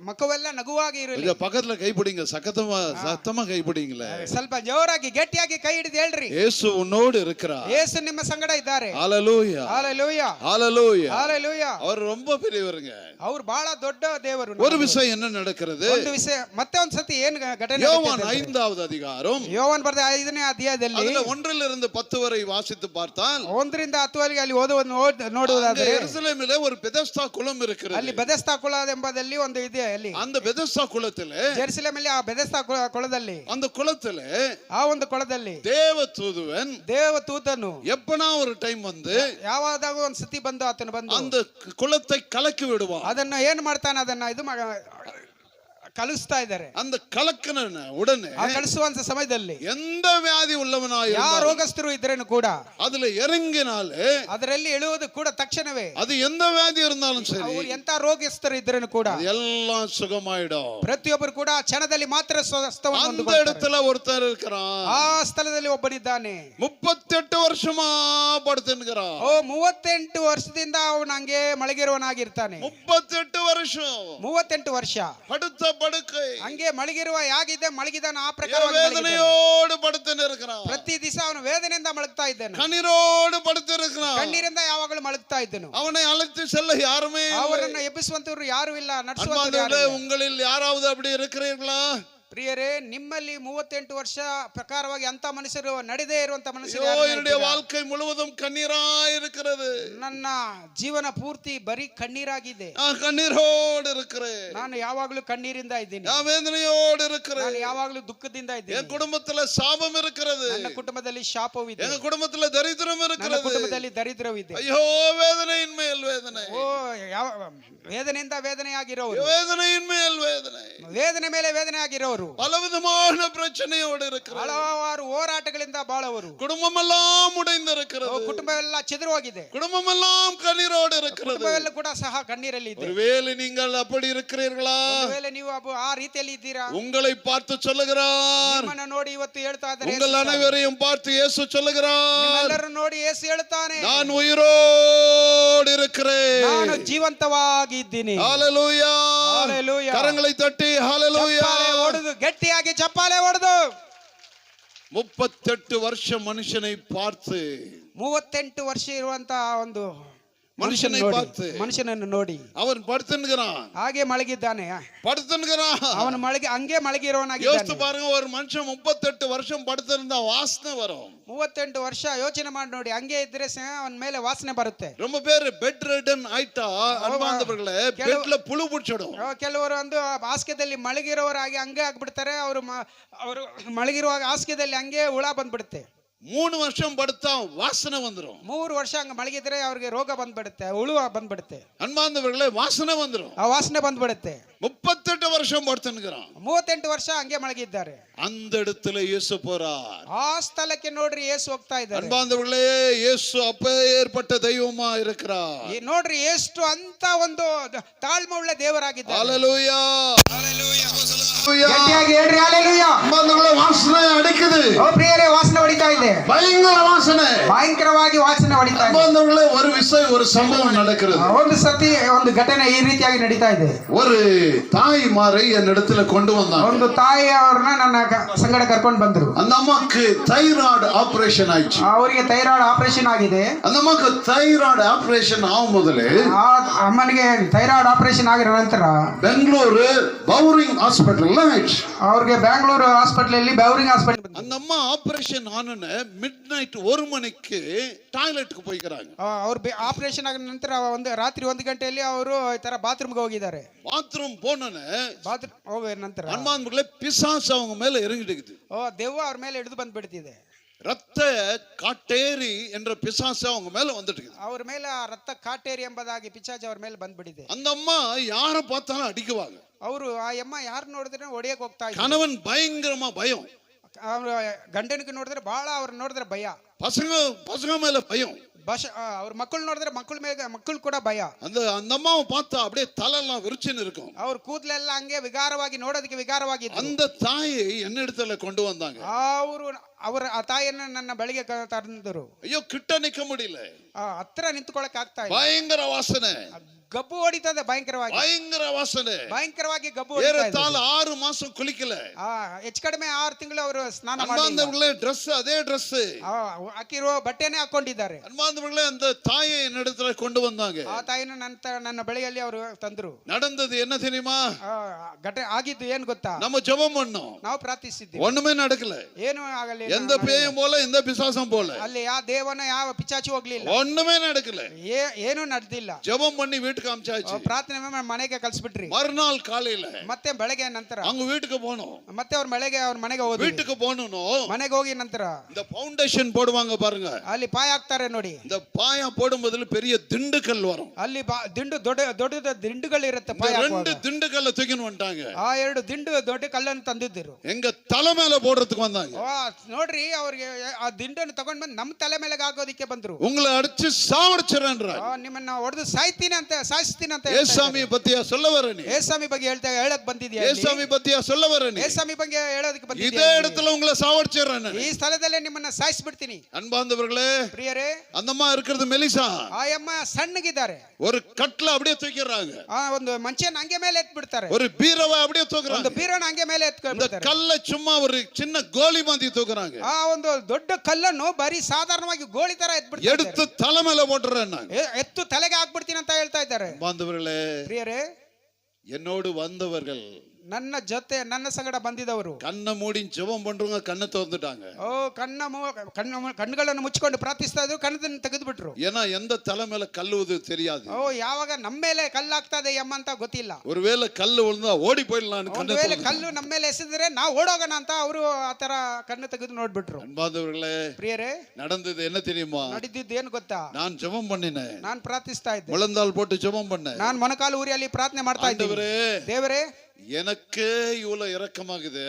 ಮಕ್ಕವೆಲ್ಲ ನಗುವಾಗಿ ಇರಲಿ. கொஞ்சம் பக்கத்துல கைப்பிடிங்க, சத்தமா கைப்பிடிங்களே. ಸ್ವಲ್ಪ ಜೋರಾಗಿ ಗಟ್ಟಿಯಾಗಿ ಕೈ ಹಿಡಿದು ಹೇಳ್ರಿ. இயேசு உன்னோடு இருக்கிறார். ಯೇಸು ನಿಮ್ಮ ಸಂಗಡ ಇದ್ದಾರೆ. ஹalleluya ಹಾಲೆಲೂಯಾ ஹalleluya. ಹಾಲೆಲೂಯಾ. அவர் ரொம்ப பெரியவருங்க. ಅವ್ರು ಬಹಳ ದೊಡ್ಡ ದೇವರು. ஒரு விஷயம் என்ன நடக்கிறது, ಒಂದು ವಿಷಯ, ಮತ್ತೆ ಒಂದು ಸತಿ ಏನು ಘಟನೆ யோவான் ನಡೀತದೆ? 5வது அதிகாரம் ಯೋವಾನ್ ಬರೆದ 5ನೇ ಅಧ್ಯಾಯದಲ್ಲಿ அதுல 1 10 வரை வாசித்து பார்த்தால் 1ರಿಂದ 10 ಅಲ್ಲಿ ನೋಡುವುದಾದರೆ எருசலேமிலே ஒரு பெதஸ்தா குளம் இருக்கிறது. ಅಲ್ಲಿ ಬೆದೆಸ್ತಾ ಕುಳ ಎಂಬುದಲ್ಲಿ ಒಂದು ಇದೆ. ಅಲ್ಲಿ அந்த பெதஸ்தா குளத்திலே, ಜೆರುಸಲೇಮಲ್ಲಿ ಆ ಬೆದೆಸ್ತಾ ಕುಳದಲ್ಲಿ, அந்த குளத்திலே ಆ ಒಂದು ಕೊಳದಲ್ಲಿ தேவதூதன் ದೇವದೂತನು எப்பனா ஒரு டைம் வந்து ಯಾವಾದಾಗ ಒಂದು ಸತಿ ಬಂದು ಆತನು ಬಂದು அந்த குளத்தை கலக்கி விடுவான். ಅದನ್ನು ಏನ್ ಮಾಡ್ತಾನೆ, ಅದನ್ನ ಇದು ಕಲಿಸ್ತಾ ಇದ್ದಾರೆ. அந்த கலக்கின உடனே ಆ ಕಲಿಸುವಂತ ಸಮಯದಲ್ಲಿ எந்த வியாதி உள்ளவனாய் ಯಾವ இருந்தாலும் ರೋಗಸ್ಥರು ಇದ್ರೇನು ಕೂಡ அதுல இறங்கினாலே, ಅದರಲ್ಲಿ ಇಳುವುದು ಕೂಡ ತಕ್ಷಣವೇ, அது எந்த வியாதி இருந்தாலும் சரி, ಅವ್ರು ಎಂತ ರೋಗಸ್ಥರು ಇದ್ರೇನು ಕೂಡ அது எல்லாம் சுகமாயிடும். ಪ್ರತಿಯೊಬ್ಬರು ಕೂಡ ಕ್ಷಣದಲ್ಲಿ ಮಾತ್ರ ಸ್ವಸ್ಥವನ್ನು அந்த ಹೊಂದಿಕೊಳ್ತಾರೆ. இடத்துல ஒருத்தர் இருக்கிறான், ಆ ಸ್ಥಳದಲ್ಲಿ ಒಬ್ಬನಿದ್ದಾನೆ. 38 வருஷமா படுத்துக்கிறான். 38 ವರ್ಷದಿಂದ ಅವನು ಹಂಗೆ ಮಲಗಿರುವನಾಗಿರ್ತಾನೆ. 38 வருஷம் 38 ವರ್ಷ படுத்த படுக்கை. ಹಂಗೆ ಮಲಗಿರುವ ಹೇಗಿದ್ದೆ ಮಲಗಿದಾನ ಆ ಪ್ರಕಾರವಾಗಿ ಮಲಗಿದ್ದಾನೆ. வேதனையோடு படுத்து இருக்கிறான். ಪ್ರತಿ ದಿವಸ ಅವನು ವೇದನೆಯಿಂದ ಮಲಗ್ತಾ ಇದ್ದಾನೆ. கண்ணீரோடு படுத்து இருக்கிறான். ಕಣ್ಣೀರಿಂದ ಯಾವಾಗಲೂ ಮಲಗ್ತಾ ಇದ್ದನು. அவனை அழைத்து செல்ல யாருமே இல்லை. ಅವರನ್ನು ಎಬ್ಬಿಸುವಂತವರು ಯಾರು ಇಲ್ಲ, ನಡೆಸುವಂತವರು ಯಾರು அன்பானவர்களே, ಇಲ್ಲ. உங்களில் யாராவது அப்படி இருக்கிறீர்களா? ಪ್ರಿಯರೇ, ನಿಮ್ಮಲ್ಲಿ 38 ವರ್ಷ ಪ್ರಕಾರವಾಗಿ ಅಂತ ಮನುಷ್ಯರು ನಡೆದೇ ಇರುವಂತ ಮನುಷ್ಯರು ஐயோ, ಯಾರು என்னுடைய ಇದ್ದೀರಾ? வாழ்க்கை முழுவதும் கண்ணீராய் இருக்கிறது. ನನ್ನ ಜೀವನ ಪೂರ್ತಿ ಬರೀ ಕಣ್ಣೀರಾಗಿದೆ. நான் கண்ணீரோடு இருக்கிறேன். ನಾನು ಯಾವಾಗಲೂ ಕಣ್ಣೀರಿಂದ ಇದ್ದೀನಿ. நான் வேதனையோடு இருக்கிறேன். ನಾನು ಯಾವಾಗಲೂ ದುಃಖದಿಂದ என் ಇದ್ದೀನಿ. குடும்பத்துல சாபம் இருக்கிறது. ನನ್ನ ಕುಟುಂಬದಲ್ಲಿ ಶಾಪವಿದೆ. எங்க குடும்பத்துல தரித்திரம் ನನ್ನ இருக்கிறது. ಕುಟುಂಬದಲ್ಲಿ ದರಿದ್ರವಿದೆ. ஐயோ, வேதனையின் மேல் வேதனை. ಓ, ಯಾವ ವೇದನೆಯಿಂದ ವೇದನೆ ಆಗಿರೋರು, வேதனையின் மேல் வேதனை. ವೇದನೆ ಮೇಲೆ ವೇದನೆ ಆಗಿರೋರು, பலவிதமான பிரச்சனையோடு இருக்கிறது. ಹಲವಾರು ಹೋರಾಟಗಳಿಂದ ಬಾಳವರು, குடும்பம் எல்லாம் உடைந்திருக்கிறது. ಕುಟುಂಬವೆಲ್ಲ ಚೆದರು ಹೋಗಿದೆ. குடும்பம் எல்லாம் கண்ணீரோடு இருக்கிறது. ಕುಟುಂಬವೆಲ್ಲ ಕೂಡ ಸಹ ಕಣ್ಣೀರಲ್ಲಿ ಇದೆ. ஒருவேளை நீங்கள் அப்படி இருக்கிறீர்களா? ಒಂದು ವೇಳೆ ನೀವು ಆ ರೀತಿಯಲ್ಲಿ ಇದ್ದೀರಾ? உங்களை பார்த்து சொல்லுகிறார். ನಿಮ್ಮನ್ನ ನೋಡಿ ಇವತ್ತು ಹೇಳ್ತಾ ಇದ್ದಾರೆ, உங்கள் அனைவரையும் பார்த்து இயேசு சொல்லுகிறார், ನಿಮ್ಮೆಲ್ಲರನ್ನು ನೋಡಿ ಯೇಸು ಹೇಳ್ತಾನೆ, நான் உயிரோடு இருக்கிறேன். ನಾನು ಜೀವಂತವಾಗಿ ಇದ್ದೀನಿ. ஹalleluya. Hallelujah. கரங்களை தட்டி ஹalleluya. ಚಪ್ಪಾಳೆ ಹೊಡೆದು, ಗಟ್ಟಿಯಾಗಿ ಚಪ್ಪಾಳೆ ಹೊಡೆದು. 38 வருஷம் மனுஷனை பார்த்து, 38 ವರ್ಷ ಇರುವಂತ ಒಂದು மனுஷனை பார்த்து ಮನುಷ್ಯನನ್ನು ನೋಡಿ அவன் படுத்துன்கிறான். ಹಾಗೆ ಮಲಗಿದ್ದಾನೆ. படுத்துன்கிறான். ಅವನು ಹಂಗೆ யோசித்து ಮಲಗಿರೋನಾಗಿದ್ದಾನೆ. பாருங்க, ஒரு மனுஷன் 38 வருஷம் படுத்திருந்தா வாசனை வரும். 38 ವರ್ಷ ಯೋಚನೆ ಮಾಡಿ ನೋಡಿ, ಹಂಗೆ ಇದ್ರೆ ಅವನ ಮೇಲೆ ವಾಸನೆ ಬರುತ್ತೆ. ரொம்ப பேர் பெட் ரிடன் ஆயிட்டா அன்பார்ந்தவர்களே, பெட்ல புழு பிடிச்சிடும். ಕೆಲವರು ಒಂದು ಹಾಸಿಗೆದಲ್ಲಿ ಮಲಗಿರೋರಾಗಿ ಹಂಗೆ ಆಗ್ಬಿಡ್ತಾರೆ. ಅವರು ಮಲಗಿರುವಾಗ ಹಾಸಿಗೆದಲ್ಲಿ ಹಂಗೆ ಹುಳ ಬಂದ್ಬಿಡುತ್ತೆ. 3 வருஷம் படுத்தா வாசனை வந்துரும். 3 ವರ್ಷ ಹಂಗ ಮಲಗಿದ್ರೆ ಅವ್ರಿಗೆ ರೋಗ ಬಂದ್ಬಿಡುತ್ತೆ, ಹುಳು ಬಂದ್ಬಿಡುತ್ತೆ. அன்பார்ந்தவர்களே, வாசனை வந்துரும். ಆ ವಾಸನೆ ಬಂದ್ಬಿಡುತ್ತೆ. 38 வருஷம் படுத்துன்கிறான். 38 ವರ್ಷ ಹಂಗೆ ಮಲಗಿದ್ದಾರೆ. அந்த இடத்துல இயேசு போறார். ಆ ಸ್ಥಳಕ್ಕೆ ನೋಡ್ರಿ ಯೇಸು ಹೋಗ್ತಾ ಇದ್ದಾರೆ. அன்பார்ந்தவர்களே, இயேசு அப்பேற்பட்ட தெய்வமா இருக்கிறார். ನೋಡ್ರಿ ಎಷ್ಟು ಅಂತ ಒಂದು ತಾಳ್ಮೆ ಉಳ್ಳ ದೇವರಾಗಿದ್ದಾರೆ. ஹalleluya. ಗಟ್ಟಿಯಾಗಿ ಹೇಳ್ರಿ ಹalleluya. அன்பார்ந்தவர்களே, வாசனை அடிக்குது. ಓ ಪ್ರಿಯರೇ, ವಾಸನೆ ಹೊಡಿತಾ ಇದೆ. பயங்கர வாசனை. ಭಯಂಕರವಾಗಿ ವಾಸನೆ ಹೊಡಿತಾ ಇದೆ. அன்பார்ந்தவர்களே, ஒரு விஷயம், ஒரு சம்பவம் நடக்கிறது. ಒಂದು ಸತಿ ಒಂದು ಘಟನೆ ಈ ರೀತಿಯಾಗಿ ನಡೀತಾ ಇದೆ. ஒரு தாய்மாரை என்னிடத்துல கொண்டு வந்தாங்க. ಒಂದು ತಾಯಿ ಅವ್ರನ್ನ ನನ್ನ ಸಂಗಡ ಕರ್ಕೊಂಡು ಬಂದ್ರು. அந்த அம்மாக்கு தைராய்டு ஆபரேஷன் ஆயிடுச்சு. ಅವರಿಗೆ ಥೈರಾಯ್ಡ್ ಆಪರೇಷನ್ ಆಗಿದೆ. அந்த அம்மாக்கு தைராய்டு ஆபரேஷன் ஆகும் முதல்ல ಆ ಅಮ್ಮನಿಗೆ ಥೈರಾಯ್ಡ್ ಆಪರೇಷನ್ ಆಗಿರೋ ನಂತರ பெங்களூரு பவுரிங் ஹாஸ்பிட்டல்ல ஆயிடுச்சு. ಅವ್ರಿಗೆ ಬೆಂಗಳೂರು ಹಾಸ್ಪಿಟಲ್ ಬೌರಿಂಗ್ ಹಾಸ್ಪಿಟಲ್. அந்த அம்மா ஆபரேஷன் ஆனன மிட் நைட் 1 மணிக்கு டாய்ಲೆಟ್ಗೆ போய்க்கறாங்க. ಅವ್ರು ಆಪರೇಷನ್ ಆಗಿದ ನಂತರ ಒಂದು ರಾತ್ರಿ 1 ಗಂಟೆಯಲ್ಲಿ ಅವರು ಈ ತರ ಬಾತ್ರೂಮ್ಗೆ ಹೋಗಿದ್ದಾರೆ. பாத்ரூம் போனன ಬಾತ್ರೂಮ್ ಹೋಗಿದ ನಂತರ அன்பான்களே, பிசாசு அவங்க மேல இறங்கிடுது. ದೆವ್ವ ಅವ್ರ ಮೇಲೆ ಹಿಡಿದು ಬಂದ್ಬಿಡ್ತಿದೆ. ரத்த காட்டேரி என்ற பிசாசு அவங்க மேல வந்துட்டு. ಅವ್ರ ಮೇಲೆ ರಕ್ತ ಕಾಟೇರಿ ಎಂಬುದಾಗಿ ಪಿಚಾಚಿ ಅವ್ರ ಮೇಲೆ ಬಂದ್ಬಿಟ್ಟಿದೆ. அந்த அம்மா யாரை பார்த்தாலும் அடிக்குவாங்க. ಅವರು ಆ ಅಮ್ಮ ಯಾರು ನೋಡಿದ್ರೆ ಹೊಡೆಯಕ್ಕೆ ಹೋಗ್ತಾ ಇದ್ರು. கணவன் பயங்கரமா பயம். ಅವ್ರ ಗಂಡನಿಗೆ ನೋಡಿದ್ರೆ ಬಹಳ ಅವ್ರ ನೋಡಿದ್ರೆ ಭಯ. பசங்க மேல பயம். ಅವ್ರ ಮಕ್ಕಳು ನೋಡಿದ್ರೆ ಮಕ್ಕಳು ಕೂಡ ಭಯ. அந்த அம்மாவை பார்த்தா அப்படியே தலையெல்லாம் விரிச்சுன்னு இருக்கும். ಅವ್ರ ಕೂದಲೆಲ್ಲ ಹಂಗೆ ವಿಕಾರವಾಗಿ ನೋಡೋದಕ್ಕೆ ವಿಕಾರವಾಗಿ. அந்த தாயை என்னிடத்துல கொண்டு வந்தாங்க. ಅವರ ಆ ತಾಯಿಯನ್ನ ನನ್ನ ಬಳಿಗೆ ತಂದರು. ஐயோ, கிட்ட நிக்க முடியல. ಹತ್ರ ನಿಂತ್ಕೊಳ್ಳಕ್ ಆಗ್ತಾ ಇಲ್ಲ. பயங்கர வாசனை. ಗಬ್ಬು ಹೊಡಿತದೆ ಭಯಂಕರವಾಗಿ. பயங்கர வாசನೆ. ಭಯಂಕರವಾಗಿ ಗಬ್ಬು ஏறத்தாழ 6 மாசம் குளிக்கல. ಹೆಚ್ಚು ಕಡಿಮೆ 6 ತಿಂಗಳು ಅವರು ಸ್ನಾನ அன்பார்ந்தவர்களே, ட்ரெஸ் அதே ட்ரெஸ் ಹಾಕಿರೋ ಬಟ್ಟೆನೇ ಹಾಕೊಂಡಿದ್ದಾರೆ. அன்பார்ந்தவர்களே, அந்த தாயை என்னிடத்துல கொண்டு வந்தாங்க. ಆ ತಾಯಿನ ನನ್ನ ಬಳಿಯಲ್ಲಿ ಅವರು ತಂದ್ರು. நடந்தது என்ன தெரியுமா? ಘಟನೆ ಆಗಿದ್ದು ಏನು ಗೊತ್ತಾ? நம்ம ஜெபம் பண்ணோம். ನಾವು ಪ್ರಾರ್ಥಿಸಿದ್ವಿ. ஒண்ணுமே நடக்கல. ಏನು ಆಗಲಿಲ್ಲ. எந்த பேயும் போல எந்த பிசாசும் போல ಅಲ್ಲಿ ಯಾವ ದೇವನ ಯಾವ ಪಿಚಾಚಿ ಹೋಗ್ಲಿಲ್ಲ. ஒண்ணுமே நடக்கல. ಏನು ನಡೆದಿಲ್ಲ. ஜெபம் பண்ணி வீட்டுக்கு அனுப்பிச்சாச்சு. ಪ್ರಾರ್ಥನೆ ಮನೆಗೆ ಕಳಿಸ್ಬಿಟ್ರಿ. மறுநாள் காலையில ಮತ್ತೆ ಬೆಳಗ್ಗೆ ನಂತರ அவங்க வீட்டுக்கு போனோம். ಮತ್ತೆ ಅವ್ರ ಮನೆಗೆ ಹೋದ್ವಿ. வீட்டுக்கு போனோம். ಮನೆಗೆ ಹೋಗಿ ನಂತರ இந்த ஃபவுண்டேஷன் போடுவாங்க பாருங்க. ಅಲ್ಲಿ ಪಾಯ ಹಾಕ್ತಾರೆ ನೋಡಿ. இந்த பாயா போடும்போது பெரிய திண்டுக்கல் வரும். ಅಲ್ಲಿ ದೊಡ್ಡ ದಿಂಡುಗಳು ಇರುತ್ತೆ. ಪಾಯ 2 திண்டுக்கல்ல தூக்கின்னு வந்துட்டாங்க. ಆ 2 ದಿಂಡು ದೊಡ್ಡ ಕಲ್ಲನ್ನು ತಂದಿದ್ದರು. எங்க தலை மேல போடுறதுக்கு வந்தாங்க. ನೋಡ್ರಿ, ಅವ್ರಿಗೆ ಆ ದಿಂಡನ್ನು ತಗೊಂಡ್ ಬಂದು ನಮ್ಮ ತಲೆ ಮೇಲೆ ಹಾಕೋದಿಕ್ಕೆ ಬಂದ್ರು. உங்களை அடுத்து அடிச்சு சாவடிச்சிடறாங்க. ನಿಮ್ಮನ್ನ ಹೊಡೆದು ಸಾಯ್ತೀನಿ ಅಂತ ಸಾಯಿಸ್ತೀನಿ ಅಂತ ஏசாமி பத்தியா சொல்ல வர நீ? ಏಸಾಮಿ ಬಗ್ಗೆ ಹೇಳಕ್ ಬಂದಿದ್ಯಾ? ஏசாமி பத்தியா சொல்ல வர நீ? ಏಸಾಮಿ ಬಗ್ಗೆ ಹೇಳೋದಕ್ಕೆ இதே ಬಂದಿದ್ಯಾ? இடத்துல உங்களை சாவடிச்சிடறேன். ಈ ಸ್ಥಳದಲ್ಲೇ ನಿಮ್ಮನ್ನ ಸಾಯಿಸ್ಬಿಡ್ತೀನಿ. அன்பார்ந்தவர்களே, ಪ್ರಿಯರೇ, அந்தம்மா இருக்கிறது மெலிசா. ಆಯಮ್ಮ ಸಣ್ಣಗಿದ್ದಾರೆ. ஒரு கட்ல அப்படியே தூக்கிடுறாங்க. ಒಂದು ಮಂಚನ ಹಂಗೆ ಮೇಲೆ ಎತ್ ಬಿಡ್ತಾರೆ. ஒரு பீரவை அப்படியே ಒಂದು தூக்குறாங்க. ಬೀರನ ಹಂಗೆ ಮೇಲೆ இந்த ಎತ್ಕೊಳ್ತಾರೆ. கல்ல சும்மா ஒரு சின்ன கோலி மாதிரி தூக்குறாங்க. ಆ ಒಂದು ದೊಡ್ಡ ಕಲ್ಲನ್ನು ಬರೀ ಸಾಧಾರಣವಾಗಿ ಗೋಳಿ ತರ ಎತ್ಬಿಡ್ತಾರೆ. எடுத்து தலை மேல போட்டுறேன். ಎತ್ತು ತಲೆಗೆ ಹಾಕ್ಬಿಡ್ತೀನಿ ಅಂತ ಹೇಳ್ತಾ ಇದ್ದಾರೆ. பாந்தவர்களே, ಪ್ರಿಯರೇ, என்னோடு வந்தவர்கள், ನನ್ನ ಜೊತೆ ನನ್ನ ಸಂಗಡ ಬಂದಿದವರು கண்ணை மூடி ஜெபம் பண்றவங்க கண்ணை திறந்துட்டாங்க. ಕಣ್ಣುಗಳನ್ನು ಮುಚ್ಚಿಕೊಂಡು ಪ್ರಾರ್ಥಿಸ್ತಾ ಇದ್ರು, ಕಣ್ಣನ್ನು ತೆಗೆದು ಬಿಟ್ರು. ஏன்னா எந்த தலை மேல கல்லுவது தெரியாது. ಯಾವಾಗ ನಮ್ಮ ಮೇಲೆ ಕಲ್ಲಾಗ್ತದೆ ಎಮ್ಮ ಅಂತ ಗೊತ್ತಿಲ್ಲ. ஒருவேளை கல்லு விழுந்தா ஓடி போயிடலாம்னு ಒಂದು ವೇಳೆ ಕಲ್ಲು ನಮ್ಮ ಮೇಲೆ ಎಸೆದ್ರೆ ನಾವು ಓಡೋಗೋಣ ಅಂತ ಅವರು ಆತರ ಕಣ್ಣು ತೆಗೆದು ನೋಡ್ಬಿಟ್ರು. அன்பார்ந்தவர்களே, ಪ್ರಿಯರೇ, நடந்தது என்ன தெரியுமா? ನಡೆದಿದ್ದು ಏನು ಗೊತ್ತಾ? நான் ஜெபம் பண்ணினேன். ನಾನು ಪ್ರಾರ್ಥಿಸ್ತಾ ಇದ್ದೆ. முழந்தாள் போட்டு ஜெபம் பண்ணேன். ನಾನು ಮೊಣಕಾಲು ಊರಿಯಲ್ಲಿ ಪ್ರಾರ್ಥನೆ ಮಾಡ್ತಾ ಇದ್ದೆ. ದೇವರೇ, எனக்கே இவ்வளவு இரக்கமாகுது,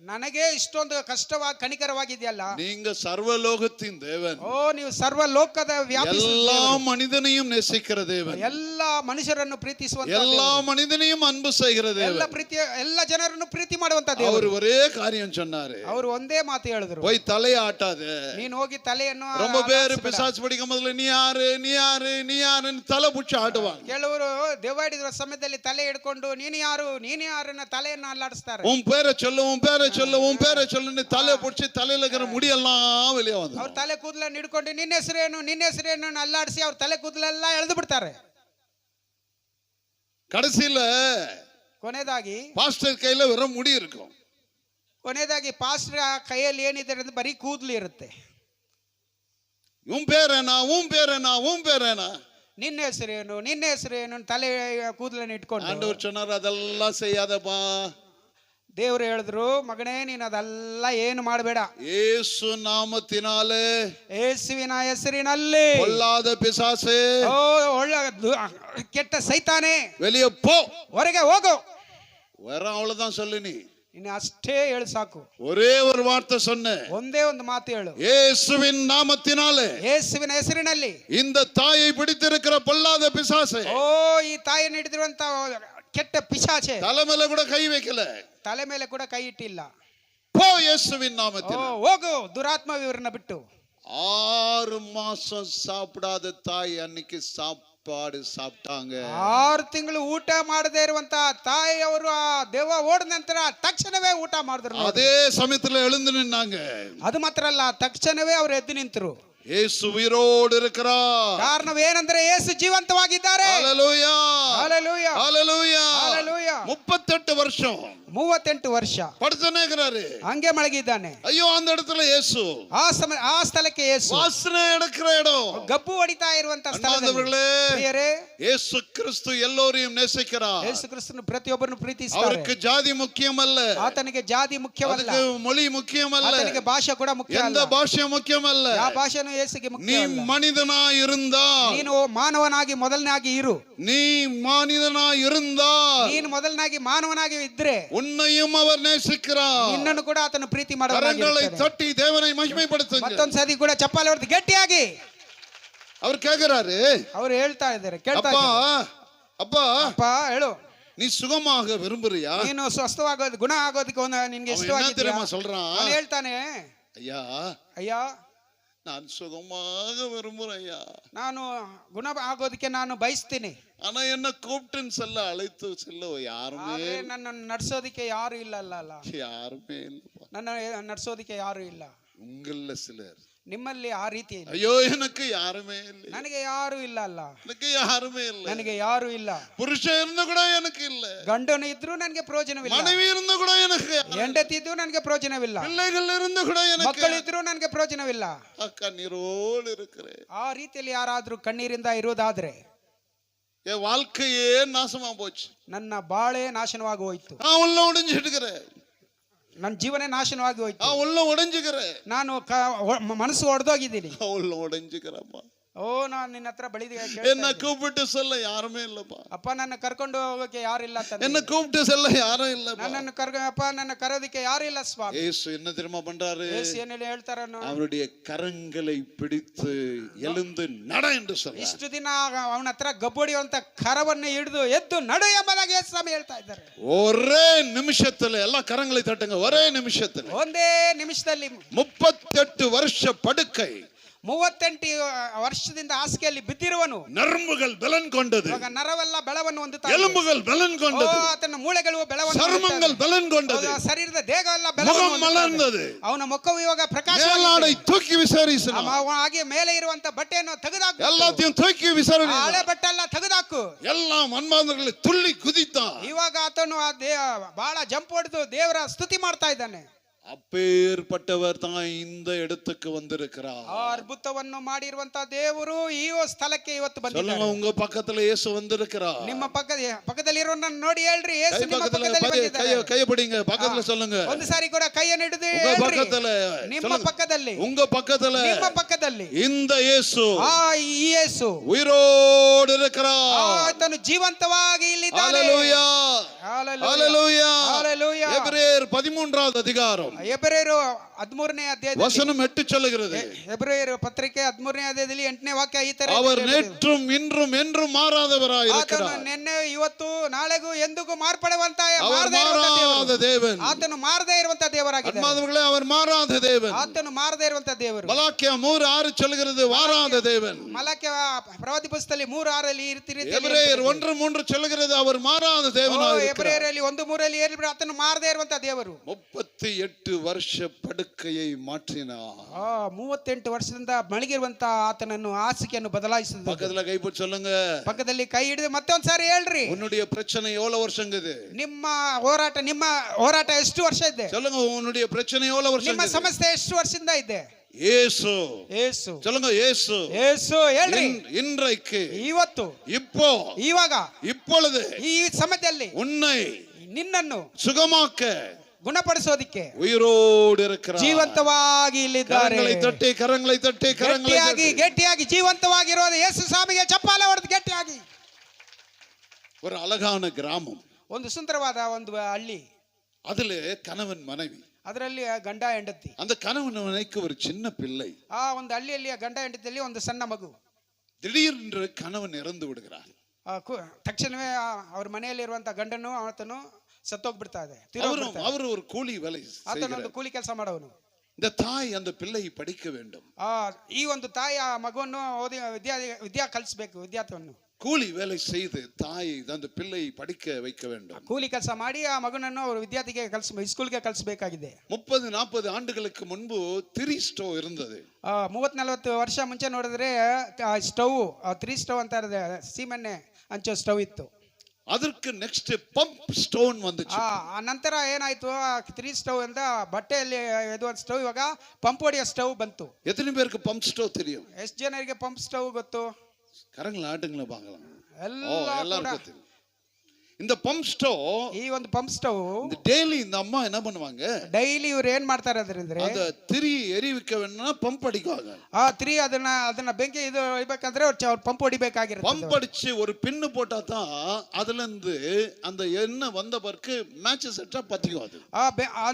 ನನಗೆ ಇಷ್ಟೊಂದು ಕಷ್ಟವಾಗಿ ಕನಿಕರವಾಗಿದೆಯಲ್ಲ. நீங்க சர்வலோகத்தின் தேவன், ನೀವು ಸರ್ವ ಲೋಕದ எல்லா மனிதனையும் நேசிக்கிற தேவன், ಎಲ್ಲ ಮನುಷ್ಯರನ್ನು ಪ್ರೀತಿಸುವಂತ, எல்லா மனிதனையும் அன்பு செய்கிற தேவன், ಎಲ್ಲ ಜನರನ್ನು ಪ್ರೀತಿ ಮಾಡುವಂತ அவர் ದೇವರು. ஒரே காரியம் சொன்னாரு, ಅವರು ಒಂದೇ ಮಾತು ಹೇಳಿದ್ರು, போய் தலையை ஆட்டாத. ನೀನು ಹೋಗಿ ತಲೆಯನ್ನು ரொம்ப பேரு பிசாசு படிக்கும் போதுல நீ யாரு நீ யாரு நீ யாருன்னு தலை புடிச்சு ஆடுவாங்க. ಕೆಲವರು ದೆವ್ವಾಡಿದ ಸಮಯದಲ್ಲಿ ತಲೆ ಹಿಡ್ಕೊಂಡು ನೀನು ಯಾರು ನೀನು ಯಾರನ್ನ ತಲೆಯನ್ನು ಅಲ್ಲಾಡಿಸ್ತಾರೆ. உன் பேரை சொல்லு உன் பேரை சொல்லு உன் பேரை சொல்லுன்னு தலையை புடிச்சு தலையில இருக்கிற முடியெல்லாம் வெளியே வந்து ಅವ್ರ ತಲೆ ಕೂದಲನ್ನು ಹಿಡ್ಕೊಂಡು ನಿನ್ನ ಹೆಸರೇನು ಅಲ್ಲಾಡಿಸಿ ಅವ್ರ ತಲೆ ಕೂದಲೆಲ್ಲ ಎಳೆದು ಬಿಡ್ತಾರೆ. கடைசியில ಕೊನೆಯದಾಗಿ பாஸ்டர் கையில வெறும் முடி இருக்கும். ಪಾಸ್ಟರ್ ಕೈಯಲ್ಲಿ ಏನಿದೆ ಅಂದ್ರೆ ಬರೀ ಕೂದಲು ಇರುತ್ತೆ. உன் பேரேனா உன் பேரேனா உன் பேரேனா, ನಿನ್ನ ಹೆಸರೇನು ತಲೆ ಕೂದಲನ್ನು ಇಟ್ಕೊಂಡು. ஆண்டவர் சொன்னார், அதெல்லாம் செய்யாதப்பா. ದೇವರು ಹೇಳಿದ್ರು, ಮಗನೇ ನೀನು ಅದೆಲ್ಲ ಏನು ಮಾಡಬೇಡ. ಯೇಸು ನಾಮத்தினாலே, ಯೇಸುವಿನ ಹೆಸರಿನಲ್ಲಿ பொல்லாத பிசாசே, ಒಳ್ಳೆ ಕೆಟ್ಟ ಸೈತಾನೆ வெளியே போ, ಹೊರಗೆ ಹೋಗು. வேற அவ்வளவுதான் சொல்லு. நீ ಇನ್ನು ಅಷ್ಟೇ ಹೇಳು ಸಾಕು. ஒரே ஒரு வார்த்தை சொன்ன, ಒಂದೇ ಒಂದು ಮಾತು ಹೇಳು. இயேசுவின் நாமத்தினாலே, ಯೇಸುವಿನ ಹೆಸರಿನಲ್ಲಿ இந்த தாயை பிடித்திருக்கிற பொல்லாத பிசாசே, ಈ ತಾಯಿಯನ್ನು ಹಿಡಿದಿರುವಂತ ಕೆಟ್ಟ ಪಿಶಾಚೆ தலை மேல கூட கை வைக்கல, ತಲೆ ಮೇಲೆ ಕೂಡ ಕೈ ಇಟ್ಟಿಲ್ಲ. போ இயேசுவின் நாமத்தில். ಹೋಗು ದುರಾತ್ಮ ಇವರನ್ನ ಬಿಟ್ಟು. 6 மாசம் சாப்பிடாத தாய் அன்னைக்கு சாப்பாடு சாப்பிட்டாங்க. 6 ತಿಂಗಳು ಊಟ ಮಾಡದೇ ಇರುವಂತ ತಾಯಿಯವರು ಆ ದೆವ್ವ ಓಡಿದ ನಂತರ ತಕ್ಷಣವೇ ಊಟ ಮಾಡಿದ್ರು. அதே சமயத்துல எழுந்து நின்னாங்க. ಅದು ಮಾತ್ರ ಅಲ್ಲ, ತಕ್ಷಣವೇ ಅವರು ಎದ್ದು ನಿಂತರು. ಯೇಸು ಉಯಿರೋடு இருக்கிறார். ಕಾರಣವೇನೆಂದರೆ ಯೇಸು ಜೀವಂತವಾಗಿದ್ದಾರೆ. ஹalleluya ஹalleluya ஹalleluya ஹalleluya. 38 வருஷம் 38 ವರ್ಷ படுத்துனே இருக்கிறாரு. ಹಂಗೆ ಮಲಗಿದ್ದಾನೆ. ஐயோ, அந்த இடத்துல இயேசு, ಆ ಸ್ಥಳಕ್ಕೆ ಯೇಸು வாசனை எடுக்கிற இடம், ಗಬ್ಬು ಹೊಡಿತಾ ಇರುವಂತ ಸ್ಥಳದಲ್ಲಿ. ಪ್ರಿಯರೇ, இயேசு கிறிஸ்து எல்லோரையும் நேசிக்கிறார். ಯೇಸು ಕ್ರಿಸ್ತನು ಪ್ರತಿಯೊಬ್ಬರನ್ನು ಪ್ರೀತಿಸುತ್ತಾರೆ. அவருக்கு ஜாதி முக்கியமல்ல, ಆತನಿಗೆ ಜಾತಿ ಮುಖ್ಯವಲ್ಲ, அவருக்கு மொழி முக்கியமல்ல, ಆತನಿಗೆ ಭಾಷೆ ಕೂಡ ಮುಖ್ಯ எந்த ಅಲ್ಲ, ಭಾಷೆ ಮುಖ್ಯமல்ல. ಯಾವ ಭಾಷೆನೂ ಯೇಸುಗೆ நீ ಮುಖ್ಯ ಅಲ್ಲ. மனிதனாய் இருந்தால், ನೀನು ಮಾನವನಾಗಿ ಮೊದಲನಾಗಿ ಇರು. நீ மனிதனாய் இருந்தால், ನೀನು ಮೊದಲನಾಗಿ ಮಾನವನಾಗಿ ಇದ್ರೆ உன்னையும் அவர் நேசிக்கிறார். ನಿನ್ನನ್ನು ಕೂಡ ಆತನು ಪ್ರೀತಿ கரங்களை ಮಾಡುತ್ತಾನೆ. தட்டி தேவனை மகிமைப்படுத்துங்க. ಮತ್ತೊಂದು ಸತಿ ಕೂಡ ಚಪ್ಪಾಳೆ ಹೊಡೆದು ಗಟ್ಟಿಯಾಗಿ அவர் கேக்குறாரு, ಅವರು ಹೇಳ್ತಾ ಇದ್ದಾರೆ, ಕೇಳ್ತಾ அப்பா ಇದ್ದಾರೆ. அப்பா, ಅಪ್ಪ ಹೇಳು, நீ சுகமாக விரும்புறியா? ನೀನು ಸ್ವಸ್ಥವಾಗೋದು ಗುಣ ಆಗೋದಕ್ಕೆ ನಿನ್ಗೆ அவன் என்ன ಇಷ್ಟವಾಗಿದ್ಯಾ? தெரியுமா சொல்றான்? ಅವನು ಹೇಳ್ತಾನೆ, ஐயா, ಅಯ್ಯ நான் சுகமாக விரும்புறேன் ஐயா, ನಾನು ಗುಣ ಆಗೋದಕ್ಕೆ ನಾನು ಬಯಸ್ತೀನಿ. ஆனா என்ன கூப்பிட்டுன்னு சொல்ல அழைத்து செல்ல யாருமே ಆದ್ರೆ ನನ್ನನ್ನು ನಡ್ಸೋದಕ್ಕೆ ಯಾರು ಇಲ್ಲ ಅಲ್ಲ, யாருமே இல்லப்பா. ನನ್ನ ನಡ್ಸೋದಕ್ಕೆ ಯಾರು ಇಲ್ಲ. உங்கள சிலர், ನಿಮ್ಮಲ್ಲಿ ಆ ರೀತಿ ಇಲ್ಲ. ஐயோ எனக்கு யாருமே இல்லை, ನನಗೆ ಯಾರು ಇಲ್ಲ ಅಲ್ಲ, எனக்கு யாருமே இல்லை, ನನಗೆ ಯಾರು ಇಲ್ಲ. புருஷன் இருந்து கூட எனக்கு இல்ல, ಗಂಡನು ಇದ್ರು ನನಗೆ ಪ್ರಯೋಜನವಿಲ್ಲ, மனைவி இருந்து கூட எனக்கு, ಹೆಂಡತಿ ಇದ್ರು ನನಗೆ ಪ್ರಯೋಜನವಿಲ್ಲ, பிள்ளைகள் இருந்து கூட எனக்கு, ಮಕ್ಕಳಿದ್ರು ನನಗೆ ಪ್ರಯೋಜನವಿಲ್ಲ. கண்ணீரோடு இருக்கிறேன். ಆ ರೀತಿಯಲ್ಲಿ ಯಾರಾದ್ರೂ ಕಣ್ಣೀರಿಂದ ಇರೋದಾದ್ರೆ என் வாழ்க்கையே நாசமா போச்சு, ನನ್ನ ಬಾಳೆ ನಾಶನವಾಗಿ ಹೋಯ್ತು, நான் உள்ள உடைஞ்சிட்டு இருக்கிறேன், ನನ್ನ ಜೀವನ ನಾಶನವಾಗಿ ಹೋಯ್ತು, நான் உள்ள உடைஞ்சுக்கிறேன், ನಾನು ಮನಸ್ಸು ಒಡೆದೋಗಿದ್ದೀನಿ, உள்ள உடைஞ்சுக்கிறேன்ப்பா. ಓ ನಾನು ನಿನ್ನ ಹತ್ರ ಬಳಿದಿ என்ன கூப்பிட்டு சொல்ல யாருமே இல்லப்பா. ಅಪ್ಪ ನನ್ನ ಕರ್ಕೊಂಡು ಹೋಗೋಕೆ ಯಾರಿಲ್ಲ ತಂದೆ. என்ன கூப்பிட்டு சொல்ல யாரும் இல்லப்பா. ಅಪ್ಪ ನನ್ನ ಕರೋದಕ್ಕೆ ಯಾರು ಇಲ್ಲ ಸ್ವಾಮಿ. இயேசு என்ன தெரியுமா பண்றாரு? ಯೇಸು ಏನೇನು ಹೇಳ್ತಾರನು? அவருடைய கரங்களை பிடித்து எழுந்து நட என்று சொல்றார். ಇಷ್ಟು ದಿನ ಅವನ ಹತ್ರ ಗಬ್ಬೊಡಿಯುವಂತ ಕರವನ್ನು ಹಿಡಿದು ಎದ್ದು ನಡು ಎಂಬುದಾಗಿ ಯೇಸು ಸ್ವಾಮಿ ಹೇಳ್ತಾ ಇದ್ದಾರೆ. ஒரே நிமிஷத்துல எல்லா கரங்களை தட்டுங்க. ஒரே நிமிஷத்துல ಒಂದೇ ನಿಮಿಷದಲ್ಲಿ 38 ವರ್ಷ படுக்கை, 38 ವರ್ಷದಿಂದ ಹಾಸಿಗೆಯಲ್ಲಿ ಬಿದ್ದಿರುವನು. நரம்புகள் பலன் கொண்டது, ಇವಾಗ ನರವೆಲ್ಲ ಬೆಳವನ್ನು ಹೊಂದುತ್ತಾ ಇದೆ. எலும்புகள் பலன் கொண்டது, ಆತನ ಮೂಳೆಗಳು ಬೆಳವನ್ನು சர்மங்கள் பலன் கொண்டது, ಶರೀರದ ದೇಹವೆಲ್ಲ முகம் ಬೆಳವನ್ನು மலர்ந்தது, ಅವನ ಮುಖವು ಇವಾಗ ಪ್ರಕಾಶ மேலாடை தூக்கி விசாரிಸணும், ಹಾಗೆ ಮೇಲೆ ಇರುವಂತ ಬಟ್ಟೆಯನ್ನು ತೆಗೆದಾಕು, எல்லாத்தையும் தூக்கி விசாரணை, ಹಳೆ ಬಟ್ಟೆ ಎಲ್ಲ ತೆಗೆದಾಕು. எல்லாம் மன்மாந்தர்களை துள்ளி குதித்தான். ಇವಾಗ ಆತನು ಬಹಳ ಜಂಪ್ ಹೊಡೆದು ದೇವರ ಸ್ತುತಿ ಮಾಡ್ತಾ ಇದ್ದಾನೆ. அப்பேற்பட்டவர் தான் இந்த இடத்துக்கு வந்திருக்கிறார். ಆ ಅದ್ಭುತವನ್ನು ಮಾಡಿರುವಂತ ದೇವರು ಈ ಸ್ಥಳಕ್ಕೆ ಇವತ್ತು சொல்லுங்க, ಬಂದಿದ್ದಾರೆ. உங்க பக்கத்துல இயேசு வந்திருக்கிறார். ನಿಮ್ಮ ಪಕ್ಕದಲ್ಲಿ ಇರೋರನ್ನ ನೋಡಿ ಹೇಳ್ರಿ, ಯೇಸು ನಿಮ್ಮ ಪಕ್ಕದಲ್ಲಿ ಬಂದಿದ್ದಾರೆ. கைய பிடிங்க, பக்கத்துல சொல்லுங்க. ಒಂದು ಸಾರಿ ಕೂಡ ಕೈಯನ್ನು ಹಿಡಿದು உங்க ಹೇಳ್ರಿ, பக்கத்துல, ನಿಮ್ಮ சொல்லுங்க. ಪಕ್ಕದಲ್ಲಿ, உங்க பக்கத்துல ನಿಮ್ಮ ಪಕ್ಕದಲ್ಲಿ இந்த இயேசு ಈ ಯೇಸು உயிரோடு இருக்கிறார். ಆತನು ಜೀವಂತವಾಗಿ ಇಲ್ಲಿದ್ದಾನೆ. ஹalleluya, Hallelujah. ஹalleluya. Hallelujah. எபிரேயர் 13வது அதிகாரம் ಎಬ್ರಿಯರು 13ನೇ ಅಧ್ಯಾಯದಲ್ಲಿ, வசனம் 8 சொல்லுகிறது, ಎಬ್ರಿಯರು ಪತ್ರಿಕೆ 13ನೇ ಅಧ್ಯಾಯದಲ್ಲಿ 8ನೇ ವಾಕ್ಯ ಈ ತರ அவர் ಇದೆ. நேற்றும் இன்றும் என்றும் மாறாதவராய் ಆತನು இருக்கிறார். ನಿನ್ನೆ ಇವತ್ತು ನಾಳೆಗೂ ಎಂದಿಗೂ ಮಾರ್ಪಡುವಂತ அவர் மாறாத தேவன். ಆತನು ಮಾರದೇ ಇರುವಂತ ದೇವರಾಗಿದ್ದಾನೆ. அன்பானவர்களே, அவர் மாறாத தேவன். ಆತನು ಮಾರದೇ ಇರುವಂತ ದೇವರು. மலாக்கியா 3:6 சொல்லுகிறது, மாறாத தேவன். ಮಲಾಕ್ಯ ಪ್ರವಾದಿ ಪುಸ್ತಕದಲ್ಲಿ 3:6 எபிரேயர் 1:3 சொல்லுகிறது, அவர் மாறாத தேவனாய் இருக்கிறார். ಎಬ್ರಿಯರಲ್ಲಿ 1:3 ಹೇಳಿದ್ರೆ ಆತನು ಮಾರದೇ ಇರುವಂತ ದೇವರು. 38 ವರ್ಷ படுக்கையை மாற்றினார். 38 ವರ್ಷದಿಂದ ಮಲಗಿರುವಂತ ಆತನನ್ನು ಹಾಸಿಗೆಯನ್ನು ಬದಲಾಯಿಸಿದ. பக்கத்துல கைப்பற்றி சொல்லுங்க, ಪಕ್ಕದಲ್ಲಿ ಕೈ ಹಿಡಿದು ಮತ್ತೊಂದ್ ಸಾರಿ ಹೇಳ್ರಿ, உன்னுடைய பிரச்சனை எவ்வளவு வருஷங்குது? ನಿಮ್ಮ ಹೋರಾಟ ಎಷ್ಟು ವರ್ಷ ಇದೆ? சொல்லுங்க, உன்னுடைய பிரச்சனை எவ்வளவு வருஷம்? ನಿಮ್ಮ ಸಮಸ್ಯೆ ಎಷ್ಟು ವರ್ಷದಿಂದ ಇದೆ? இயேசு. ಯೇಸು. சொல்லுங்க, இயேசு. ಯೇಸು ಹೇಳ್ರಿ, இன்றைக்கு, ಇವತ್ತು, இப்போ, ಇವಾಗ, இப்பொழுது ಈ ಸಮಯದಲ್ಲಿ உன்னை ನಿನ್ನನ್ನು சுகமாக்க ಗುಣಪಡಿಸೋದಿಕ್ಕೆ உயிரோடு இருக்கிறார். ಜೀವಂತವಾಗಿ ಇಲ್ಲಿದ್ದಾರೆ. கரங்களை தட்டி, கரங்களை தட்டி, கரங்களை தட்டி. ಗಟ್ಟಿಯಾಗಿ ಜೀವಂತವಾಗಿರೋದು ಯೇಸು ಸ್ವಾಮಿಗೆ ಚಪ್ಪಾಳೆ ಹೊಡೆದು ಗಟ್ಟಿಯಾಗಿ. ஒரு அழகான கிராமம், ಒಂದು ಸುಂದರವಾದ ಒಂದು ಹಳ್ಳಿ, அதுல கணவன் மனைவி, ಅದರಲ್ಲಿ ಗಂಡ ಹೆಂಡತಿ. அந்த கணவன் மனைவிக்கு ஒரு சின்ன பிள்ளை. ಆ ಒಂದು ಹಳ್ಳಿಯಲ್ಲಿ ಗಂಡ ಹೆಂಡತಿಯಲ್ಲಿ ಒಂದು ಸಣ್ಣ ಮಗು. திடீரென்று கணவன் இறந்து விடுகிறார். ತಕ್ಷಣವೇ ಅವ್ರ ಮನೆಯಲ್ಲಿರುವಂತ ಗಂಡನು ಆತನು ಸತ್ತೋಗ್ಬಿಡ್ತಾ ಇದೆ. அவர் ஒரு கூலி வேலை ಆತನೊಂದು ಕೂಲಿ ಕೆಲಸ ಮಾಡೋನು. இந்த தாய் அந்த பிள்ளையை படிக்க வேண்டும். ಈ ಒಂದು ತಾಯಿ ಆ ಮಗುವನ್ನು ಓದಿ ವಿದ್ಯಾ ಕಲಿಸಬೇಕು, ವಿದ್ಯಾರ್ಥಿಯನ್ನು. கூலி வேலை செய்து தாய் அந்த பிள்ளையை படிக்க வைக்க வேண்டும். ಕೂಲಿ ಕೆಲಸ ಮಾಡಿ ಆ ಮಗನನ್ನು ಅವರು ವಿದ್ಯಾರ್ಥಿಗೆ ಸ್ಕೂಲ್ಗೆ ಕಲಿಸಬೇಕಾಗಿದೆ. 30-40 ஆண்டுகளுக்கு முன்பு திரி ஸ்டோவ் இருந்தது. 30-40 ವರ್ಷ ಮುಂಚೆ ನೋಡಿದ್ರೆ ಸ್ಟವ್, 3 ಸ್ಟವ್ ಅಂತ ಇರುತ್ತೆ, ಸೀಮೆಣ್ಣೆ ಹಂಚೋ ಸ್ಟವ್ ಇತ್ತು. ಅದಕ್ಕೆ ನೆಕ್ಸ್ಟ್ ಪಂಪ್ ಸ್ಟೋನ್ வந்துச்சு. ಆ ನಂತರ ಏನಾಯ್ತು, 3 ಸ್ಟವ್ ಅಂತ ಬಟ್ಟೆಯಲ್ಲಿ ಇದು ಒಂದು ಸ್ಟವ್, ಇವಾಗ ಪಂಪ್ ಹೊಡೆಯೋ ಸ್ಟವ್ ಬಂತು. எத்தனை பேருக்கு பம்ப் ஸ்டோவ் தெரியும்? ಎಷ್ಟು ಜನರಿಗೆ ಪಂಪ್ ಸ್ಟವ್ ಗೊತ್ತು? கரங்களை ஆட்டுங்களா பார்க்கலாம். ಎಲ್ಲರೂ தெரியும். இந்த பம்ப் ஸ்டோவ், ಈ ಒಂದು ಪಂಪ್ ಸ್ಟವ್ டெய்லி இந்த அம்மா என்ன பண்ணுவாங்க, ಡೈಲಿ ಇವ್ರು ಏನ್ ಮಾಡ್ತಾರೆ ಅಂದ್ರೆ, அந்த திரி எரிவிக்க வேணும்னா பம்ப் அடிக்குவாங்க. ಅದನ್ನ ಬೆಂಕಿ ಇದು ಹೊಡಿಬೇಕಂದ್ರೆ ಅವ್ರು ಪಂಪ್ ಹೊಡಿಬೇಕಾಗಿರುತ್ತೆ. பம்ப் அடிச்சு ஒரு பின்னு போட்டா தான் அதுல இருந்து அந்த எண்ணெய் வந்த பிறகு மேட்ச் செட்டா பத்திக்கும். அது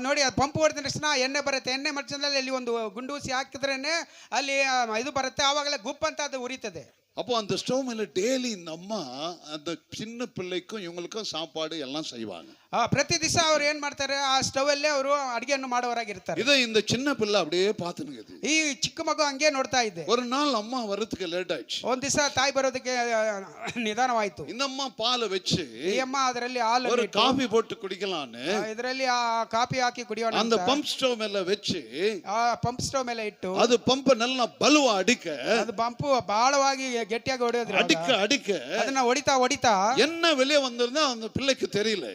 ನೋಡಿ, ಅದು ಪಂಪ್ ಹೊಡೆದ ತಕ್ಷಣ ಎಣ್ಣೆ ಬರುತ್ತೆ. ಎಣ್ಣೆ ಮರ್ಚದಲ್ಲಿ ಅಲ್ಲಿ ಒಂದು ಗುಂಡೂಸಿ ಹಾಕಿದ್ರೇನೆ ಅಲ್ಲಿ ಇದು ಬರುತ್ತೆ, ಆವಾಗಲೇ ಗುಪ್ ಅಂತ ಅದು ಉರಿತದೆ. அப்போ அந்த ஸ்டவ் மேல டெய்லி இந்த அம்மா அந்த சின்ன பிள்ளைக்கும் இவங்களுக்கும் சாப்பாடு எல்லாம் செய்வாங்க. ಪ್ರತಿ ದಿವಸ ಅವ್ರು ಏನ್ ಮಾಡ್ತಾರೆ, ಆ ಸ್ಟವ್ ಅಲ್ಲೇ ಅವರು ಅಡಿಗೆಯನ್ನು ಮಾಡೋರಾಗಿರ್ತಾರೆ. இதை இந்த சின்ன பிள்ளை அப்படியே பார்த்துனுக்குது. ಈ ಚಿಕ್ಕ ಮಗು ಹಂಗೆ ನೋಡ್ತಾ ಇದೆ. ஒரு நாள் அம்மா வரதுக்கு லேட் ஆயிடுச்சு. ಒಂದ್ ದಿವಸ ತಾಯಿ ಬರೋದಕ್ಕೆ ನಿಧಾನವಾಯ್ತು. இந்த ಅಮ್ಮ ಪಾಲು வெச்சு ಈ ಅಮ್ಮ ಅದರಲ್ಲಿ ಹಾಲು ஒரு காபி போட்டு குடிக்கலாம்னு ಇದರಲ್ಲಿ ಆ ಕಾಫಿ ಹಾಕಿ ಕುಡಿಯೋಣ அந்த பம்ப் ஸ்டவ் மேல வெச்சு ಆ ಪಂಪ್ ಸ್ಟವ್ ಮೇಲೆ ಇಟ್ಟು அது பம்ப நல்லா பலுவா அடிக்க, ಅದು ಪಂಪ್ ಬಹಳವಾಗಿ ಗಟ್ಟಿಯಾಗಿ ಹೊಡೆಯೋದು, அடிக்க ಅದನ್ನ ಹೊಡಿತಾ என்ன வெளியே வந்திருந்தா அந்த பிள்ளைக்கு தெரியல.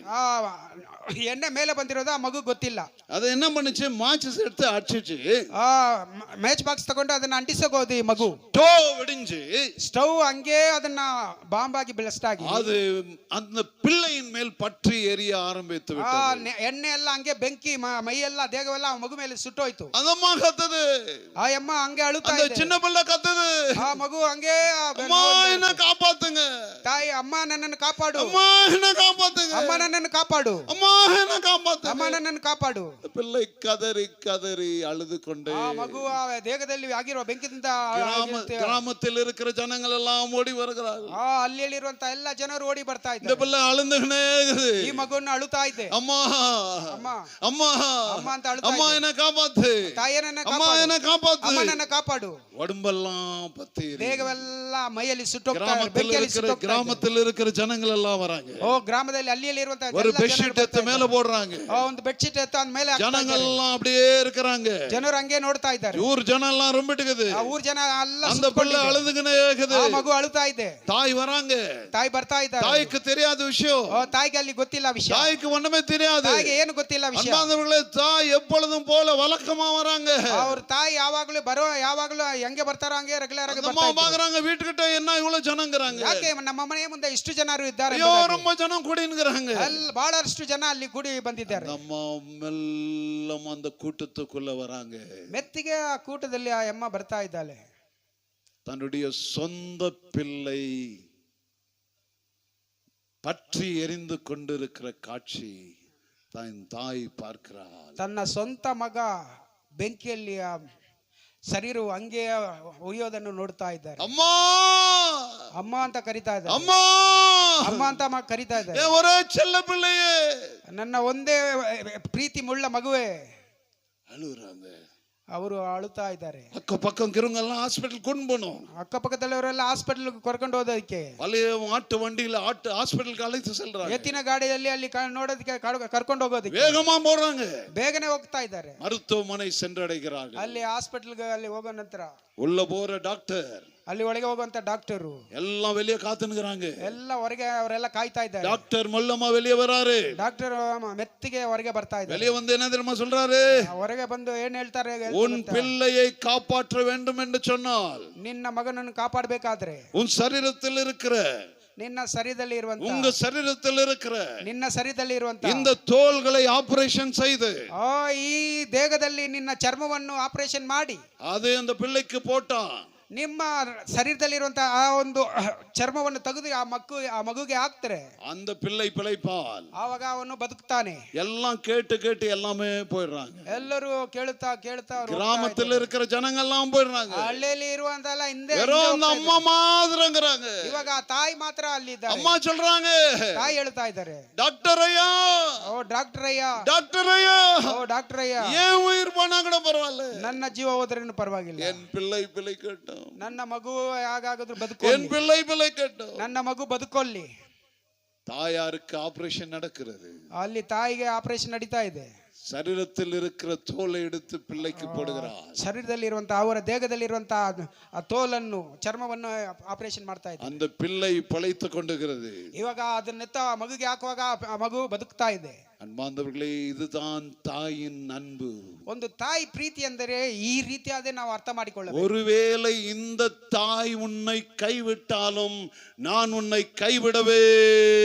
ಎಣ್ಣೆ ಮೇಲೆ ಬಂದಿರೋದು ಆ ಮಗು ಗೊತ್ತಿಲ್ಲ. அது என்ன பண்ணுச்சு, மாச்சஸ் எடுத்து அடிச்சிச்சு, ಆ ಮ್ಯಾಚ್ ಬಾಕ್ಸ್ ತಗೊಂಡು ಅದನ್ನ ಅಂಟಿಸೋಗೋದು ಈ ಮಗು. டோ வெடிஞ்சு ಸ್ಟವ್ ಹಂಗೆ ಅದನ್ನ ಬಾಂಬ್ ಆಗಿ ಬ್ಲಾಸ್ಟ್ ಆಗಿ அது அந்த பிள்ளையின் மேல் பற்றி எரிய ஆரம்பித்து ಆ விட்டது. ಎಣ್ಣೆ ಎಲ್ಲ ಹಂಗೆ ಬೆಂಕಿ ಮೈ ಎಲ್ಲ ದೇಹವೆಲ್ಲ ಆ ಮಗು ಮೇಲೆ ಸುಟ್ಟೋಯ್ತು. அந்த அம்மா கத்துது, ಆ ಅಮ್ಮ ಹಂಗೆ ಅಳುತ್ತಾ அந்த ಇದೆ. சின்ன பிள்ளை கத்துது, ಆ ಮಗು ಹಂಗೆ அம்மா என்ன காப்பாத்துங்க, ತಾಯಿ ಅಮ್ಮ ನನ್ನನ್ನು ಕಾಪಾಡು, அம்மா என்ன காப்பாத்துங்க, ಅಮ್ಮ ನನ್ನನ್ನು ಕಾಪಾಡು, அம்மா என்ன காப்பாத்துங்க. ಅಮ್ಮ ನನ್ನನ್ನು ಕಾಪಾಡು. பிள்ளை கதறி கதறி அழுது கொண்டே ಆ ಮಗು ಆ ದೇಹದಲ್ಲಿ ಆಗಿರುವ ಬೆಂಕಿಯಿಂದ கிராமத்தில் இருக்கிற ஜனங்கள் எல்லாம் ஓடி வருகிறார்கள். ಅಲ್ಲಿರುವಂತ ಎಲ್ಲ ಜನರು ಓಡಿ ಬರ್ತಾ இந்த ಇದ್ದಾರೆ. பிள்ளை அழுந்துகினே ಈ ಮಗುವನ್ನು ಅಳುತ್ತಾ ಇದೆ. அம்மா ಅಮ್ಮ அம்மா ಅಮ್ಮ ಅಂತ ಅಳುತ್ತಾ அம்மா ಇದೆ. என்ன காப்பாத்து, ತಾಯಿಯನ್ನ அம்மா என்ன காப்பாத்து. ಅಮ್ಮ ನನ್ನ ಕಾಪಾಡು. உடம்பெல்லாம் பத்தி ದೇಹವೆಲ್ಲ ಮೈಯಲ್ಲಿ ಸುಟ್ಟೋಗ್ತಾ ಬೆಂಕಿಯಲ್ಲಿ ಸುಟ್ಟೋಗ್ತಾ ಇದೆ. கிராமத்தில் இருக்கிற ஜனங்கள் எல்லாம் வராங்க. ಓ ಗ್ರಾಮದಲ್ಲಿ ಅಲ್ಲಿರುವಂತ ஒரு பெட்ஷீட் எடுத்து மேல போடுறாங்க. ಒಂದು ಬೆಡ್ಶೀಟ್ ಎತ್ತು ಅಂದ ಮೇಲೆ ஜனங்கள் எல்லாம் அப்படியே இருக்கிறாங்க. ಜನರು ಹಂಗೆ ನೋಡ್ತಾ ಇದ್ದಾರೆ. ஊர் ஜனம் எல்லாம் ரொம்பிட்டுக்குது. ಆ ಊರ್ ಜನ ಎಲ್ಲ அந்த பிள்ளை அழுதுகினே இருக்குது. ಆ ಮಗು ಅಳುತ್ತಾ ಇದೆ. தாய் வராங்க. ತಾಯಿ ಬರ್ತಾ ಇದ್ದಾರೆ. தாய்க்கு தெரியாத விஷயம். ತಾಯಿಗೆ ಅಲ್ಲಿ ಗೊತ್ತಿಲ್ಲ ವಿಷಯ. தாய்க்கு ஒண்ணுமே தெரியாது. ತಾಯಿಗೆ ಏನು ಗೊತ್ತಿಲ್ಲ ವಿಷಯ. அன்பார்ந்தவர்களே, தாய் எப்பொழுதும் போல வழக்கமா வராங்க. ಅವ್ರ ತಾಯಿ ಯಾವಾಗಲೂ ಹೆಂಗೆ ಬರ್ತಾರೋ ಹಂಗೆ ರೆಗ್ಯುಲರ್ ಆಗಿ அம்மா பாக்குறாங்க, வீட்டுக்கிட்ட என்ன இவ்வளவு ஜனங்கிறாங்க. ಯಾಕೆ ನಮ್ಮ ಮನೆಯ ಮುಂದೆ ಇಷ್ಟು ಜನರು ಇದ್ದಾರೆ? ஐயோ ரொம்ப ஜனம் கூடிங்கிறாங்க. ಅಲ್ಲಿ ಬಹಳಷ್ಟು ಜನ ಅಲ್ಲಿ ಕೂಡಿ ಬಂದಿದ್ದಾರೆ. அம்மா மெல்லம் அந்த கூட்டத்துக்குள்ள வராங்க. ಮೆತ್ತಿಗೆ ಆ ಕೂಟದಲ್ಲಿ ಆ ಅಮ್ಮ ಬರ್ತಾ ಇದ್ದಾಳೆ. தன்னுடைய சொந்த பிள்ளை பற்றி எரிந்து கொண்டிருக்கிற காட்சி தன் தாய் பார்க்கிறாள். ತನ್ನ ಸ್ವಂತ ಮಗ ಬೆಂಕಿಯಲ್ಲಿ ಆ ಶರೀರವು ಹಂಗೆ ಉರಿಯೋದನ್ನು ನೋಡ್ತಾ ಇದ್ದಾರೆ. அம்மா ಅಮ್ಮ ಅಂತ ಕರಿತಾ ಇದ್ದಾರೆ. அம்மா ಅಮ್ಮ ಅಂತ ಕರಿತಾ ಇದ್ದಾರೆ. ஏ ஒரே செல்ல பிள்ளையே, ನನ್ನ ಒಂದೇ ಪ್ರೀತಿ ಮುಳ್ಳ ಮಗುವೆ. அழுகுறாங்க. ಅವರು ಅಳುತ್ತಾ ಇದ್ದಾರೆ. அக்க பக்கம் இருக்கிறவங்க ஹாஸ்பிட்டல் கொண்டு போனோம். ಅಕ್ಕಪಕ್ಕದಲ್ಲಿಯವರೆಲ್ಲ ಹಾಸ್ಪಿಟಲ್ ಕರ್ಕೊಂಡು ಹೋದಕ್ಕೆ பழைய ஆட்டு வண்டியில ஹாஸ்பிட்டலுக்கு அழைத்து செல்றாங்க. ಎತ್ತಿನ ಗಾಡಿಯಲ್ಲಿ ಅಲ್ಲಿ ನೋಡೋದಕ್ಕೆ ಕರ್ಕೊಂಡು ಹೋಗೋದಕ್ಕೆ வேகமா போறாங்க. ಬೇಗನೆ ಹೋಗ್ತಾ ಇದ್ದಾರೆ. மருத்துவமனை சென்றடைகிறார்கள். ಅಲ್ಲಿ ಹಾಸ್ಪಿಟಲ್ಗೆ ಅಲ್ಲಿ ಹೋಗೋ ನಂತರ உள்ள போற டாக்டர் ಅಲ್ಲಿ ಒಳಗೆ ಹೋಗುವಂತ ಡಾಕ್ಟರು எல்லாம் வெளியே காத்துனுக்குறாங்க. ಎಲ್ಲ ಹೊರಗೆ ಅವರೆಲ್ಲ ಕಾಯ್ತಾ ಇದ್ದಾರೆ. டாக்டர் மெல்லமா வெளியே வராரு. ಡಾಕ್ಟರ್ ಮೆತ್ತಿಗೆ ಹೊರಗೆ ಬರ್ತಾ ಇದ್ದಾರೆ. வெளியே வந்து என்ன தெரியுமா சொல்றாரு? ಹೊರಗೆ ಬಂದು ಏನ್ ಹೇಳ್ತಾರೆ? உன் பிள்ளையை காப்பாற்ற வேண்டும் என்று சொன்னால், ನಿನ್ನ ಮಗನನ್ನು ಕಾಪಾಡಬೇಕಾದ್ರೆ உன் சரீரத்தில் இருக்கிற, ನಿನ್ನ ಶರೀರದಲ್ಲಿ ಇರುವಂತ, உங்க சரீரத்தில் இருக்கிற ನಿನ್ನ ಶರೀರದಲ್ಲಿ ಇರುವಂತ இந்த தோள்களை ஆபரேஷன் செய்து ಈ ದೇಹದಲ್ಲಿ ನಿನ್ನ ಚರ್ಮವನ್ನು ಆಪರೇಷನ್ ಮಾಡಿ அது அந்த பிள்ளைக்கு போட்டான். ನಿಮ್ಮ ಶರೀರದಲ್ಲಿರುವಂತಹ ಆ ಒಂದು ಚರ್ಮವನ್ನು ತೆಗೆದು ಆ ಮಗುಗೆ ಹಾಕ್ತಾರೆ. அந்த பிள்ளை பிழைப்பால். ಆವಾಗ ಅವನು ಬದುಕ್ತಾನೆ. எல்லாம் கேட்டு கேட்டு எல்லாமே போயிடுறாங்க. ಎಲ್ಲರೂ ಕೇಳುತ್ತಾ கிராமத்தில் இருக்கிற ஜனங்க எல்லாம் போயிடுறாங்க. ಹಳ್ಳಿಯಲ್ಲಿ ಇರುವಂತೆಲ್ಲ ಹಿಂದೆ வெறும் அந்த அம்மா மாதிரிங்கறாங்க. ಇವಾಗ ತಾಯಿ ಮಾತ್ರ ಅಲ್ಲಿ ಇದ್ದಾರೆ. அம்மா சொல்றாங்க, ತಾಯಿ ಹೇಳ್ತಾ ಇದ್ದಾರೆ, டாக்டர் ஐயா, ಓ ಡಾಕ್ಟರ್ ಅಯ್ಯ, டாக்டர் ஐயா, ಓ ಡಾಕ್ಟರ್ ಅಯ್ಯ, ஏன் உயிர் போனா கூட பரவாயில்ல, ನನ್ನ ಜೀವ ಹೋದ್ರೇನು ಪರವಾಗಿಲ್ಲ, என் பிள்ளை பிழைக்கட்டும், ನನ್ನ ಮಗು ಹೇಗಾದ್ರೂ என் ಬದುಕೊಳ್ಳಿ, பிள்ளை பிழைக்கட்டும். ನನ್ನ ಮಗು ಬದುಕೊಳ್ಳಿ. தாயாருக்கு ஆபரேஷன் நடக்கிறது. ಅಲ್ಲಿ ತಾಯಿಗೆ ಆಪರೇಷನ್ ನಡೀತಾ ಇದೆ. சரீரத்தில் இருக்கிற தோலை எடுத்து பிள்ளைக்கு போடுகிறார். ಶರೀರದಲ್ಲಿ ಇರುವಂತಹ ಅವರ ದೇಹದಲ್ಲಿ ಇರುವಂತಹ ಆ ತೋಲನ್ನು ಚರ್ಮವನ್ನು ಆಪರೇಷನ್ ಮಾಡ್ತಾ ಇದೆ. அந்த பிள்ளை பிழைத்து கொண்டிருக்கிறது. ಇವಾಗ ಅದನ್ನೆತ್ತ ಮಗುಗೆ ಹಾಕುವಾಗ ಆ ಮಗು ಬದುಕ್ತಾ ಇದೆ. அன்பார்ந்தவர்களே, இதுதான் தாயின் அன்பு. ಒಂದು ತಾಯಿ ಪ್ರೀತಿ ಅಂದರೆ ಈ ರೀತಿಯಾದ ನಾವು ಅರ್ಥ ಮಾಡಿಕೊಳ್ಳಬೇಕು. ஒருவேளை இந்த தாய் உன்னை கைவிட்டாலும் நான் உன்னை கைவிடவே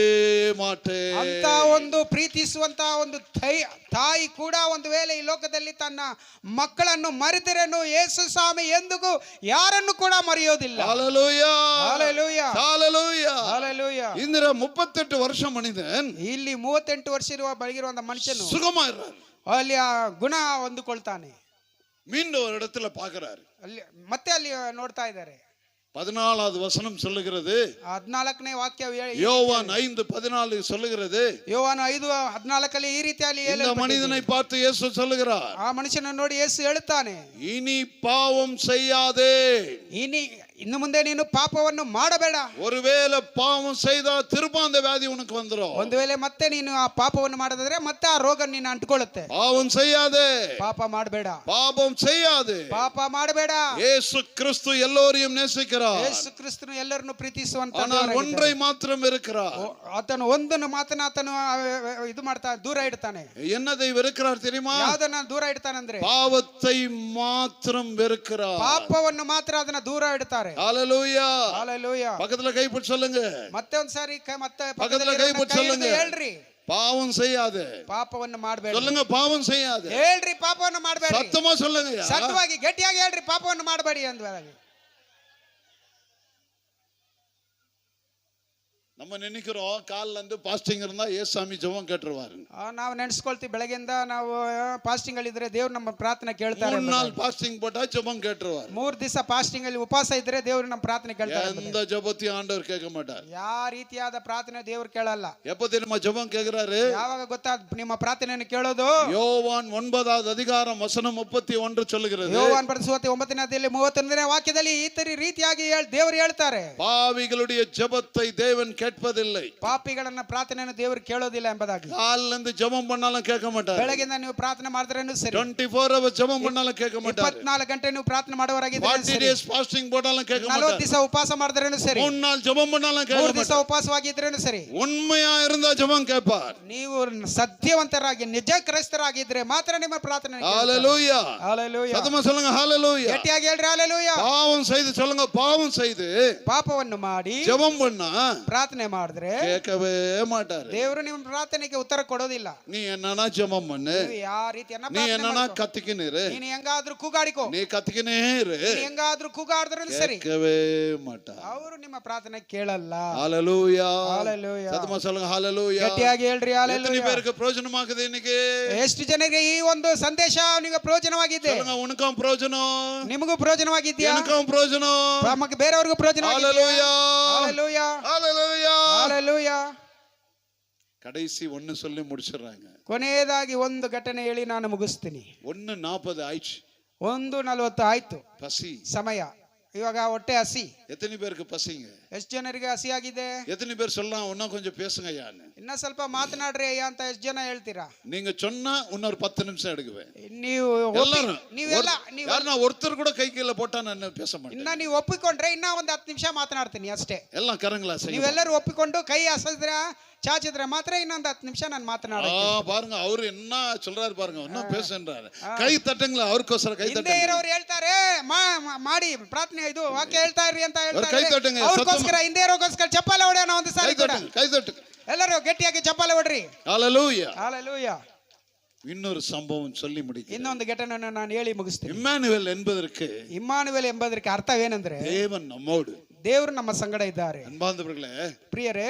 மாட்டேன். ಅಂತ ಒಂದು ಪ್ರೀತಿಸುವಂತ ಒಂದು ತಾಯಿ ಕೂಡ ಒಂದು ವೇಳೆ ಈ ಲೋಕದಲ್ಲಿ ತನ್ನ ಮಕ್ಕಳನ್ನು ಮರೆತರೇನು ಯೇಸು ಸ್ವಾಮಿ ಎಂದಿಗೂ ಯಾರನ್ನು ಕೂಡ ಮರೆಯೋದಿಲ್ಲ. ஹல்லேலூயா, ಹಲ್ಲೆಲೂಯಾ, ஹல்லேலூயா, ಹಲ್ಲೆಲೂಯಾ. இந்த 38 வருஷம் மனிதன் ಇಲ್ಲಿ 38 ವರ್ಷ ಬೆಳಗಿರುವಂತ ಮನುಷ್ಯನು சுகமாயிறார். ಅಲ್ಲಿ ಆ ಗುಣ ಹೊಂದಿಕೊಳ್ತಾನೆ. மீண்டும் ஒரு இடத்துல பார்க்கிறாரு. ಅಲ್ಲಿ ಮತ್ತೆ ಅಲ್ಲಿ ನೋಡ್ತಾ ಇದ್ದಾರೆ. 14வது வசனம் சொல்லுகிறது, 14ನೇ ವಾಕ್ಯ யோவான் 5:14 சொல்லுகிறது, ಯೋವಾನ 5:14 ಈ ರೀತಿಯಲ್ಲಿ இந்த மனிதனை பார்த்து இயேசு சொல்லுகிறார், ಆ ಮನುಷ್ಯನ ನೋಡಿ ಯೇಸು ಹೇಳುತ್ತಾನೆ, இனி பாவம் செய்யாதே. ಇನ್ನು ಮುಂದೆ ನೀನು ಪಾಪವನ್ನು ಮಾಡಬೇಡ. ஒருவேளை பாவம் செய்தா திரும்ப அந்த வியாதி உனக்கு வந்துரும். ಒಂದು ವೇಳೆ ಮತ್ತೆ ನೀನು ಆ ಪಾಪವನ್ನು ಮಾಡದಿದ್ರೆ ಮತ್ತೆ ಆ ರೋಗ ನಿನ್ನ ಅಂಟಿಕೊಳ್ಳುತ್ತೆ. பாவம் செய்யாதே, ಪಾಪ ಮಾಡಬೇಡ, பாவம் செய்யாதே. ಪಾಪ ಮಾಡಬೇಡ. இயேசு கிறிஸ்து எல்லோரையும் நேசிக்கிறார். ಯೇಸು ಕ್ರಿಸ್ತನು ಎಲ್ಲರನ್ನು ಪ್ರೀತಿಸುವಂತ ஆனால் ஒன்றை மாத்திரம் இருக்கிறார். ಆತನು ಒಂದನ್ನು ಮಾತನ್ನ ಆತನು ಇದು ಮಾಡ್ತಾ ದೂರ ಇಡ್ತಾನೆ. என்னதை வெறுக்கிறார் தெரியுமா? ಯಾವ್ದನ್ನ ದೂರ ಇಡ್ತಾನಂದ್ರೆ பாவத்தை மாத்திரம் வெறுக்கிறார். ಪಾಪವನ್ನು ಮಾತ್ರ ಅದನ್ನ ದೂರ ಇಡ್ತಾರೆ. ஹalleluya. ஹalleluya. பக்கத்துல கைப்பிடி சொல்லுங்க. ಮತ್ತೆ ಒಂದ್ಸಾರಿ ಮತ್ತೆ பக்கத்துல கைப்பிடி சொல்லுங்க. ಹೇಳ್ರಿ, பாவம் செய்யாதே. ಪಾಪವನ್ನು ಮಾಡಬೇಡ. சொல்லுங்க, பாவம் செய்யாதே. ಹೇಳ್ರಿ, ಪಾಪವನ್ನು ಮಾಡಬೇಡಿ. சத்தமா சொல்லுங்க. ಸತ್ಯವಾಗಿ ಗಟ್ಟಿಯಾಗಿ ಹೇಳ್ರಿ, ಪಾಪವನ್ನು ಮಾಡಬೇಡಿ ಅಂದ್ವಾಗಿ. நம்ம நினைக்கிறோம் கால்ல இருந்து பாஸ்டிங் இருந்தா ஏசாமி ஜெபம் கேட்டுருவாரு. ನಾವು ನೆನೆಸ್ಕೊಳ್ತೀವಿ, ಬೆಳಗ್ಗೆಯಿಂದ ನಾವು ಫಾಸ್ಟಿಂಗ್ ಅಲ್ಲಿ ಇದ್ರೆ ದೇವ್ರು ನಮ್ಮ ಪ್ರಾರ್ಥನೆ ಕೇಳ್ತಾರೆ. 3 நாள் பாஸ்டிங் போட்டா ஜெபம் கேட்டுருவாரு. 3 ದಿವಸ ಫಾಸ್ಟಿಂಗ್ ಅಲ್ಲಿ ಉಪವಾಸ ಇದ್ರೆ ದೇವ್ರು ನಮ್ಮ ಪ್ರಾರ್ಥನೆ ಕೇಳ್ತಾರೆ. எந்த ஜெபத்தையும் ஆண்டவர் கேட்க மாட்டார். ಯಾವ ರೀತಿಯಾದ ಪ್ರಾರ್ಥನೆ ದೇವ್ರು ಕೇಳಲ್ಲ. எப்ப தெரியுமா ஜெபம் கேக்குறாரு? ಯಾವಾಗ ಗೊತ್ತಾ ನಿಮ್ಮ ಪ್ರಾರ್ಥನೆಯನ್ನು ಕೇಳೋದು? யோவான் 9வது அதிகாரம் வசனம் 31 சொல்லுகிறது. ಯೋವಾನ್ ಬರೆದ ಸುವಾರ್ತೆ 9ನೇ ಅಧ್ಯಾಯದಲ್ಲಿ 31ನೇ ವಾಕ್ಯದಲ್ಲಿ ಈ ರೀತಿಯಾಗಿ ದೇವರು ಹೇಳ್ತಾರೆ, பாவிகளுடைய ஜெபத்தை தேவன் கேட்பதில்லை. ಪಾಪಿಗಳನ್ನ ಪ್ರಾರ್ಥನೆಯನ್ನು ದೇವರು ಕೇಳೋದಿಲ್ಲ ಎಂಬುದಾಗಿ. கால்ல இருந்து ஜெபம் பண்ணாலும் கேட்க மாட்டார். ಬೆಳಗಿಂದ ನೀವು ಪ್ರಾರ್ಥನೆ ಮಾಡಿದ್ರೇನು ಸರಿ, 24 hours ஜெபம் பண்ணாலும் கேட்க மாட்டார். 24 ಗಂಟೆ ನೀವು ಪ್ರಾರ್ಥನೆ ಮಾಡುವವರಾಗಿದ್ರೆ 40 days fasting போட்டாலும் கேட்க 40 மாட்டார். ದಿವಸ ಉಪವಾಸ ಮಾಡಿದ್ರೇನು ಸರಿ, 3 நாள் ஜெபம் பண்ணாலும் கேட்க 3 ದಿವಸ மாட்டார். ಉಪವಾಸವಾಗಿದ್ರೇನು ಸರಿ. உண்மையா இருந்தா ஜெபம் கேட்பார். ನೀವು ಸತ್ಯವಂತರಾಗಿ ನಿಜ ಕ್ರೈಸ್ತರಾಗಿದ್ರೆ ಮಾತ್ರ ನಿಮ್ಮ ಪ್ರಾರ್ಥನೆ ಕೇಳ್ತಾರೆ. ஹalleluya. ಹalleluya. சத்தமா சொல்லுங்க ஹalleluya. ಗಟ್ಟಿಯಾಗಿ ಹೇಳ್ರಿ ಹalleluya. பாவம் செய்து சொல்லுங்க, பாவம் செய்து ಪಾಪವನ್ನು ಮಾಡಿ ஜெபம் பண்ணா ಪ್ರಾರ್ಥನೆ ಮಾಡಿದ್ರೆ கேட்கவே மாட்டாரு. ದೇವರು ನಿಮ್ಮ ಪ್ರಾರ್ಥನೆಗೆ ಉತ್ತರ ಕೊಡೋದಿಲ್ಲ. நீ என்னன்னா ஜெபம் பண்ணு, ನೀವು ಯಾವ ರೀತಿಯನ್ನ நீ ಪ್ರಾರ್ಥನೆ என்னன்னா ಮಾಡ್ಕೊ. கத்திக்கினு இரு, ನೀನು ಹೆಂಗಾದ್ರೂ ಕೂಗಾಡಿಕೋ, நீ கத்திக்கினே இரு, ನೀನು ಹೆಂಗಾದ್ರೂ ಕೂಗಾಡಿದ್ರೂ ಸರಿ, கேட்கவே மாட்டார். ಅವರು ನಿಮ್ಮ ಪ್ರಾರ್ಥನೆ ಕೇಳಲ್ಲ. ஹalleluya. Hallelujah. சத்தமா சொல்லுங்க ஹalleluya. ಗಟ್ಟಿಯಾಗಿ ಹೇಳ್ರಿ எத்தனை hallelujah. பேருக்கு பிரயோஜனமாகுது இன்னைக்கு? ಎಷ್ಟು ಜನರಿಗೆ ಈ ಒಂದು ಸಂದೇಶ ನಿಮಗೆ ಪ್ರಯೋಜನವಾಗಿದೆ? சொல்லுங்க, உனக்கும் பிரயோஜனம், ನಿಮಗೂ ಪ್ರಯೋಜನವಾಗಿದ್ಯಾ? எனக்கும் பிரயோஜனம். ನಮಗೆ ಬೇರೆಯವರಿಗೂ ಪ್ರಯೋಜನವಾಗಿದ್ಯಾ? ஹalleluya. hallelujah. ஹalleluya. hallelujah. கடைசி ஒன்னு சொல்லி முடிச்சிடுறாங்க. ಕೊನೆಯದಾಗಿ ಒಂದು ಘಟನೆ ಹೇಳಿ ನಾನು ಮುಗಿಸ್ತೀನಿ. 1:40 ஆயிடுச்சு. 1:40 ಆಯ್ತು பசி. ಸಮಯ. ಇವಾಗ ಹೊಟ್ಟೆ ಹಸಿ. எத்தனை பேருக்கு பசிங்க? ಎಷ್ಟು ಜನರಿಗೆ ಹಸಿ ಆಗಿದೆ? எத்தனை பேர் சொல்லலாம் இன்னும் கொஞ்சம் பேசுங்க ஐயான்னு? ಇನ್ನ ಸ್ವಲ್ಪ ಮಾತನಾಡ್ರಿ ಅಯ್ಯ ಅಂತ ಎಷ್ಟು ಜನ ಹೇಳ್ತೀರಾ? நீங்க சொன்னா இன்னொரு 10 நிமிஷம் எடுக்குவேன். ನೀವು எல்லாரும் ನೀವೆಲ್ಲ யாருன்னா ஒருத்தர் கூட கை கீழ போட்டா நான் பேச மாட்டேன். ಇನ್ನ ನೀವು ಒಪ್ಪಿಕೊಂಡ್ರೆ ಇನ್ನ ಒಂದು 10 ನಿಮಿಷ ಮಾತನಾಡ್ತೀನಿ ಅಷ್ಟೇ. எல்லாம் கரங்களா செய்யுங்க. ನೀವೆಲ್ಲರೂ ಒಪ್ಪಿಕೊಂಡು ಕೈ ಹಸಿದ್ರೆ ಚಾಚಿದ್ರೆ ಮಾತ್ರ ಇನ್ನೊಂದು 10 ನಿಮಿಷ ನಾನು ಮಾತನಾಡ್ತೀನಿ. பாருங்க அவரு என்ன சொல்றாரு பாருங்க, இன்னும் பேசுன்றாரு. கை தட்டுங்களா, அவருக்கோಸ್ಕರ ಕೈ ಹಿಂದೆ ತಟ್ಟಂಗ. ಇರೋರು ಹೇಳ್ತಾರೆ ಮಾಡಿ ಪ್ರಾರ್ಥನೆ ಇದು ವಾಕ್ಯ ಹೇಳ್ತಾ ಇರ್ರಿ ಅಂತ ಕೈ ಹೇಳ್ತಾರೆ. ತಟ್ಟಂಗ. ಅವ್ರಿಗೋಸ್ಕರ ಹಿಂದೆ ಇರೋಗೋಸ್ಕರ ಚಪ್ಪಾಳೆ ಹೊಡೆಯೋಣ ಒಂದು ಸಾರಿ ಕೂಡ. ಕೈ ತಟ್ಟು. ಎಲ್ಲರೂ ಗಟ್ಟಿಯಾಗಿ ಚಪ್ಪಾಳೆ ಹೊಡ್ರಿ. ஹalleluya. ಹalleluya. இன்னொரு சம்பவம் சொல்லி முடிக்கிறேன். ಇನ್ನೊಂದು ಘಟನೆಯನ್ನು ನಾನು ಹೇಳಿ ಮುಗಿಸ್ತೀನಿ. ಇಮ್ಯಾನುವೆಲ್ என்பதற்கு ಇಮ್ಮಾನುವೇಲ್ ಎಂಬುದಕ್ಕೆ ಅರ್ಥವೇನೆಂದ್ರೆ தேவன் நம்மோடு. ದೇವರು ನಮ್ಮ ಸಂಗಡ ಇದ್ದಾರೆ. அன்பார்ந்தவர்களே, ಪ್ರಿಯರೇ,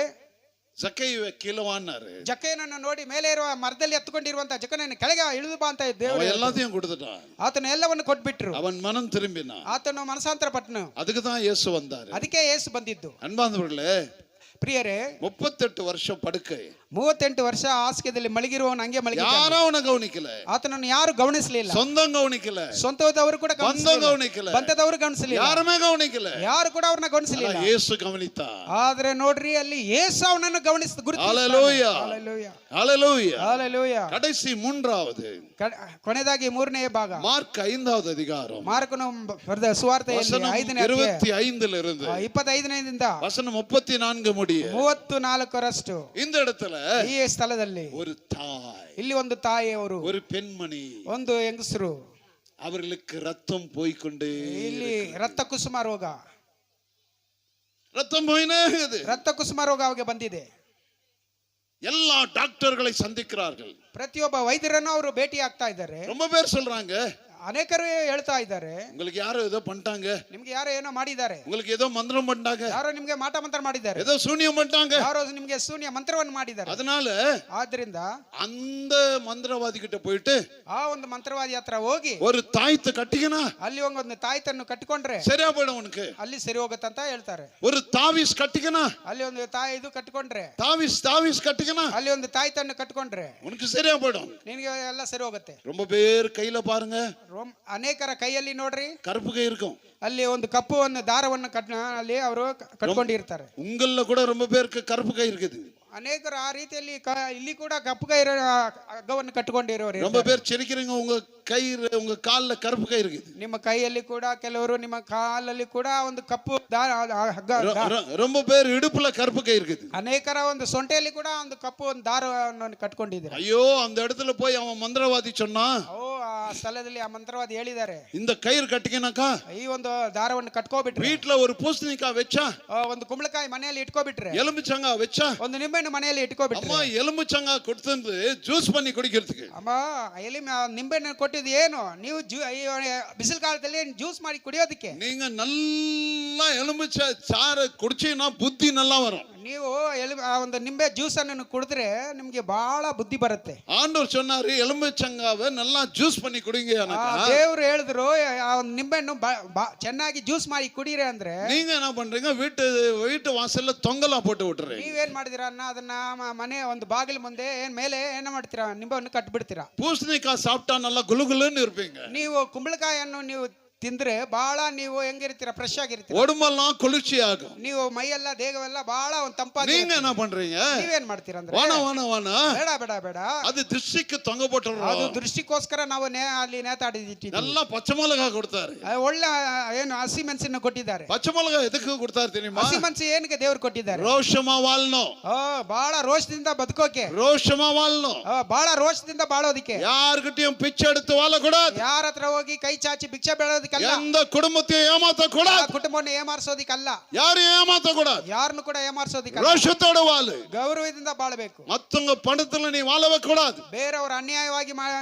ஜக்கையை கீழவான்னாரு. ಜಕ್ಕಯ್ಯನನ್ನು ನೋಡಿ ಮೇಲೆ ಇರುವ ಮರದಲ್ಲಿ ಎತ್ತುಕೊಂಡಿರುವಂತ ಜಕ್ಕನನ್ನು ಕೆಳಗೆ ಇಳಿದು ಬಾ ಅಂತ ದೇವರು அவன் எல்லாத்தையும் கொடுத்துட்டான். ಆತನ ಎಲ್ಲವನ್ನು ಕೊಟ್ಬಿಟ್ರು. அவன் மனம் திரும்பினான். ಆತನು ಮನಸಾಂತರ ಪಟ್ಟನು. அதுக்கு தான் இயேசு வந்தாரு. ಅದಕ್ಕೆ ಯೇಸು ಬಂದಿದ್ದು. அன்பார்ந்தவர்களே, ಪ್ರಿಯರೇ, 38 வருஷம் படுக்கை. 38 ವರ್ಷ ಹಾಸಿಗೆಯಲ್ಲಿ ಮಲಗಿರುವವನು ಹಂಗೆ ಮಲಗಿದ್ದಾನೆ. யாரும் அவனை கவனிக்கல. ಆತನನ್ನು ಯಾರು ಗಮನಿಸಲಿಲ್ಲ. சொந்தம் கவனிக்கல. ಸ್ವಂತದವರು ಕೂಡ ಗಮನಿಸಲಿಲ್ಲ. ಬಂಧದವರು ಗಮನಿಸಲಿಲ್ಲ. யாருமே கவனிக்கல. ಯಾರು ಕೂಡ ಅವ್ರನ್ನ ಗಮನಿಸಲಿಲ್ಲ. ಯೇಸು ಗಮನಿತ. ಆದ್ರೆ ನೋಡ್ರಿ, ಅಲ್ಲಿ ಯೇಸು ಅವನನ್ನು ಗಮನಿಸಿದ ಗುರುತಿಸಿದ. ஹalleluya. ಹalleluya. ஹalleluya. ಹalleluya. கடைசி 3வது ಕೊನೆಯದಾಗಿ 3ನೇ ಭಾಗ. ಮಾರ್ಕ್ 5வது அதிகாரம். ಮಾರ್ಕನು ಬರೆದ ಸುವಾರ್ತೆಯಲ್ಲಿ 5ನೇ ಅಧ್ಯಾಯ 25 ಇருந்து 25ನೇದಿಂದ வசனம் 34 முடிய 34ರಷ್ಟು இந்த இடத்துல ಈ ಸ್ಥಳದಲ್ಲಿ ஒரு தாய், ಇಲ್ಲಿ ಒಂದು ತಾಯಿಯವರು, ஒரு பெண்மணಿ, ಒಂದು ಹೆಂಗಸರು, அவர்களுக்கு ரத்தம் போய்க்கொண்டே ಇಲ್ಲಿ ರಕ್ತ ಕುಸುಮ ರೋಗ, ரத்தம் போயினே இருக்குது. ರಕ್ತ ಕುಸುಮ ರೋಗ ಅವರಿಗೆ ಬಂದಿದೆ. எல்லா டாக்டர்களை சந்திக்கிறார்கள். ಪ್ರತಿಯೊಬ್ಬ ವೈದ್ಯರನ್ನು ಅವರು ಭೇಟಿ ಆಗ್ತಾ ಇದ್ದಾರೆ. ரொம்ப பேர் சொல்றாங்க, ಅನೇಕರು ಹೇಳ್ತಾ ಇದ್ದಾರೆ, உங்களுக்கு யாரோ ஏதோ பண்ணிட்டாங்க, ನಿಮ್ಗೆ ಯಾರೋ ಏನೋ ಮಾಡಿದ್ದಾರೆ, உங்களுக்கு ஏதோ மந்திரம் பண்ணிட்டாங்க, ಯಾರೋ ನಿಮ್ಗೆ ಮಾಟ ಮಂತ್ರ ಮಾಡಿದ್ದಾರೆ, ஏதோ சூனியம் பண்ணிட்டாங்க, ಯಾರೋ ನಿಮ್ಗೆ ಶೂನ್ಯ ಮಂತ್ರವನ್ನು ಮಾಡಿದ್ದಾರೆ. அதனால ಆದ್ರಿಂದ அந்த மந்திரவாதி கிட்ட போயிட்டு ಆ ಒಂದು ಮಂತ್ರವಾದಿ ಹತ್ರ ಹೋಗಿ ஒரு தாயத்தை கட்டிக்கனா ಅಲ್ಲಿ ಒಂದು ತಾಯಿತನ್ನು ಕಟ್ಟಿಕೊಂಡ್ರೆ சரியா போயிடும் உனக்கு, ಅಲ್ಲಿ ಸರಿ ಹೋಗುತ್ತಂತ ಹೇಳ್ತಾರೆ. ஒரு தாவீஸ் கட்டிக்கனா, ಅಲ್ಲಿ ಒಂದು ತಾಯಿ ಇದು ಕಟ್ಟಿಕೊಂಡ್ರೆ, தாவீஸ் கட்டிக்கனா, ಅಲ್ಲಿ ಒಂದು ತಾಯಿತನ್ನು ಕಟ್ಟಿಕೊಂಡ್ರೆ உனக்கு சரியா போயிடும், ನಿನಗೆ ಎಲ್ಲ ಸರಿ ಹೋಗುತ್ತೆ. ரொம்ப பேர் கையில பாருங்க, ಅನೇಕರ ಕೈಯಲ್ಲಿ ನೋಡ್ರಿ கருப்பு கை இருக்கும். ಅಲ್ಲಿ ಒಂದು ಕಪ್ಪು ಒಂದು ದಾರವನ್ನು ಅಲ್ಲಿ ಅವರು ಕಟ್ಕೊಂಡಿರ್ತಾರೆ. உங்கள கூட ரொம்ப பேருக்கு கருப்பு கை இருக்குது. ಅನೇಕರು ಆ ರೀತಿಯಲ್ಲಿ ಇಲ್ಲಿ ಕೂಡ ಕಪ್ಪು ಕೈ ಹಗ್ಗವನ್ನು ಕಟ್ಟಿಕೊಂಡಿರೋರು. ரொம்ப பேர் சிரிக்கிறீங்க, உங்க கை உங்க கால்ல கருப்பு கை இருக்குது. ನಿಮ್ಮ ಕೈಯಲ್ಲಿ ಕೂಡ ಕೆಲವರು ನಿಮ್ಮ ಕಾಲಲ್ಲಿ ಕೂಡ ಒಂದು ಕಪ್ಪು ಹಗ್ಗ. ரொம்ப பேர் இடுப்புல கருப்பு கை இருக்குது. ಅನೇಕರ ಒಂದು ಸೊಂಟೆಯಲ್ಲಿ ಕೂಡ ಒಂದು ಕಪ್ಪು ಒಂದು ದಾರವನ್ನು ಕಟ್ಕೊಂಡಿದ್ದಾರೆ. ஐயோ, அந்த இடத்துல போய் அவன் மந்திரவாதி சொன்னா, ಓ ಆ ಸ್ಥಳದಲ್ಲಿ ಆ ಮಂತ್ರವಾದಿ ಹೇಳಿದ್ದಾರೆ, இந்த கயிறு கட்டிக்கினாக்கா ಈ ಒಂದು ದಾರವನ್ನು ಕಟ್ಕೋಬಿಟ್ರೆ, வீட்டுல ஒரு பூசணிக்காய் வச்சா, ಒಂದು ಕುಂಬಳಕಾಯಿ ಮನೆಯಲ್ಲಿ ಇಟ್ಕೋಬಿಟ್ರೆ, எலுமிச்சங்காய் வச்சா, ಒಂದು ನಿಂಬೆಹಣ್ಣು ಮನೆಯಲ್ಲಿ ಇಟ್ಕೋಬಿಟ್ರೆ, அம்மா எலுமிச்சங்காய் கொடுத்து ஜூஸ் பண்ணி குடிக்கிறதுக்கு, ಅಮ್ಮ ನಿಂಬೆಹಣ್ಣು ಕೊಟ್ಟಿದ್ದು ಏನು, ನೀವು ಬಿಸಿಲು ಕಾಲದಲ್ಲಿ ಜ್ಯೂಸ್ ಮಾಡಿ ಕುಡಿಯೋದಕ್ಕೆ. நீங்க நல்லா எலுமிச்சை சாறு குடிச்சீங்கன்னா புத்தி நல்லா வரும். ನೀವು ಒಂದು ನಿಂಬೆ ಜ್ಯೂಸ್ ಅನ್ನು ಕುಡಿದ್ರೆ ನಿಮ್ಗೆ ಬಹಳ ಬುದ್ಧಿ ಬರುತ್ತೆ. ஆண்டவர் சொன்னாரு, எலுமிச்சங்காவை நல்லா ஜூஸ் பண்ணி குடிங்க. ದೇವ್ರು ಹೇಳಿದ್ರು ಆ ಒಂದು ನಿಂಬೆಹಣ್ಣು ಚೆನ್ನಾಗಿ ಜ್ಯೂಸ್ ಮಾಡಿ ಕುಡೀರಿ ಅಂದ್ರೆ, நீங்க என்ன பண்றீங்க, வீட்டு வாசல்ல தொங்கலா போட்டு விட்டுறீங்க. ನೀವೇನ್ ಮಾಡಿದಿರಾ ಅದನ್ನ ಮನೆ ಒಂದು ಬಾಗಿಲು ಮುಂದೆ ಮೇಲೆ ಏನ ಮಾಡ್ತೀರಾ, ನಿಂಬೆಹಣ್ಣು ಕಟ್ಬಿಡ್ತೀರಾ. பூசணிக்காய் சாப்பிட்டா நல்லா குலுகுலுன்னு இருப்பீங்க. ನೀವು ಕುಂಬಳಕಾಯನ್ನು ನೀವು ತಿಂದ್ರೆ ಬಹಳ ನೀವು ಹೆಂಗಿರ್ತೀರಾ, ಫ್ರೆಶ್ ಆಗಿರ್ತೀರಾ, உடம்பெல்லாம் குளிர்ச்சி ஆகும். ನೀವು ಮೈಯೆಲ್ಲ ದೇಹವೆಲ್ಲ ಬಹಳ ಒಂದು ತಂಪಾಗಿ. நீங்க என்ன பண்றீங்க, ನೀವೇನ್ ಮಾಡ್ತೀರಾ ಅಂದ್ರೆ, வானா ಬೇಡ ಬೇಡ ಬೇಡ, அது திருஷ்டிக்கு தொங்க போட்டுறோம். ಅದು ದೃಷ್ಟಿಗೋಸ್ಕರ ನಾವು ಅಲ್ಲಿ ನೇತಾಡಿದ್ದೀವಿ. நல்லா பச்சை மிளகாய் கொடுத்தாரு. ಒಳ್ಳೆ ಏನು ಹಸಿ ಮೆಣಸನ್ನು ಕೊಟ್ಟಿದ್ದಾರೆ. பச்சை மிளகாய் எதுக்கு கொடுத்தாரு தெரியுமா? ಹಸಿ ಮೆಣಸು ಏನಕ್ಕೆ ದೇವ್ರು ಕೊಟ್ಟಿದ್ದಾರೆ? ರೋಷமா ವಾಳ್ನೋ, ಬಹಳ ರೋಷದಿಂದ ಬದುಕೋಕೆ. ರೋಷமா ವಾಳ್ನೋ, ಬಹಳ ರೋಷದಿಂದ ಬಾಳೋದಿಕ್ಕೆ. ಯಾರ್ಗಿಟ್ಟயும் பிச்சை எடுத்து வாழக்கூடாது. ಯಾರ ಹತ್ರ ಹೋಗಿ ಕೈ ಚಾಚಿ ಭಿಕ್ಷೆ ಬೇಡೋದಿಕ್ಕಲ್ಲ. எந்த குடும்பத்தையும் ஏமாத்தக்கூடாது. ಕುಟುಂಬವನ್ನು ಏಮಾರಿಸೋದಿಕ್ಕಲ್ಲ. யாரையும் ஏமாத்தக்கூடாது. ಯಾರನ್ನು ಕೂಡ ಏಮಾರಿಸೋದಿಕ್ಕಲ್ಲ. ರೋಷத்தோட வாழு. ಗೌರವದಿಂದ ಬಾಳಬೇಕು. மத்தவங்க பணத்துல நீ வாழவே கூடாது. ಬೇರೆಯವರು ಅನ್ಯಾಯವಾಗಿ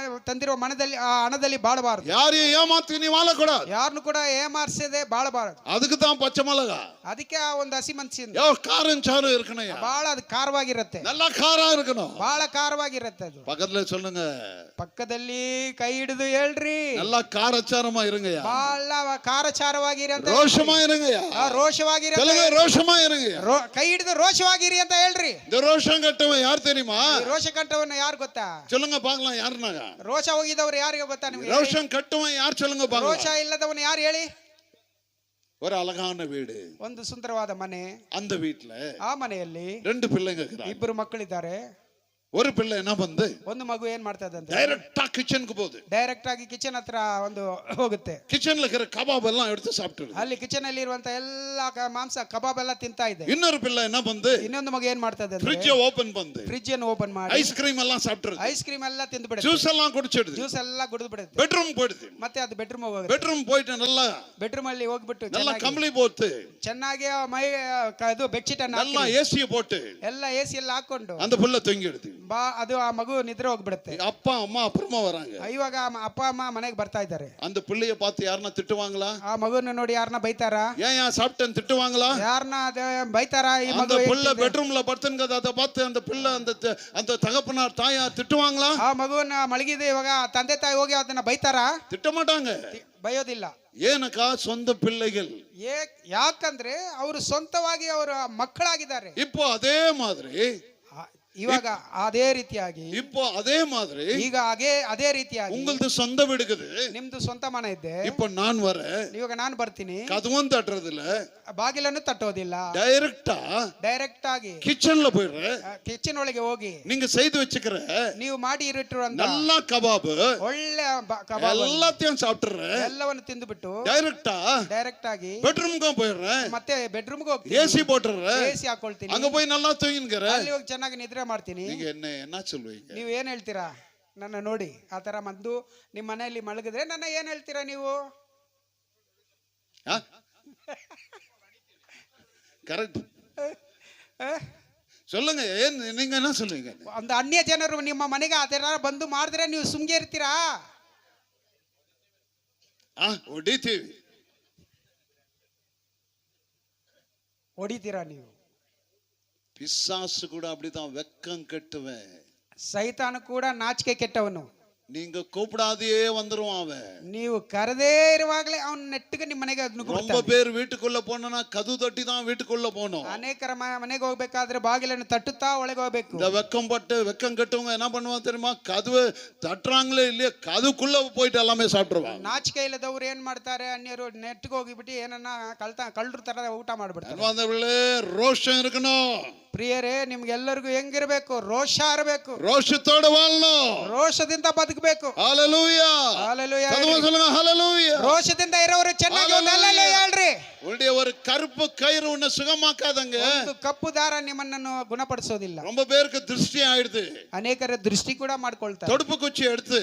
ತಂದಿರುವ ಹಣದಲ್ಲಿ ಬಾಳಬಾರದು. யாரையும் ஏமாத்தி நீ வாழக்கூடாது. ಯಾರನ್ನು ಕೂಡ ಏಮಾರಿಸದೆ ಬಾಳಬಾರದು. அதுக்கு தான் பச்சை மிளகாய். ಅದಕ್ಕೆ ಆ ಒಂದು ಹಸಿ ಮೆಣಸಿನ காரம் சாறு இருக்கணும். ಬಹಳ ಅದು ಖಾರವಾಗಿರುತ್ತೆ. நல்லா காரம் இருக்கணும். ಬಹಳ ಖಾರವಾಗಿರುತ್ತೆ ಅದು. பக்கத்துல சொல்லுங்க, ಪಕ್ಕದಲ್ಲಿ ಕೈ ಹಿಡಿದು ಹೇಳ್ರಿ, நல்லா காரச்சாரமா இருங்கயா. ಬಹಳ ಖಾರಚಾರವಾಗಿರಿ ಅಂತ. ரோஷமா இருங்கயா. ರೋಷವಾಗಿರಿ ಅಂತ. சொல்லுங்க, ரோஷமா இருங்கயா. ಕೈ ಹಿಡಿದು ರೋಷವಾಗಿರಿ ಅಂತ ಹೇಳ್ರಿ. இந்த ரோஷம் கட்டவன் யார் தெரியுமா? ಈ ರೋಷ ಕಟ್ಟವನ್ನ ಯಾರು ಗೊತ್ತಾ? சொல்லுங்க பார்க்கலாம், யாருனாங்க? ರೋಷ ಹೋಗಿದವರು ಯಾರಿಗೆ ಗೊತ್ತಾ ನಿಮಗೆ? ரோஷம் கட்டவன் யார் சொல்லுங்க ರೋಷ பார்க்கலாம். ಇಲ್ಲದವನು ಯಾರು ಹೇಳಿ? ஒரு அழகான வீடு, ಒಂದು ಸುಂದರವಾದ ಮನೆ. அந்த வீட்ல ಆ ಮನೆಯಲ್ಲಿ 2 பிள்ளைங்க இருக்கிறாங்க. ಇಬ್ಬರು ಮಕ್ಕಳಿದ್ದಾರೆ. ஒரு பிள்ளை என்ன பண்ணு, ಒಂದು ಮಗು ಏನ್ ಮಾಡ್ತಾ ಇದೆ ಅಂದ್ರೆ, டைரக்டா கிச்சனுக்கு போகுது. ಡೈರೆಕ್ಟ್ ಆಗಿ ಕಿಚನ್ ಹತ್ರ ಒಂದು ಹೋಗುತ್ತೆ. கிச்சன்ல இருக்கிற கபாப் எல்லாம் எடுத்து சாப்பிட்டுருது. ಅಲ್ಲಿ ಕಿಚನ್ ಅಲ್ಲಿ ಇರುವಂತ ಎಲ್ಲಾ ಮಾಂಸ ಕಬಾಬ್ ಎಲ್ಲ ತಿಂತಾ ಇದೆ. இன்னொரு பிள்ளை என்ன பண்ணு, ಇನ್ನೊಂದು ಮಗು ಏನ್ ಮಾಡ್ತಾ ಇದೆ ಅಂದ್ರೆ, ஃப்ரிட்ஜை ஓபன் பண்ணு, ಫ್ರಿಡ್ಜ್ ಅನ್ನು ಓಪನ್ ಮಾಡಿ ஐஸ் கிரீம் எல்லாம் சாப்பிட்டுருது. ಐಸ್ ಕ್ರೀಮ್ ಎಲ್ಲ ತಿಂದು ಬಿಡುತ್ತೆ. ஜூஸ் எல்லாம் குடிச்சிடுது. ಜ್ಯೂಸ್ ಎಲ್ಲ ಕುಡಿದು ಬಿಡುತ್ತೆ. பெட்ரூம் போயிடுது. ಮತ್ತೆ ಅದು ಬೆಡ್ರೂಮ್ ಹೋಗುತ್ತೆ. பெட்ரூம் போயிட்டு நல்லா ಬೆಡ್ರೂಮ್ ಅಲ್ಲಿ ಹೋಗ್ಬಿಟ್ಟು நல்லா கம்பளி போட்டு ಚೆನ್ನಾಗಿ ಮೈ ಅದು ಬೆಡ್ಶೀಟ್ ಅನ್ನು நல்லா ஏசியை போட்டு ಎಲ್ಲ ಎಸಿ ಎಲ್ಲ ಹಾಕೊಂಡು அந்த புள்ள தொங்கிடுது. ಅದು ಆ ಮಗು ನಿದ್ರೆ ಹೋಗ್ಬಿಡುತ್ತೆ. அப்பா அம்மா அப்புறமா வராங்க. ಇವಾಗ ಅಪ್ಪ ಅಮ್ಮ ಮನೆಗೆ ಬರ್ತಾ ಇದ್ದಾರೆ. அந்த பிள்ளைய பார்த்து யாரனா திட்டுவாங்களா? ಆ ಮಗುನ ನೋಡಿ ಯಾರನ್ನ ಬೈತಾರಾ? ஏன் சாப்பிட்டேன்னு திட்டுவாங்களா? ಯಾರನ್ನ ಬೈತಾರಾ? ಈ அந்த ಮಗು புள்ள பெட்ரூம்ல படுத்துங்க, அதை பார்த்து அந்த பிள்ளை அந்த தகப்பனார் தாயா திட்டுவாங்களா? ಆ ಮಗುನ ಮಲಗಿದೆ ಇವಾಗ ತಂದೆ ತಾಯಿ ಹೋಗಿ ಅದನ್ನ ಬೈತಾರಾ? திட்ட மாட்டாங்க. ಬೈಯೋದಿಲ್ಲ. ಏನಕ್ಕಾ? ಸ್ವಂತ பிள்ளைகள். ಯಾಕಂದ್ರೆ ಅವರು ಸ್ವಂತವಾಗಿ ಅವರ ಮಕ್ಕಳಾಗಿದ್ದಾರೆ. இப்போ அதே மாதிரி ಇವಾಗ ಅದೇ ರೀತಿಯಾಗಿ இப்போ அதே மாதிரி ಈಗ ಅದೇ ರೀತಿಯಾಗಿ உங்களது சொந்த வீடுக்குது. ನಿಮ್ದು ಸ್ವಂತ ಮನೆ ಇದೆ. இப்போ நான் வரேன். ಇವಾಗ ನಾನು ಬರ್ತೀನಿ. கதவும் தட்டுறதில்ல, ಬಾಗಿಲನ್ನು ತಟ್ಟೋದಿಲ್ಲ. ಡೈರೆಕ್ಟ್ ಆಗಿ கிச்சன்ல போயிடுறேன். ಕಿಚನ್ ಒಳಗೆ ಹೋಗಿ நீங்க செய்து வச்சுக்கிற ನೀವು ಮಾಡಿ ಇಟ್ಟಿರುವಂತ நல்ல கபாப் ಒಳ್ಳೆ ಕಬಾಬ್ எல்லாத்தையும் சாப்பிட்டுறேன். ಎಲ್ಲವನ್ನು ತಿಂದುಬಿಟ್ಟು ಡೈರೆಕ್ಟ್ ಆಗಿ பெட்ரூம்க்கு போயிடுறேன். ಮತ್ತೆ ಬೆಡ್ರೂಮ್ಗೆ ಹೋಗ್ತೀನಿ. ஏசி போட்டுறேன். ಎಸಿ ಹಾಕೊಳ್ತೀನಿ. அங்க போய் நல்லா தூங்கிக்கிறேன். ಅಲ್ಲಿ ಹೋಗಿ ಚೆನ್ನಾಗಿ ನಿದ್ರೆ ಮಾಡ್ತೀನಿ. நீங்க என்ன சொல்லுவீங்க? ನೀವು ಏನ್ ಹೇಳ್ತೀರಾ? ನನ್ನ ನೋಡಿ ಆ ತರ ಮದ್ದು ನಿಮ್ಮ ಮನೆಯಲ್ಲಿ ಮಲಗಿದ್ರೆ ನನ್ನ ಏನ್ ಹೇಳ್ತೀರಾ ನೀವು? கரெக்ட் சொல்லுங்க. நீங்க என்ன சொல்லுவீங்க? ಒಂದು ಅನ್ಯ ಜನರು ನಿಮ್ಮ ಮನೆಗೆ ಆ ತರ ಬಂದು ಮಾಡಿದ್ರೆ ನೀವು ಸುಮ್ಗೆ ಇರ್ತೀರಾ? ಹೊಡಿತೀರಾ ನೀವು? பிசாசு கூட அப்படிதான் வெக்கம் கெட்டுவேன். ಸೈತಾನ ಕೂಡ ನಾಚಿಕೆ ಕೆಟ್ಟವನು. நீங்க கூப்பிடாதையே வந்துருவான் அவன். ನೀವು ಕರೆದೇ ಇರುವಾಗಲೇ ಅವನ ನೆಟ್ಟಿಗೆ ನಿಮ್ಮ ಮನೆಗೆ ரொம்ப ನುಗ್ಗುತ್ತಾನೆ. பேர் வீட்டுக்குள்ள போனா கது தட்டி தான் வீட்டுக்குள்ள போகணும். ಅನೇಕರ ಮನೆಗೆ ಹೋಗ್ಬೇಕಾದ್ರೆ ಬಾಗಿಲನ್ನು ತಟ್ಟುತ್ತಾ ಒಳಗೆ ಹೋಗ್ಬೇಕು. இந்த வெக்கம் கட்டவங்க என்ன பண்ணுவாங்க தெரியுமா? கதவு தட்டுறாங்களே இல்லையா, கதுக்குள்ள போயிட்டு எல்லாமே சாப்பிட்டுருவாங்க. ನಾಚಿಕೆ ಇಲ್ಲದವ್ರು ಏನ್ ಮಾಡ್ತಾರೆ, ಅನ್ಯರು ನೆಟ್ಟಿಗೆ ಹೋಗಿಬಿಟ್ಟು ಏನನ್ನ ಕಳ್ಳರ ತರ ಊಟ ಮಾಡ್ಬಿಡ್ತಾರೆ. அன்பார்ந்தவர்களே, ரோஷம் இருக்கணும். ಪ್ರಿಯರೇ, ನಿಮ್ಗೆಲ್ಲರಿಗೂ ಹೆಂಗಿರ್ಬೇಕು? ರೋಷ ಇರಬೇಕು. ரோஷத்தோட வாழணும். ರೋಷದಿಂದ ಬದುಕಬೇಕು. ஹalleluya. ஹalleluya. சத்தமா சொல்லுங்க ஹalleluya. ರೋಷದಿಂದ ಇರೋರು ಚೆನ್ನಾಗಿ ಒಂದು ಹಲ್ಲೆಲೂಯಾ ಹೇಳ್ರಿ. உன்னுடைய ஒரு கருப்பு கயிறு உன்னை சுகமாக்காதங்க. ಒಂದು ಕಪ್ಪು ದಾರ ನಿಮ್ಮನ್ನು ಗುಣಪಡಿಸೋದಿಲ್ಲ. ரொம்ப பேருக்கு திருஷ்டி ஆயிடுது. ಅನೇಕರ ದೃಷ್ಟಿ ಕೂಡ ಮಾಡ್ಕೊಳ್ತಾರೆ. தொடுப்பு குச்சி எடுத்து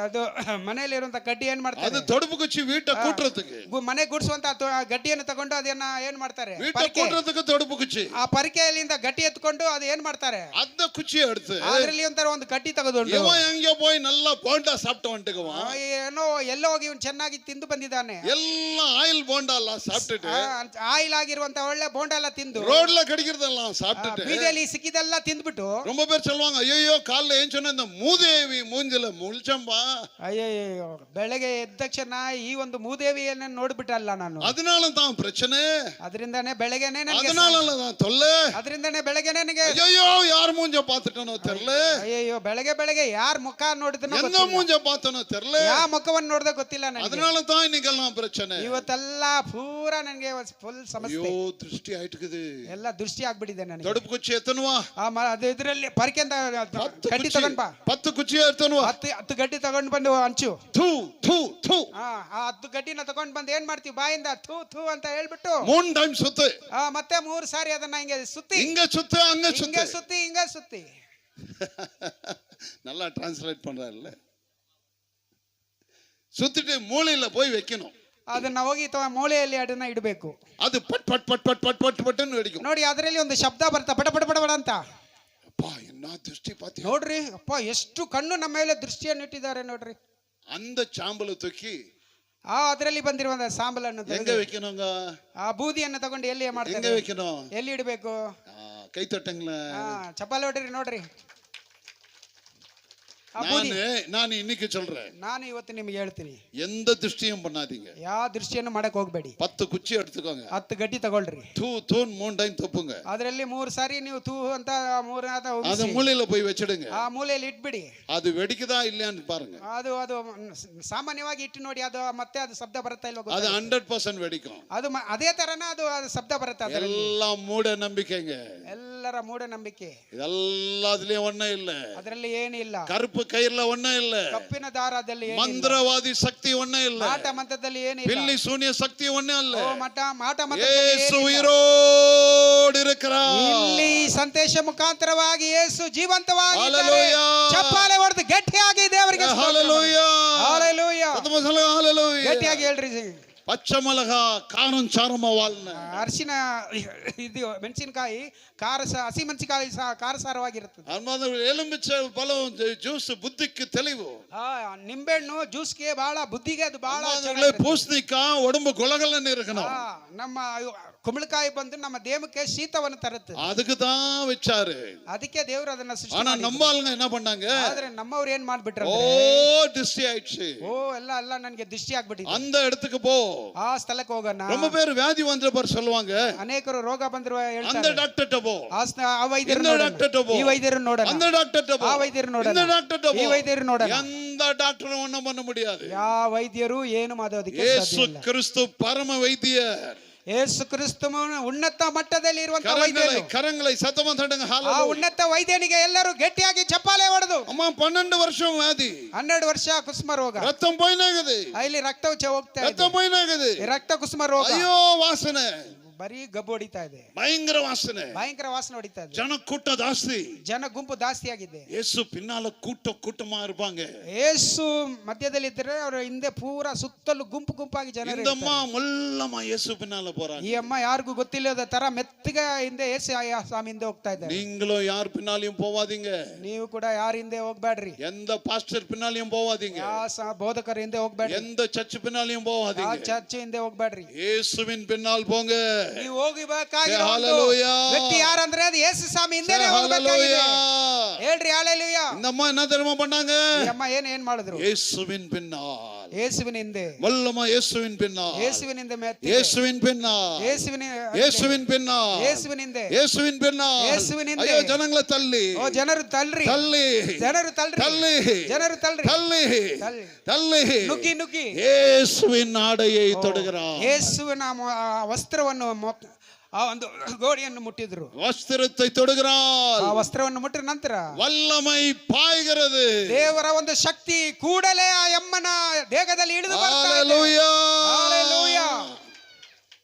ಅದು ಮನೆಯಲ್ಲಿ ಇರುವಂತ ಗಡ್ಡಿ ಏನ್ அது ಮಾಡ್ತಾರೆ? தொடுப்பு குச்சி வீட்டை கூட்டுறதுக்கு, ಮನೆ ಗುಡಿಸುವಂತ ಗಡ್ಡಿಯನ್ನು ತಗೊಂಡು ಅದನ್ನ ಏನ್ ಮಾಡ್ತಾರೆ? வீட்டை கூட்டுறதுக்கு தொடுப்பு குச்சி. ಆ ಪರಿಕೆಯಲ್ಲಿಂದ ಗಟ್ಟಿ ಎತ್ಕೊಂಡು ಅದು ಏನ್ ಮಾಡ್ತಾರೆ? அந்த குச்சியை எடுத்து ಅದರಲ್ಲಿ ಒಂಥರ ಒಂದು ಗಟ್ಟಿ ತಗೊಂಡು இவன் எங்க போய் நல்லா போண்டா சாப்பிட்டு வந்துட்டுக்குவான். ಏನೋ ಎಲ್ಲೋ ಹೋಗಿ ಇವನು ಚೆನ್ನಾಗಿ ತಿಂದು ಬಂದಿದ್ದಾನೆ. எல்லாம் ஆயில் போண்டா எல்லாம் சாப்பிட்டுட்டு, ಆಯಿಲ್ ಆಗಿರುವಂತ ಒಳ್ಳೆ ಬೋಂಡ ಎಲ್ಲ ತಿಂದು ரோட்ல கிடைக்கிறதெல்லாம் சாப்பிட்டுட்டு, ಬೀದಿಯಲ್ಲಿ ಸಿಕ್ಕಿದೆಲ್ಲ ತಿಂದ್ಬಿಟ್ಟು ரொம்ப பேர் சொல்லுவாங்க, ஐயோ காலைல ஏன் சொன்ன இந்த மூதேவி மூஞ்சில முழிச்சம்பா, ಅಯ್ಯಯ್ಯೋ ಬೆಳಗ್ಗೆ ಎದ್ದ ತಕ್ಷಣ ಈ ಒಂದು ಮೂದೇವಿಯನ್ನ ನೋಡ್ಬಿಟ್ಟಲ್ಲ ನಾನು, அதனால தான் பிரச்சனை, ಅದರಿಂದಾನೇ ಬೆಳಗ್ಗೆನೆ ನನಗೆ அதனால தான் தொல்லை, ಅದರಿಂದಾನೇ ಬೆಳಗ್ಗೆನೆ ನನಗೆ ஐயோ யார் மூஞ்ச பார்த்துட்டனோ தெரியல, ಅಯ್ಯಯ್ಯೋ ಬೆಳಗ್ಗೆ ಯಾರ ಮುಖ ನೋಡಿದನೋ எந்த ಗೊತ್ತಿಲ್ಲ, மூஞ்ச பார்த்தனೋ தெரியல, ಯಾವ ಮುಖವನ್ನು ನೋಡ್ದ ಗೊತ್ತಿಲ್ಲ ನನಗೆ. அதனால தான் இன்னைக்கெல்லாம் பிரச்சனை. ಇವತ್ತೆಲ್ಲ ಪೂರ ನನಗೆ ಫುಲ್ ಸಮಸ್ಯೆ, ஐயோ திருஷ்டி ஆயிட்டுக்குது. ಎಲ್ಲ ದೃಷ್ಟಿ ಆಗ್ಬಿಟ್ಟಿದೆ ನನಗೆ. தொடுப்பு குச்சி எத்தனுவா? ಅದು ಇದರಲ್ಲಿ ಪರಿಕೆಂದ ಗಡ್ಡಿ ತಗೊಂಡ್ ಬಾ, 10 குச்சியா எத்தனுவா? 10 ಗಡ್ಡಿ ತಗೊಂಡ್ ಬಂದು ಹಂಚು. ಥೂ ಥೂ ಥೂ. ಆ 10 ಗಡ್ಡಿನ ತಗೊಂಡ್ ಬಂದು ಏನ್ ಮಾಡ್ತೀವಿ? ಬಾಯಿಂದ ಥೂ ಥೂ ಅಂತ ಹೇಳ್ಬಿಟ್ಟು 3 ಟೈಮ್ ಸುತ್ತು. ಮತ್ತೆ 3 ಸಾರಿ ಅದನ್ನ ಹಿಂಗೆ ಸುತ್ತಿ, இங்க சுத்து அங்க ಹಿಂಗೆ சுத்து. ಸುತ್ತಿ ಹಿಂಗೆ ಸುತ್ತಿ. நல்லா டிரான்ஸ்லேட் பண்றாருல்ல. சுத்திட்டு மூளையில போய் வைக்கணும். ಅದನ್ನ ಹೋಗಿ ಮೂಲೆಯಲ್ಲಿ ಅದನ್ನ ಇಡಬೇಕು. அது பட் பட் பட் பட் பட் பட் பட்னு வெடிக்கும். ನೋಡಿ, ಅದರಲ್ಲಿ ಒಂದು ಶಬ್ದ ಬರ್ತಾ ಪಟ ಪಟ ಪಟ ಪಟ ಅಂತ. அப்பா என்ன திருஷ்டி பாத்தி. ನೋಡ್ರಿ, ಅಪ್ಪ ಎಷ್ಟು ಕಣ್ಣು ನಮ್ಮ ಮೇಲೆ ದೃಷ್ಟಿಯನ್ನು ಇಟ್ಟಿದ್ದಾರೆ ನೋಡ್ರಿ. அந்த சாம்பலை தூக்கಿ ಅದರಲ್ಲಿ ಬಂದಿರುವಂತ ಸಾಂಬಲನ್ನು எங்க வைக்கணுங்க? ಆ ಬೂದಿಯನ್ನು ತಗೊಂಡು ಎಲ್ಲಿ எங்க ಮಾಡ್ತಾರೆ? வைக்கணும்? ಎಲ್ಲಿ ಇಡಬೇಕು? கை தட்டுங்களே. ಚಪ್ಪಾಳೆ ಹೊಡ್ರಿ ನೋಡ್ರಿ. ಆ ಬೂದಿ நான் இன்னைக்கு சொல்றேன், ನಾನು ಇವತ್ತು ನಿಮಗೆ ಹೇಳ್ತೀನಿ, எந்த திருஷ்டியும் பண்ணாதீங்க. ಯಾವ ದೃಷ್ಟಿಯನ್ನು ಮಾಡಕ್ ಹೋಗ್ಬೇಡಿ. 10 குச்சி எடுத்துக்கோங்க. 10 ಗಡ್ಡಿ ತಗೊಳ್ರಿ. தூ தூன் 3 டைம் தப்புங்க. ಅದರಲ್ಲಿ 3 ಸಾರಿ ನೀವು ತೂ ಅಂತ 3 அது மூலையில போய் வச்சிடுங்க. ಆ ಮೂಲೆಯಲ್ಲಿ ಇಟ್ಬಿಡಿ. அது வெடிக்குதா இல்லையான்னு பாருங்க. ಅದು ಸಾಮಾನ್ಯವಾಗಿ ಇಟ್ಟು ನೋಡಿ, ಅದು ಮತ್ತೆ ಅದು ಶಬ್ದ ಬರುತ್ತಾ ಇಲ್ವಾ? அது 100% வெடிக்கும். ಅದು ಅದೇ ತರನ ಅದು ಶಬ್ದ ಬರುತ್ತೆ. எல்லாம் மூட நம்பிக்கைங்க. ಎಲ್ಲರ ಮೂಢನಂಬಿಕೆ. எல்லாத்துலயும் ஒண்ணும் இல்ல. ಅದರಲ್ಲಿ ಏನಿಲ್ಲ. கருப்பு கயிறுல ஒண்ணும் இல்ல. ಕಪ್ಪಿನ ದಾರದಲ್ಲಿ ಏನಿಲ್ಲ. மந்திரவாதி சக்தி ஒண்ணும் இல்ல. ಮಾಟ ಮಂತ್ರದಲ್ಲಿ ಏನಿಲ್ಲ. பில்லி சூனிய சக்தி ஒண்ணும் இல்ல. ಮಾಟ ಮಂತ್ರದಲ್ಲಿ ಯೇಸು ಉಯಿರೋடு இருக்கிறார். ಇಲ್ಲಿ ಸಂದೇಶ ಮುಖಾಂತರವಾಗಿ ಯೇಸು ಜೀವಂತವಾಗಿದ್ದಾರೆ. ಹಲ್ಲೆಲೂಯಾ. ಚಪ್ಪಾಳೆ ಹೊಡೆದು ಗಟ್ಟಿಯಾಗಿ ದೇವರಿಗೆ ಸ್ತೋತ್ರ ಮಾಡಿ. ஹalleluya. ಹಲ್ಲೆಲೂಯಾ. சத்தமா சொல்லுங்க ஹalleluya. ಗಟ್ಟಿಯಾಗಿ ಹೇಳ್ರಿ. பச்சை மிளகா காரம் சாரமா வாழ்ன. ಅರಿಶಿನ ಇದು ಮೆಣಸಿನಕಾಯಿ ಹಸಿ ಮೆಣಸಿನಕಾಯಿ ಖಾರಸಾರವಾಗಿರುತ್ತದೆ. ಎಲುಂಬಿಚ್ಚೆ ಬಲಂ ಜ್ಯೂಸ್ ಬುದ್ಧಿಕ್ಕೆ ತೆಲಿವು. ನಿಂಬೆಹಣ್ಣು ಜ್ಯೂಸ್ಗೆ ಬಹಳ ಬುದ್ಧಿಗೆ ಅದು ಬಹಳ பூசணிக்காய் உடம்பு கொலகலன்னு இருக்கணும். ನಮ್ಮ ಕುಂಬಳಕಾಯಿ ಬಂದು ನಮ್ಮ ದೇಹಕ್ಕೆ ಶೀತವನ್ನು ತರುತ್ತೆ. அதுக்கு தான் வச்சாரு. ಅದಕ್ಕೆ ದೇವರು ಅದನ್ನ ಸೃಷ್ಟಿ ஆனா ಮಾಡಿದ್ರು. நம்ம ஆளுங்க என்ன பண்ணாங்க? ಆದ್ರೆ ನಮ್ಮವ್ರು ಏನ್ ಮಾಡ್ಬಿಟ್ರು? திருஷ்டி ஆயிடுச்சு. ಎಲ್ಲ ನನಗೆ ದೃಷ್ಟಿ ಆಗ್ಬಿಟ್ಟಿದೆ. அந்த இடத்துக்கு போ. ಆ ಸ್ಥಳಕ್ಕೆ ಹೋಗೋಣ. ரொம்ப பேர் வியாதி வந்த பர் சொல்லுவாங்க. ಅನೇಕರು ರೋಗ ಬಂದಿರುವ ಹೇಳ್ತಾರೆ, அந்த டாக்டர்ட்ட போ. ಆ ವೈದ್ಯರು டாக்டர்ட்ட போ. ಈ ವೈದ್ಯರು ನೋಡೋಣ. அந்த டாக்டர்ட்ட போ. ಆ ವೈದ್ಯರು ನೋಡೋಣ. இந்த டாக்டர்ட்ட போ. ಈ ವೈದ್ಯರು ನೋಡೋಣ. எந்த டாக்டரும் ஒண்ணும் பண்ண முடியாது. ಯಾವ ವೈದ್ಯರು ಏನು ಮಾಡೋದಕ್ಕೆ ಯೇಸು ಸಾಧ್ಯ ಇಲ್ಲ. ಕ್ರಿಸ್ತು ಪರಮ ವೈದ್ಯರ್. ಯೇಸು ಕ್ರಿಸ್ತು ಉನ್ನತ ಮಟ್ಟದಲ್ಲಿ ಇರುವಂತ ವೈದ್ಯರು. ಕರಂಗೈ ಸತಮ ತಡಂಗ ಆ ಉನ್ನತ ವೈದ್ಯನಿಗೆ ಎಲ್ಲರೂ ಗಟ್ಟಿಯಾಗಿ ಚಪ್ಪಾಳೆ ಹೊಡೆದು. ಅಮ್ಮ 12 ವರ್ಷ ವ್ಯಾಧಿ, 12 ವರ್ಷ ಕುಸುಮ ರೋಗ, ರಕ್ತಂ ಪೋಯ್ನಾಗದೆ, ಇಲ್ಲಿ ರಕ್ತ ಹೋಗ್ತಾ ಇದೆ, ರಕ್ತಂ ಪೋಯ್ನಾಗದೆ, ರಕ್ತ ಕುಸುಮ ರೋಗ. ಅಯ್ಯೋ ವಾಸನೆ, ಬರೀ ಗಬ್ಬು ಹೊಡಿತಾ ಇದೆ, ಭಯಂಕರ ವಾಸನೆ, ಭಯಂಕರ ವಾಸನೆ ಹೊಡಿತಾ ಇದೆ. ಜನ ಕೂಟ ಜಾಸ್ತಿ, ಜನ ಗುಂಪು ಜಾಸ್ತಿ ಆಗಿದೆ. ಯೇಸು ಪಿನ್ನಾಲ ಕೂಟமா இருப்பாங்க. ಯೇಸು ಮಧ್ಯದಲ್ಲಿ ಇದ್ದರೆ ಅವರ ಹಿಂದೆ ಪೂರಾ ಸುತ್ತಲೂ ಗುಂಪು ಗುಂಪಾಗಿ ಜನ ಇರ್ತಾರೆ. இந்த அம்மா மெல்லமா ಯೇಸು ಪಿನ್ನಾಲ போறாங்க. ಈ ಅಮ್ಮ ಯಾರಿಗೂ ಗೊತ್ತಿಲ್ಲದ ತರ ಮೆತ್ತಗೆ ಹಿಂದೆ ಯೇಸು ಸ್ವಾಮಿ ಹಿಂದೆ ಹೋಗ್ತಾ ಇದ್ದಾರೆ. நீங்களும் யார் பின்னாலயும் போவாதீங்க. ನೀವು ಕೂಡ ಯಾರ ಹಿಂದೆ ಹೋಗ್ಬೇಡ್ರಿ. எந்த பாஸ்டர் பின்னாலயும் போவாதீங்க. ಯಾವ ಬೋಧಕರ ಹಿಂದೆ ಹೋಗ್ಬೇಡ್ರಿ. எந்த சர்ச் பின்னாலயும் போவாதீங்க. ಆ ಚರ್ಚ್ ಹಿಂದೆ ಹೋಗ್ಬೇಡ್ರಿ. ಯೇಸುವಿನ பின்னால் போங்க. ನೀವು ಹೋಗಬೇಕಾಗಿರೋ ಹಲ್ಲೆಲೂಯಾ. ವ್ಯಕ್ತಿ ಯಾರಂದ್ರೆ ಅದು ಯೇಸು ಸ್ವಾಮಿ ಹಿಂದೆನೇ ಹೋಗಬೇಕಾಗಿದೆ. ಹೇಳ್ರಿ ಹಾಲೆಲೂಯಾ. இந்த அம்மா என்ன தெரியுமா பண்ணாங்க? ಈ ಅಮ್ಮ ಏನ್ ಮಾಡಿದ್ರು? இயேசுவின் பின்னால், ಯೇಸುವಿನ ಹಿಂದೆ, வல்லமா இயேசுவின் பின்னால், ಯೇಸುವಿನ ಹಿಂದೆ ಮೆತ್ತಿದೆ. இயேசுவின் பின்னால், ಯೇಸುವಿನ இயேசுவின் பின்னால், ಯೇಸುವಿನ ಹಿಂದೆ, இயேசுவின் பின்னால். ಯೇಸುವಿನ ಹಿಂದೆ. ஐயோ ஜனங்களை தள்ளி, ಓ ಜನರು ತಳ್ಳ್ರಿ, தள்ளி, ಜನರು ತಳ್ಳ್ರಿ, தள்ளி, ಜನರು ತಳ್ಳ್ರಿ, தள்ளி, ತಳ್ಳಿ, தள்ளி. ನುಗ್ಗಿ ನುಗ್ಗಿ இயேசுவின் ஆடையை தொடுகிறார். ಯೇಸುವಿನ ವಸ್ತ್ರವನ್ನು ಆ ಒಂದು ಗೋಡೆಯನ್ನು ಮುಟ್ಟಿದ್ರು. வஸ்திரத்தை தொடுகிறார். ಆ ವಸ್ತ್ರವನ್ನು ಮುಟ್ಟಿದ ನಂತರ வல்லமை பாய்கிறது. ದೇವರ ಒಂದು ಶಕ್ತಿ ಕೂಡಲೇ ಆ ಅಮ್ಮನ ದೇಹದಲ್ಲಿ ಇಳಿದು ಬರ್ತಾ ಇದೆ. ஹalleluya. ಹalleluya.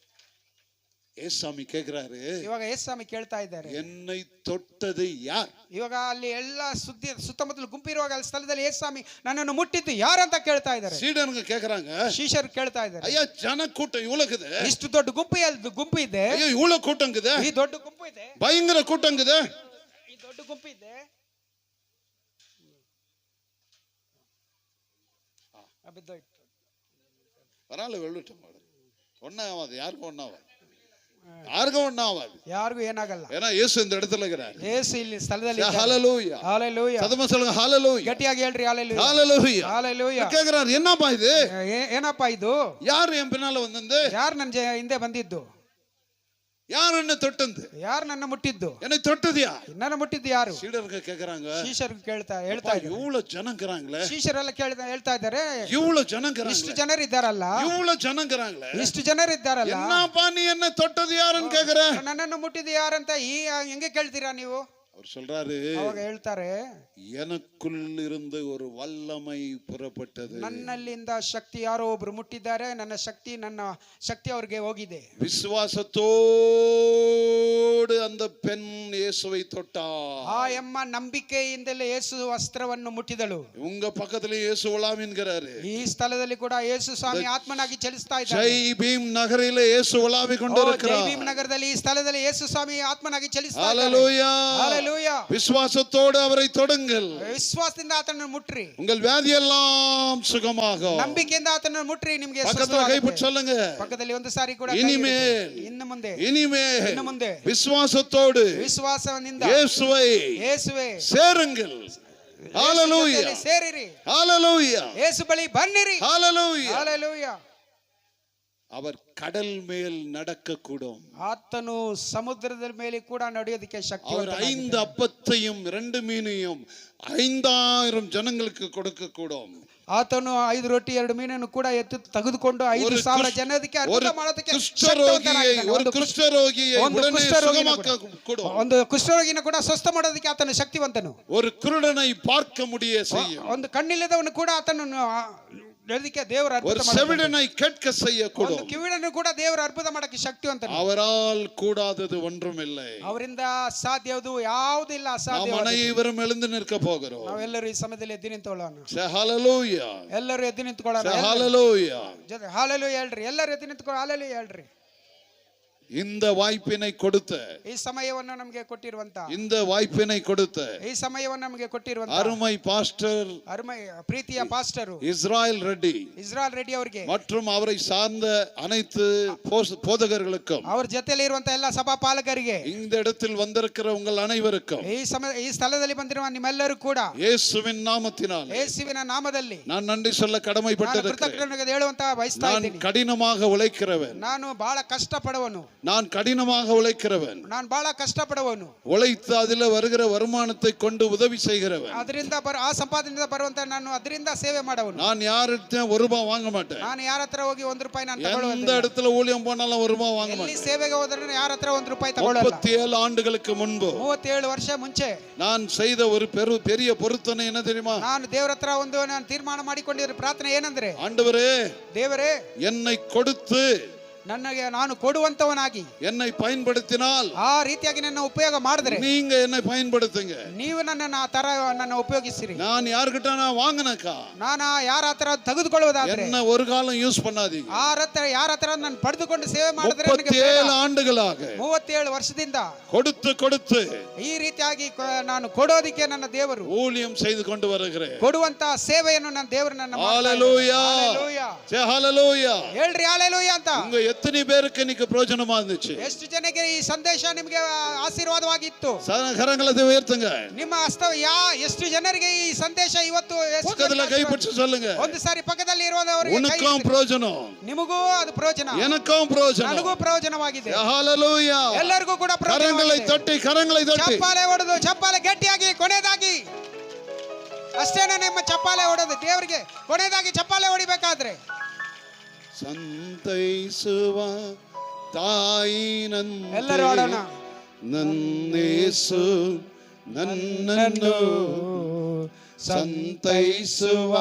ஏசாமி கேக்குறாரு, ಇವಾಗ ಯೇಸುಸ್ವಾಮಿ ಕೇಳ್ತಾ ಇದ್ದಾರೆ, என்னை தொட்டது யார்? ಇವಾಗ ಅಲ್ಲಿ ಎಲ್ಲ ಸುತ್ತಮುತ್ತಲು ಗುಂಪಿರುವಾಗ ಅಲ್ಲಿ ಸ್ಥಳದಲ್ಲಿ ಯೇಸುಸ್ವಾಮಿ ನನ್ನನ್ನು ಮುಟ್ಟಿದ್ದು ಯಾರಂತ ಕೇಳ್ತಾ ಇದ್ದಾರೆ. சீடனுங்க கேக்குறாங்க, ಶಿಷ್ಯರು ಕೇಳ್ತಾ ಇದ್ದಾರೆ, ஐயா ஜன கூட்டம் இவ்வளவுக்குது, ಇಷ್ಟು ದೊಡ್ಡ ಗುಂಪು ಇದೆ, ஐயோ இவ்வளவு கூட்டங்குது, ಈ ದೊಡ್ಡ ಗುಂಪು ಇದೆ, பயங்கர கூட்டங்குது, ಈ ದೊಡ್ಡ ಗುಂಪು ಇದೆ. பரவாயில்ல வெள்ளட்டும், ஒன்னும் ஆகாது, யாருக்கும் ஒன்னும் ஆகாது, யாருக்கும் ஒன்னும் ஆகாது, ಯಾರಿಗೂ ಏನಾಗಲ್ಲ. ஏன்னா இயேசு இந்த இடத்துல இருக்கிறார். ಯೇಸು ಇಲ್ಲಿ ಸ್ಥಳದಲ್ಲಿ ಇದ್ದಾರೆ. ஹalleluya. ಹalleluya. சத்தமா சொல்லுங்க ஹalleluya. ಗಟ್ಟಿಯಾಗಿ ಹೇಳ್ರಿ ஹalleluya. ஹalleluya. ಹalleluya. கேக்குறாரு, என்னப்பா இது? ಏನಪ್ಪಾ ಇದು? யார் என் பின்னால வந்தது? ಯಾರು ನನ್ನ ಹಿಂದೆ ಬಂದಿದ್ದು? யார் என்ன தொட்டது? ಯಾರು ನನ್ನ ಮುಟ್ಟಿದ್ದು? என்னை தொட்டது யார்? ನನ್ನ ಮುಟ್ಟಿದ್ದು ಯಾರು? சீடருக்கு கேக்குறாங்க, ಶಿಷ್ಯರು ಹೇಳ್ತಾ அப்பா, ಇದ್ದಾರೆ. இவ்வளவு ஜனங்கறாங்களே, ಶಿಷ್ಯರೆಲ್ಲ ಹೇಳ್ತಾ ಇದ್ದಾರೆ, இவ்வளவு ಇಷ್ಟು ஜனங்கறாங்களே, ಜನರು ಇದ್ದಾರಲ್ಲ, இவ்வளவு ஜனங்கறாங்களே, ಇಷ್ಟು ಜನರು ಇದ್ದಾರಲ್ಲ, என்னப்பா நீ என்ன தொட்டது யாருன்னு கேக்குற? ನನ್ನನ್ನು ಮುಟ್ಟಿದ್ದು ಯಾರಂತ ಹೆಂಗೆ ಕೇಳ್ತೀರಾ ನೀವು? அவர் சொல்றாரு, ಅವಾಗ ಹೇಳ್ತಾರೆ, எனக்குள் இருந்து ஒரு வல்லமை புறப்பட்டது. ನನ್ನಲ್ಲಿಂದ ಶಕ್ತಿ ಯಾರೋ ಒಬ್ರು ಮುಟ್ಟಿದ್ದಾರೆ, ನನ್ನ ಶಕ್ತಿ ಅವ್ರಿಗೆ ಹೋಗಿದೆ. விசுவாசத்தோடு அந்த பெண் இயேசுவை தொட்டார். ಆ ಅಮ್ಮ ನಂಬಿಕೆಯಿಂದಲೇ ಯೇಸು ವಸ್ತ್ರವನ್ನು ಮುಟ್ಟಿದಳು. உங்க பக்கத்துல இயேசு உலாவின்கிறாரு. ಈ ಸ್ಥಳದಲ್ಲಿ ಕೂಡ ಯೇಸು ಸ್ವಾಮಿ ಆತ್ಮನಾಗಿ ಚಲಿಸ್ತಾ ಇದ್ದಾರೆ. ஜெய் பீம் நகரிலே இயேசு உலாவிக் கொண்டிருக்கிறார். ಜೈ ಭೀಮ್ ನಗರದಲ್ಲಿ ಈ ಸ್ಥಳದಲ್ಲಿ ಯೇಸು ಸ್ವಾಮಿ ಆತ್ಮನಾಗಿ ಚಲಿಸ್ತಾ ಇದ್ದಾರೆ. ஹalleluya. ಹalleluya. விசுவாசத்தோடு அவரை தொடுங்கள். ವಿಶ್ವಾಸದಿಂದ ಆತನನ್ನು ಮುಟ್ರಿ, உங்கள் வியாதி எல்லாம் சுகமாகும். ನಂಬಿಕೆಯಿಂದ ಆತನನ್ನು ಮುಟ್ರಿ, ನಿಮಗೆ பக்கத்துல கைப்பிட்டு சொல்லுங்க, ಪಕ್ಕದಲ್ಲಿ ಒಂದು ಸಾರಿ ಕೂಡ இனிமேல், ಇನ್ನು ಮುಂದೆ இனிமேல் விசுவாசத்தோடு ವಿಶ್ವಾಸದಿಂದ இயேசுவை சேருங்கள். ஹalleluya. ಸೇರಿರಿ, ஹalleluya. ಯೇಸು ಬಳಿ ಬನ್ನಿರಿ. ஹalleluya. ಹalleluya. அவர் கடல் மேல் நடக்க கூடும். ಆತನು ಸಮುದ್ರದ ಮೇಲೆ ಕೂಡ ನಡೆಯೋದಕ್ಕೆ அவர் ಶಕ್ತಿವಂತ. 5 அப்பத்தையும் 2 மீனையும் 5000 ಜನங்களுக்கு கொடுக்க கூடும். ಆತನು 5 ರೊಟ್ಟಿ 2 ಮೀನನ್ನು ಕೂಡ ತೆಗೆದುಕೊಂಡು 5,000 ಜನರಿಗೆ ಅರ್ಪಣೆ ಮಾಡೋದಕ್ಕೆ ஒரு குஷ்ಠரோகியை உடனே சுகமாக்க கூடும். ಒಂದು ಕುಷ್ಠರೋಗಿನ ಕೂಡ ಸ್ವಸ್ಥ ಮಾಡೋದಕ್ಕೆ ಆತನು ಶಕ್ತಿವಂತನು. ஒரு குருடனை பார்க்க முடிய செய்யும். ಒಂದು ಕಣ್ಣಿಲ್ಲದವನು ಕೂಡ ಆತನು ನಡೆದಕ್ಕೆ ದೇವರ ஒரு ಅದ್ಭುತ ಮಾಡಬಹುದು. செவிடனை கேட்க செய்ய கூடும். ಒಂದು ಕಿವಿಡನ್ನು ಕೂಡ ದೇವರ ಅದ್ಭುತ ಮಾಡಕ್ಕೆ ಶಕ್ತಿವಂತನು. அவரால் கூடாதது ஒன்றுமில்லை. ಅವರಿಂದ ಸಾಧ್ಯವುದು ಯಾವುದೂ ಇಲ್ಲ ಅಸಾಧ್ಯ. நாம் அனைவரும் எழுந்து நிற்க போகிறோம். ನಾವೆಲ್ಲರೂ ಈ ಸಮಯದಲ್ಲಿ ಎದ್ದು ನಿಂತುಕೊಳ್ಳೋಣ. ஹalleluya. ಎಲ್ಲರೂ ಎದ್ದು ನಿಂತುಕೊಳ್ಳೋಣ. ஹalleluya. ಹalleluya ಹೇಳ್ರಿ, ಎಲ್ಲರೂ ಎದ್ದು ನಿಂತುಕೊಳ್ಳಿ, ಹalleluya ಹೇಳ್ರಿ. இந்த வாய்ப்பினை கொடுத்த, ಈ ಸಮಯವನ್ನು ನಮಗೆ ಕೊಟ್ಟಿರುವಂತ, இந்த வாய்ப்பினை கொடுத்த ಈ ಸಮಯವನ್ನು ನಮಗೆ ಕೊಟ್ಟಿರುವಂತ அருமை பாஸ்டர் ಪ್ರೀತಿಯ ಪಾಸ್ಟರ್ இஸ்ராயல் ரெட்டி ಅವರಿಗೆ மற்றும் அவரை சார்ந்த அனைத்து போதகர்களுக்கும், ಅವರ ಜೊತೆಯಲ್ಲಿ ಇರುವಂತ ಎಲ್ಲ ಸಭಾ ಪಾಲಕರಿಗೆ, இந்த இடத்தில் வந்திருக்கிற உங்கள் அனைவருக்கும் ಈ ಸ್ಥಳದಲ್ಲಿ ಬಂದಿರುವ ನಿಮ್ಮೆಲ್ಲರೂ ಕೂಡ இயேசுவின் நாமத்தினால் ಯೇಸುವಿನ ನಾಮದಲ್ಲಿ நான் நன்றி சொல்ல கடமைப்பட்டிருக்கிறேன். ಕೃತಜ್ಞತೆ ಹೇಳುವಂತ ಬಯಸ್ತಾ நான் ಇದ್ದೀನಿ. கடினமாக உழைக்கிறவன், ನಾನು ಬಹಳ ಕಷ್ಟಪಡುವನು, நான் கடினமாக உழைக்கிறவன், ನಾನು ಬಹಳ ಕಷ್ಟಪಡುವನು, உழைத்து அதில் வருகிற வருமானத்தை கொண்டு உதவி செய்கிறவன், ಅದರಿಂದ ಆ ಸಂಪಾದನೆಯಿಂದ ಬರುವಂತ ನಾನು ಅದರಿಂದ ಸೇವೆ ಮಾಡುವನು. நான் யார்கிட்ட ₹1 வாங்க மாட்டேன். ನಾನು ಯಾರ ಹತ್ರ ಹೋಗಿ ₹1 ನಾನು எந்த ತಗೊಳ್ಳೋದಿಲ್ಲ. இடத்துல ஊழியம் போனாலும் ₹1 வாங்க ಎಲ್ಲಿ மாட்டேன். ಸೇವೆಗೆ ಹೋದ್ರೆ ಯಾರ ಹತ್ರ ₹1 ತಗೊಳ್ಳಲ್ಲ. 37 ஆண்டுகளுக்கு முன்பு 37 ವರ್ಷ ಮುಂಚೆ நான் செய்த ஒரு பெரிய பொருத்தனை என்ன தெரியுமா? ನಾನು ದೇವರ ಹತ್ರ ನಾನು ತೀರ್ಮಾನ ಮಾಡಿಕೊಂಡಿರೋ ಪ್ರಾರ್ಥನೆ ಏನಂದ್ರೆ, ஆண்டவரே, ದೇವರೇ, என்னை கொடுத்து ನನಗೆ ನಾನು ಕೊಡುವಂತವನಾಗಿ என்னை பயன்படுத்தினால், ಆ ರೀತಿಯಾಗಿ ನನ್ನ ಉಪಯೋಗ ಮಾಡಿದ್ರೆ, நீங்க என்னை பயன்படுத்துங்க. ನೀವು ನನ್ನ ತರ ನನ್ನ ಉಪಯೋಗಿಸಿರಿ. நான் யார்கிட்ட நான் வாங்கினக்கா, ನಾನು ಯಾರ ಹತ್ರ ತೆಗೆದುಕೊಳ್ಳುವುದಾದ್ರೆ என்ன ஒரு காலம் யூஸ் பண்ணாதீங்க. ಯಾರ ಹತ್ರ ನಾನು ಪಡೆದುಕೊಂಡು ಸೇವೆ ಮಾಡಿದ್ರೆ, 37 ஆண்டுகளாக 37 ವರ್ಷದಿಂದ கொடுத்து ಈ ರೀತಿಯಾಗಿ ನಾನು ಕೊಡೋದಿಕ್ಕೆ ನನ್ನ ದೇವರು ஊழியம் செய்து கொண்டு வருகிறேன். ಕೊಡುವಂತ ಸೇವೆಯನ್ನು ನನ್ನ ದೇವರು ನನ್ನ ஹalleluya. ಹalleluya ஹalleluya. ಹೇಳ್ರಿ ಹalleluya ಅಂತ. உங்க எத்தனை பேருக்கு இன்னைக்கு பிரயோஜனமா இருந்துச்சு? ಎಷ್ಟು ಜನಕ್ಕೆ ಈ ಸಂದೇಶ ನಿಮಗೆ ಆಶೀರ್ವಾದವಾಗಿತ್ತು? கரங்களை உயர்த்துங்க. ನಿಮ್ಮ ಎಷ್ಟು ಜನರಿಗೆ ಈ ಸಂದೇಶ ಇವತ್ತು பக்கத்துல கை பிடிச்சு சொல்லுங்க. ಒಂದು ಸಾರಿ ಪಕ್ಕದಲ್ಲಿ ಇರುವವರಿಗೆ உனக்கும் பிரயோஜனம், ನಿಮಗೂ ಅದು ಪ್ರಯೋಜನ, எனக்கும் பிரயோஜனம், ನನಗೂ ಪ್ರಯೋಜನವಾಗಿದೆ. ஹalleluya. ಎಲ್ಲರಿಗೂ ಕೂಡ கரங்களை தட்டி ಚಪ್ಪಾಳೆ ಹೊಡೆದು, ಚಪ್ಪಾಳೆ ಗಟ್ಟಿಯಾಗಿ, ಕೊನೆಯದಾಗಿ ಅಷ್ಟೇನೆ ನಿಮ್ಮ ಚಪ್ಪಾಳೆ ಹೊಡೆದು ದೇವರಿಗೆ ಕೊನೆಯದಾಗಿ ಚಪ್ಪಾಳೆ ಹೊಡಿಬೇಕಾದ್ರೆ ಸಂತೈಸುವ ತಾಯಿನಂತೆ ಎಲ್ಲರೂ ಆಡೋಣ. ನನ್ನೇಸು ನನ್ನನ್ನು ಸಂತೈಸುವ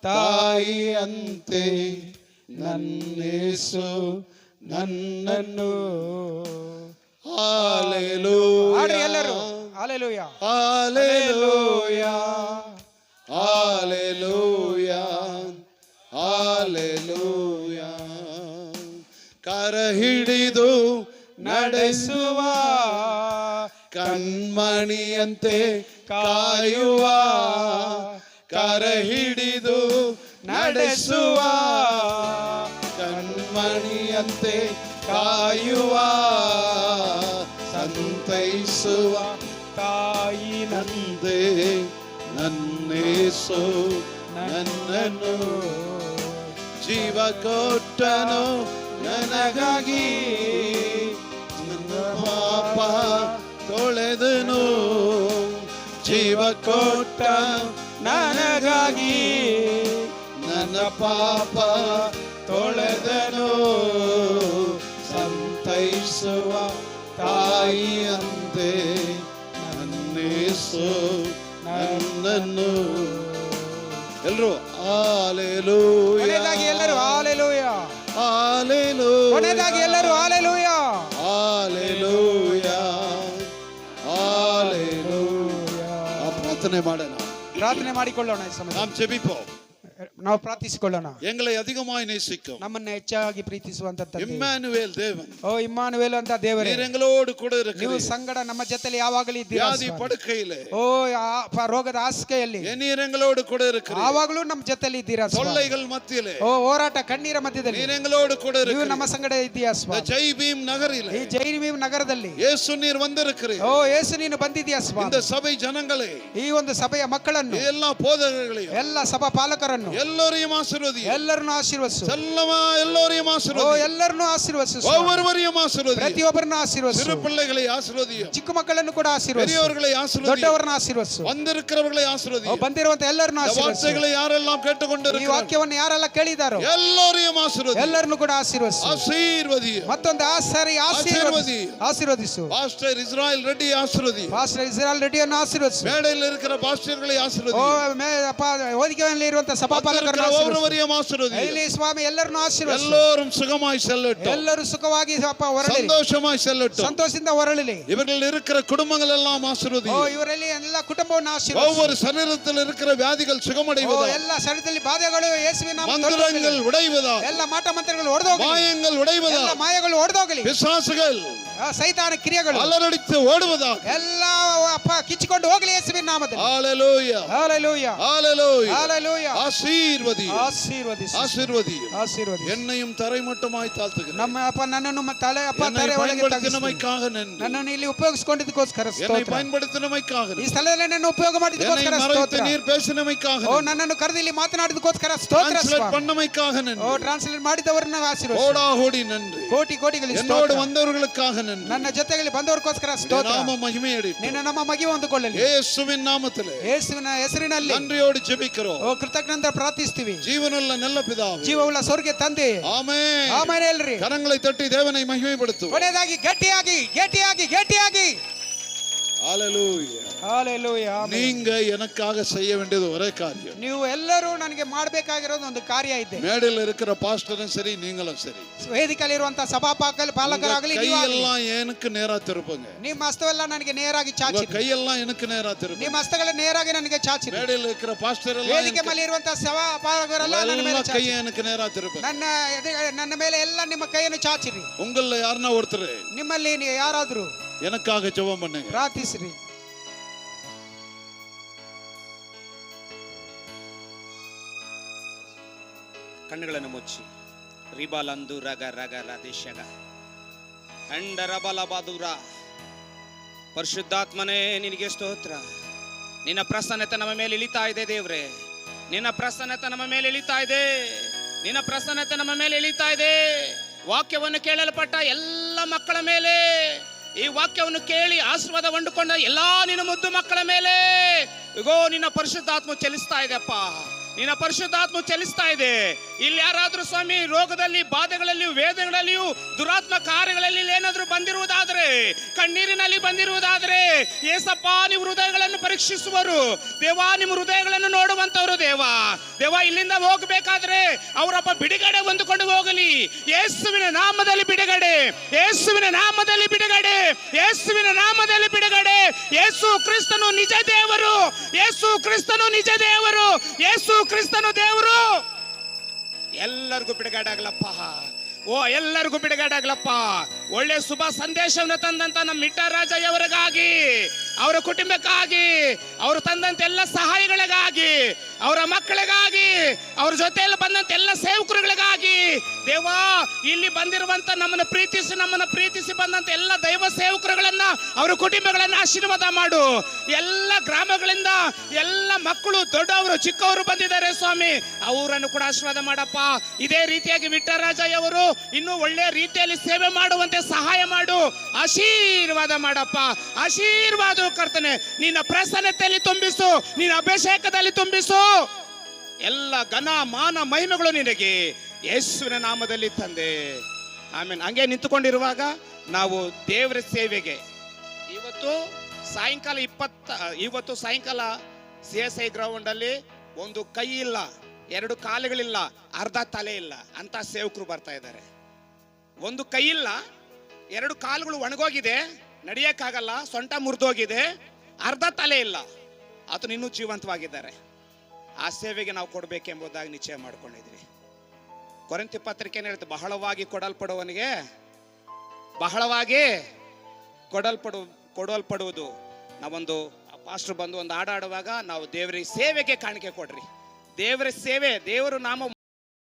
ತಾಯಿಯಂತೆ ನನ್ನೇಸು ನನ್ನನ್ನು ಹಾಲೆಲೂಯಾ. ಆಡ್ರಿ ಎಲ್ಲರೂ ಹಾಲೆಲೂಯಾ, ಹಾಲೆಲೂಯಾ, ಹಾಲೆಲೂಯಾ, ಹಾಲೆಲೂಯಾ. ಕರ ಹಿಡಿದು ನಡೆಸುವ ಕಣ್ಮಣಿಯಂತೆ ಕಾಯುವ, ಕರ ಹಿಡಿದು ನಡೆಸುವ ಕಣ್ಮಣಿಯಂತೆ ಕಾಯುವ, ಸಂತೈಸುವ ತಾಯಿನಂತೆ ನನ್ನೇಸು ನನ್ನನ್ನು ಜೀವ ಕೊಟ್ಟನು ನನಗಾಗಿ, ನನ್ನ ಪಾಪ ತೊಳೆದನು, ಜೀವ ಕೊಟ್ಟ ನನಗಾಗಿ ನನ್ನ ಪಾಪ ತೊಳೆದನು, ಸಂತೈಸುವ ತಾಯಿಯಂತೆ ನನ್ನೇಸು ನನ್ನನ್ನು. ಎಲ್ಲರೂ ಹಾಲೆಲೂಯಾ, ಕೊನೆಯದಾಗಿ ಎಲ್ಲರೂ ಹಾಲೆಲೂಯಾ, ಹಾಲೆಲೂಯಾ, ಕೊನೆಯದಾಗಿ ಎಲ್ಲರೂ ಹಾಲೆಲೂಯಾ, ಹಾಲೆಲೂಯಾ, ಹಾಲೆಲೂಯಾ. ಪ್ರಾರ್ಥನೆ ಮಾಡೋಣ, ಪ್ರಾರ್ಥನೆ ಮಾಡಿಕೊಳ್ಳೋಣ. ಈ ಸಮಯ நாம் ஜெபிப்போம். ನಾವು ಪ್ರಾರ್ಥಿಸಿಕೊಳ್ಳೋಣ. எங்களை அதிகமாய் நேசிக்கும் ನಮ್ಮನ್ನ ಹೆಚ್ಚಾಗಿ ಪ್ರೀತಿಸುವಂತ ಇಮ್ಮಾನುವೇಲ್ ದೇವನ್, ಓ ಇಮ್ಮಾನುವೇಲ್ ಅಂತ ದೇವರೇ, நீர் எங்களோடு கூட ನೀವು இருக்கிறீர். ಸಂಗಡ ನಮ್ಮ ಜೊತೆಲಿ ಯಾವಾಗಲೂ ಇದ್ದೀರಾ. வியாதி படுக்கையிலே ಓ ರೋಗದ ಹಾಸಿಗೆಯಲ್ಲಿ நீர் எங்களோடு கூட இருக்கிறீர். ಯಾವಾಗಲೂ ನಮ್ಮ ಜೊತೆಲಿ ಇದ್ದೀರಾ. தொல்லைகள் மத்தியிலே ಓ ಹೋರಾಟ ಕಣ್ಣೀರ ಮಧ್ಯದಲ್ಲಿ நீர் எங்களோடு கூட ನೀವು இருக்கிறீர். ನಮ್ಮ ಸಂಗಡ ಇದ್ದೀಯಾ இந்த ಸ್ವಾಮಿ. ஜெய் பீம் நகரிலே ಈ ಜೈನವೀಮ್ ನಗರದಲ್ಲಿ இயேசு நீர் வந்திருக்கிறீர். ಓ ಯೇಸು ನೀನು ಬಂದಿದ್ದೀಯಾ ಸ್ವಾಮಿ. இந்த சபை ஜனங்களே, ಈ ಒಂದು ಸಭೆಯ ಮಕ್ಕಳನ್ನು, எல்லா போதகர்களையும் ಎಲ್ಲ ಸಭಾ ಪಾಲಕರನ್ನು எல்லோரையும் ஆசீர்வதி. ಎಲ್ಲರನ್ನು ಆಶೀರ್ವದಿಸು. செல்லமா எல்லோரையும் ಓ ஆசீர்வதி. ಎಲ್ಲರನ್ನು ಆಶೀರ್ವದಿಸು. ஒவ்வொருவரையும் ஆசீர்வதி. ಪ್ರತಿಯೊಬ್ಬರನ್ನು ಆಶೀರ್ವದಿಸು. சிறு பிள்ளைகளை ஆசீர்வதி. ಚಿಕ್ಕ ಮಕ್ಕಳನ್ನು ಕೂಡ ಆಶೀರ್ವದಿಸು. பெரியவர்களை ஆசீர்வதி. ದೊಡ್ಡವರನ್ನು ಆಶೀರ್ವದಿಸು. வந்திருக்கிறவர்களை ஆசீர்வதி. ಬಂದಿರುವಂತ ಎಲ್ಲರನ್ನು இந்த ಆಶೀರ್ವದಿಸು. வார்த்தைகளை யாரெல்லாம் ಈ கேட்டுக்கொண்டிருக்கிறார்கள் ವಾಕ್ಯವನ್ನು ಯಾರೆಲ್ಲ ಕೇಳಿದಾರೋ எல்லோரையும் ஆசீர்வதி. ಎಲ್ಲರನ್ನು ಕೂಡ ಆಶೀರ್ವದಿಸು. ஆசீர்வதி. ಮತ್ತೊಂದು ಆಶೀರ್ವದಿಸು. ಆಶೀರ್ವದಿಸು. பாஸ்டர் இஸ்ராயேல் ரெட்டி ஆசீர்வதி. ಪಾಸ್ಟರ್ ಇಸ್ರಾಯೇಲ್ ರೆಡ್ಡಿಯನ್ನು ಆಶೀರ್ವದಿಸು. மேடையில் இருக்கிற பாஸ்டர்களை ஆசீர்வதி. ಓ ವೇದಿಕೆಯಲ್ಲಿ ಇರುವಂತ ಸಭಾಪಾಲಕರನ್ನು ಆಶೀರ್ವದಿಸು. ஒவ்வொருவரையும் ஆசீர்வதி. ಇಲ್ಲಿ ಸ್ವಾಮಿ ಎಲ್ಲರನ್ನು ಆಶೀರ್ವದಿಸು. எல்லோரும் சுகமாய் செல்லட்டும். ಎಲ್ಲರೂ ಸುಖವಾಗಿ ಹೊರಡಲಿ. சந்தோஷமாய் செல்லட்டும். ಸಂತೋಷದಿಂದ ಹೊರಡಲಿ. இவர்கள் இருக்கிற குடும்பங்கள் எல்லாம் ஆசீர்வதி. ಓ ಇವರಲ್ಲಿ ಎಲ್ಲ ಕುಟುಂಬವನ್ನು ಆಶೀರ್ವದಿಸು. ஒவ்வொரு சரீரத்தில் இருக்கிற வியாதிகள் ಓ சுகமடைவதாக, ಎಲ್ಲ ಶರೀರದಲ್ಲಿ ಬಾಧೆಗಳು ಯೇಸುವಿನ ನಾಮದಲ್ಲಿ மந்திரங்கள் உடைவதாக, ಎಲ್ಲ ಮಾಟ ಮಂತ್ರಗಳು ಹೊಡೆದೋಗಲಿ. மாயங்கள் ಎಲ್ಲ உடைவதாக, ಮಾಯಗಳು ಹೊಡೆದೋಗಲಿ. பிசாசுகள் ಸೈತಾನ ಕ್ರಿಯೆಗಳು அலறடித்து ஓடுவதாக. ಎಲ್ಲ ಕಿಚ್ಚಿಕೊಂಡು ಹೋಗಲಿ ಯೇಸುವಿನ ನಾಮದಲ್ಲಿ. ஹalleluya, ಹalleluya, ஹalleluya. ಹalleluya. ஆசீர்வதி, ಆಶೀರ್ವದಿಸು. ஆசீர்வதி. ಆಶೀರ್ವದಿಸು. என்னையும் தரைமட்டமாய் தாழ்த்துகிறேன். ನಮ್ಮ ನನ್ನನ್ನು ತಲೆ என்னை ತಲೆ ಒಳಗೆ ತಗ್ಗಿಸು. பயன்படுத்தினமைக்காக நன்றி. ನನ್ನನ್ನು ಇಲ್ಲಿ ಉಪಯೋಗಿಸಿಕೊಂಡಿದ್ದಕ್ಕೋಸ್ಕರ என்னை ಸ್ತೋತ್ರ. பயன்படுத்தினமைக்காக ಈ நன்றி. ಸ್ಥಳದಲ್ಲಿ ನನ್ನ ಉಪಯೋಗ என்னை ಮಾಡಿದ್ದಕ್ಕೋಸ್ಕರ மறைத்து ಸ್ತೋತ್ರ. நீர் பேசினமைக்காக ಓ நன்றி. ನನ್ನನ್ನು ಕರೆದು ಇಲ್ಲಿ ಮಾತನಾಡಿದಕ್ಕೋಸ್ಕರ ಸ್ತೋತ್ರ Translate ಸ್ವಾಮಿ. பண்ணமைக்காக ಓ நன்றி. ಟ್ರಾನ್ಸ್ಲೇಟ್ ಮಾಡಿದವರನ್ನ ಆಶೀರ್ವದಿಸು. கோடாகோடி நன்றி. ಕೋಟಿ ಕೋಟಿಗಳಿಗೆ என்னோடு ಸ್ತೋತ್ರ. வந்தவர்களுக்காக நன்றி. ನನ್ನ ಜೊತೆಗೆ ಬಂದವರಿಗೋಸ್ಕರ உம்முடைய ಸ್ತೋತ್ರ. நாம மகிமையடையட்டும். ನಿನ್ನ ನಮ್ಮ ಮಗಿವು ಹೊಂದಿಕೊಳ್ಳಲಿ. இயேசுவின் நாமத்திலே ಯೇಸುವಿನ ಹೆಸರಿನಲ್ಲಿ நன்றியோடு ஜெபிக்கிறோம். ಓ ಕೃತಜ್ಞತೆ ಪ್ರಾರ್ಥಿಸ್ತೀವಿ. ஜீவனுள்ள நல்ல பிதாவே, ಜೀವವುಳ್ಳ ಸ್ವರ್ಗ ತಂದೆ. ஆமென். ಆಮೇಲೆ ಹೇಳ್ರಿ. கரங்களை தட்டி தேவனை மகிமைப்படுத்துவோம். ಕೊನೆಯದಾಗಿ ಗಟ್ಟಿಯಾಗಿ ಗಟ್ಟಿಯಾಗಿ ಗಟ್ಟಿಯಾಗಿ ஹalleluya. ಹalleluya. நீங்க எனக்காக செய்ய வேண்டியது ஒரே காரியம். ನೀವು ಎಲ್ಲರೂ ನನಗೆ ಮಾಡಬೇಕಾಗಿರೋದು ಒಂದು ಕಾರ್ಯ ಇದೆ. மேடையில் இருக்கிற பாஸ்டரும் சரி, நீங்களும் சரி, ವೇದಿಕೆಯಲ್ಲಿ ಇರುವಂತ ಸಭಾ ಪಾಲಕರಾಗಲಿ கையெல்லாம் எனக்கு நேரா திருப்புங்க. ನಿಮ್ಮ ಹಸ್ತವೆಲ್ಲ ನನಗೆ ನೇರಾಗಿ உங்க ಚಾಚಿ. கையெல்லாம் எனக்கு நேரா திருப்புங்க. ನಿಮ್ಮ ಹಸ್ತಗಳ ನೇರಾಗಿ ನನಗೆ ಚಾಚಿ. மேடையில் இருக்கிற பாஸ்டர் எல்லாம் ವೇದಿಕೆ ಮೇಲೆ ಇರುವಂತ ಸಭಾ ಪಾಲಕರೆಲ್ಲ ನನ್ನ ಮೇಲೆ ಚಾಚಿ. கையை எனக்கு நேரா திருப்புங்க. ನನ್ನ ಮೇಲೆ ಎಲ್ಲ ನಿಮ್ಮ ಕೈಯನ್ನು ಚಾಚಿರಿ. உங்கள யாருன்னா ஒருத்தர் ನಿಮ್ಮಲ್ಲಿ ಯಾರಾದ್ರೂ எனக்காக ஜெபம் பண்ணுங்க. ಪ್ರಾರ್ಥಿಸಿರಿ. ಕಣ್ಣುಗಳನ್ನು ಮುಚ್ಚಿ ರಿಬಲಂದು ರಗ ರಗ ರದೇಶಗ ಅಂಡ ರಬಲ ಬಾದೂರ. ಪರಿಶುದ್ಧಾತ್ಮನೇ ನಿನಗೆ ಸ್ತೋತ್ರ. ನಿನ್ನ ಪ್ರಸನ್ನತೆ ನಮ್ಮ ಮೇಲೆ ಇಳಿತಾ ಇದೆ ದೇವ್ರೆ. ನಿನ್ನ ಪ್ರಸನ್ನತೆ ನಮ್ಮ ಮೇಲೆ ಇಳಿತಾ ಇದೆ. ನಿನ್ನ ಪ್ರಸನ್ನತೆ ನಮ್ಮ ಮೇಲೆ ಇಳಿತಾ ಇದೆ. ವಾಕ್ಯವನ್ನು ಕೇಳಲ್ಪಟ್ಟ ಎಲ್ಲ ಮಕ್ಕಳ ಮೇಲೆ, ಈ ವಾಕ್ಯವನ್ನು ಕೇಳಿ ಆಶೀರ್ವಾದ ಹೊಂದಿಕೊಂಡ ಎಲ್ಲಾ ನಿನ್ನ ಮುದ್ದು ಮಕ್ಕಳ ಮೇಲೆ ಇಗೋ ನಿನ್ನ ಪರಿಶುದ್ಧಾತ್ಮ ಚಲಿಸ್ತಾ ಇದೆ ಅಪ್ಪ. ನಿನ್ನ ಪರಿಶುದ್ಧಾತ್ಮ ಚಲಿಸ್ತಾ ಇದೆ. ಇಲ್ಲಿ ಯಾರಾದ್ರೂ ಸ್ವಾಮಿ ರೋಗದಲ್ಲಿ, ಬಾಧೆಗಳಲ್ಲಿಯೂ, ವೇದನೆಗಳಲ್ಲಿಯೂ, ದುರಾತ್ಮ ಕಾರ್ಯಗಳಲ್ಲಿ ಏನಾದ್ರೂ ಬಂದಿರುವುದಾದ್ರೆ, ಕಣ್ಣೀರಿನಲ್ಲಿ ಬಂದಿರುವುದಾದ್ರೆ, ಏಸಪ್ಪ ನೀವು ಹೃದಯಗಳನ್ನು ಪರೀಕ್ಷಿಸುವರು ದೇವಾ. ನಿಮ್ಮ ಹೃದಯಗಳನ್ನು ನೋಡುವಂತವರು ದೇವಾ. ದೇವಾ ಇಲ್ಲಿಂದ ಹೋಗಬೇಕಾದ್ರೆ ಅವರಪ್ಪ ಬಿಡುಗಡೆ ಹೊಂದಿಕೊಂಡು ಹೋಗಲಿ. ಯೇಸುವಿನ ನಾಮದಲ್ಲಿ ಬಿಡುಗಡೆ, ಯೇಸುವಿನ ನಾಮದಲ್ಲಿ ಬಿಡುಗಡೆ, ಯೇಸುವಿನ ನಾಮದಲ್ಲಿ ಬಿಡುಗಡೆ. ಯೇಸು ಕ್ರಿಸ್ತನು ನಿಜ ದೇವರು, ಯೇಸು ಕ್ರಿಸ್ತನು ನಿಜ ದೇವರು, ಯೇಸು ಕ್ರಿಸ್ತನು ದೇವರು. ಎಲ್ಲರಿಗೂ ಬಿಡುಗಡೆ ಆಗ್ಲಪ್ಪ. ಓ ಎಲ್ಲರಿಗೂ ಬಿಡುಗಡೆ ಆಗ್ಲಪ್ಪ. ಒಳ್ಳೆ ಶುಭ ಸಂದೇಶವನ್ನು ತಂದಂತ ನಮ್ಮ ಮಿಟ್ಟರಾಜಯ್ಯವರಿಗಾಗಿ, ಅವರ ಕುಟುಂಬಕ್ಕಾಗಿ, ಅವರು ತಂದಂತ ಎಲ್ಲ ಸಹಾಯಗಳಿಗಾಗಿ, ಅವರ ಮಕ್ಕಳಿಗಾಗಿ, ಅವ್ರ ಜೊತೆಯಲ್ಲಿ ಬಂದಂತ ಎಲ್ಲ ಸೇವಕರುಗಳಿಗಾಗಿ ದೇವಾ, ಇಲ್ಲಿ ಬಂದಿರುವಂತ ನಮ್ಮನ್ನು ಪ್ರೀತಿಸಿ ಬಂದಂತ ಎಲ್ಲ ದೈವ ಸೇವಕರುಗಳನ್ನ, ಅವರ ಕುಟುಂಬಗಳನ್ನ ಆಶೀರ್ವಾದ ಮಾಡು. ಎಲ್ಲ ಗ್ರಾಮಗಳಿಂದ ಎಲ್ಲ ಮಕ್ಕಳು, ದೊಡ್ಡವರು, ಚಿಕ್ಕವರು ಬಂದಿದ್ದಾರೆ ಸ್ವಾಮಿ, ಅವರನ್ನು ಕೂಡ ಆಶೀರ್ವಾದ ಮಾಡಪ್ಪ. ಇದೇ ರೀತಿಯಾಗಿ ವಿಠ್ಠಲರಾಜಯ್ಯವರು ಇನ್ನೂ ಒಳ್ಳೆ ರೀತಿಯಲ್ಲಿ ಸೇವೆ ಮಾಡುವಂತೆ ಸಹಾಯ ಮಾಡು. ಆಶೀರ್ವಾದ ಮಾಡಪ್ಪ, ಆಶೀರ್ವಾದ ಕರ್ತನೆ. ನಿನ್ನ ಪ್ರಸನ್ನತೆಯಲ್ಲಿ ತುಂಬಿಸು, ನಿನ್ನ ಅಭಿಷೇಕದಲ್ಲಿ ತುಂಬಿಸು. ಎಲ್ಲ ಘನ ಮಾನ ಮಹಿಮೆಗಳು ನಿನಗೆ ಯೇಸುವಿನ ನಾಮದಲ್ಲಿ ತಂದೆ, ಆಮೇಲೆ. ಹಂಗೆ ನಿಂತುಕೊಂಡಿರುವಾಗ ನಾವು ದೇವರ ಸೇವೆಗೆ ಇವತ್ತು ಸಾಯಂಕಾಲ CSI ಗ್ರೌಂಡ್ ಅಲ್ಲಿ ಒಂದು ಕೈ ಇಲ್ಲ, 2 ಕಾಲುಗಳಿಲ್ಲ, ಅರ್ಧ ತಲೆ ಇಲ್ಲ ಅಂತ ಸೇವಕರು ಬರ್ತಾ ಇದ್ದಾರೆ. ಒಂದು ಕೈ ಇಲ್ಲ, 2 ಕಾಲುಗಳು ಒಣಗೋಗಿದೆ, ನಡೆಯಕ್ಕಾಗಲ್ಲ, ಸೊಂಟ ಮುರಿದೋಗಿದೆ, ಅರ್ಧ ತಲೆ ಇಲ್ಲ, ಆತನು ಇನ್ನೂ ಜೀವಂತವಾಗಿದ್ದಾರೆ. ಆ ಸೇವೆಗೆ ನಾವು ಕೊಡಬೇಕೆಂಬುದಾಗಿ ನಿಶ್ಚಯ ಮಾಡ್ಕೊಂಡಿದ್ವಿ. ಕೊರಿಂಥಿ ಪತ್ರಿಕೆ ಹೇಳುತ್ತೆ, ಬಹಳವಾಗಿ ಕೊಡಲ್ಪಡುವವನಿಗೆ ಬಹಳವಾಗಿ ಕೊಡಲ್ಪಡುವುದು. ನಾವೊಂದು ಪಾಸ್ಟರ್ ಬಂದು ಒಂದು ಹಾಡಾಡುವಾಗ ನಾವು ದೇವರ ಸೇವೆಗೆ ಕಾಣಿಕೆ ಕೊಡ್ರಿ. ದೇವರ ಸೇವೆ, ದೇವರು ನಾಮ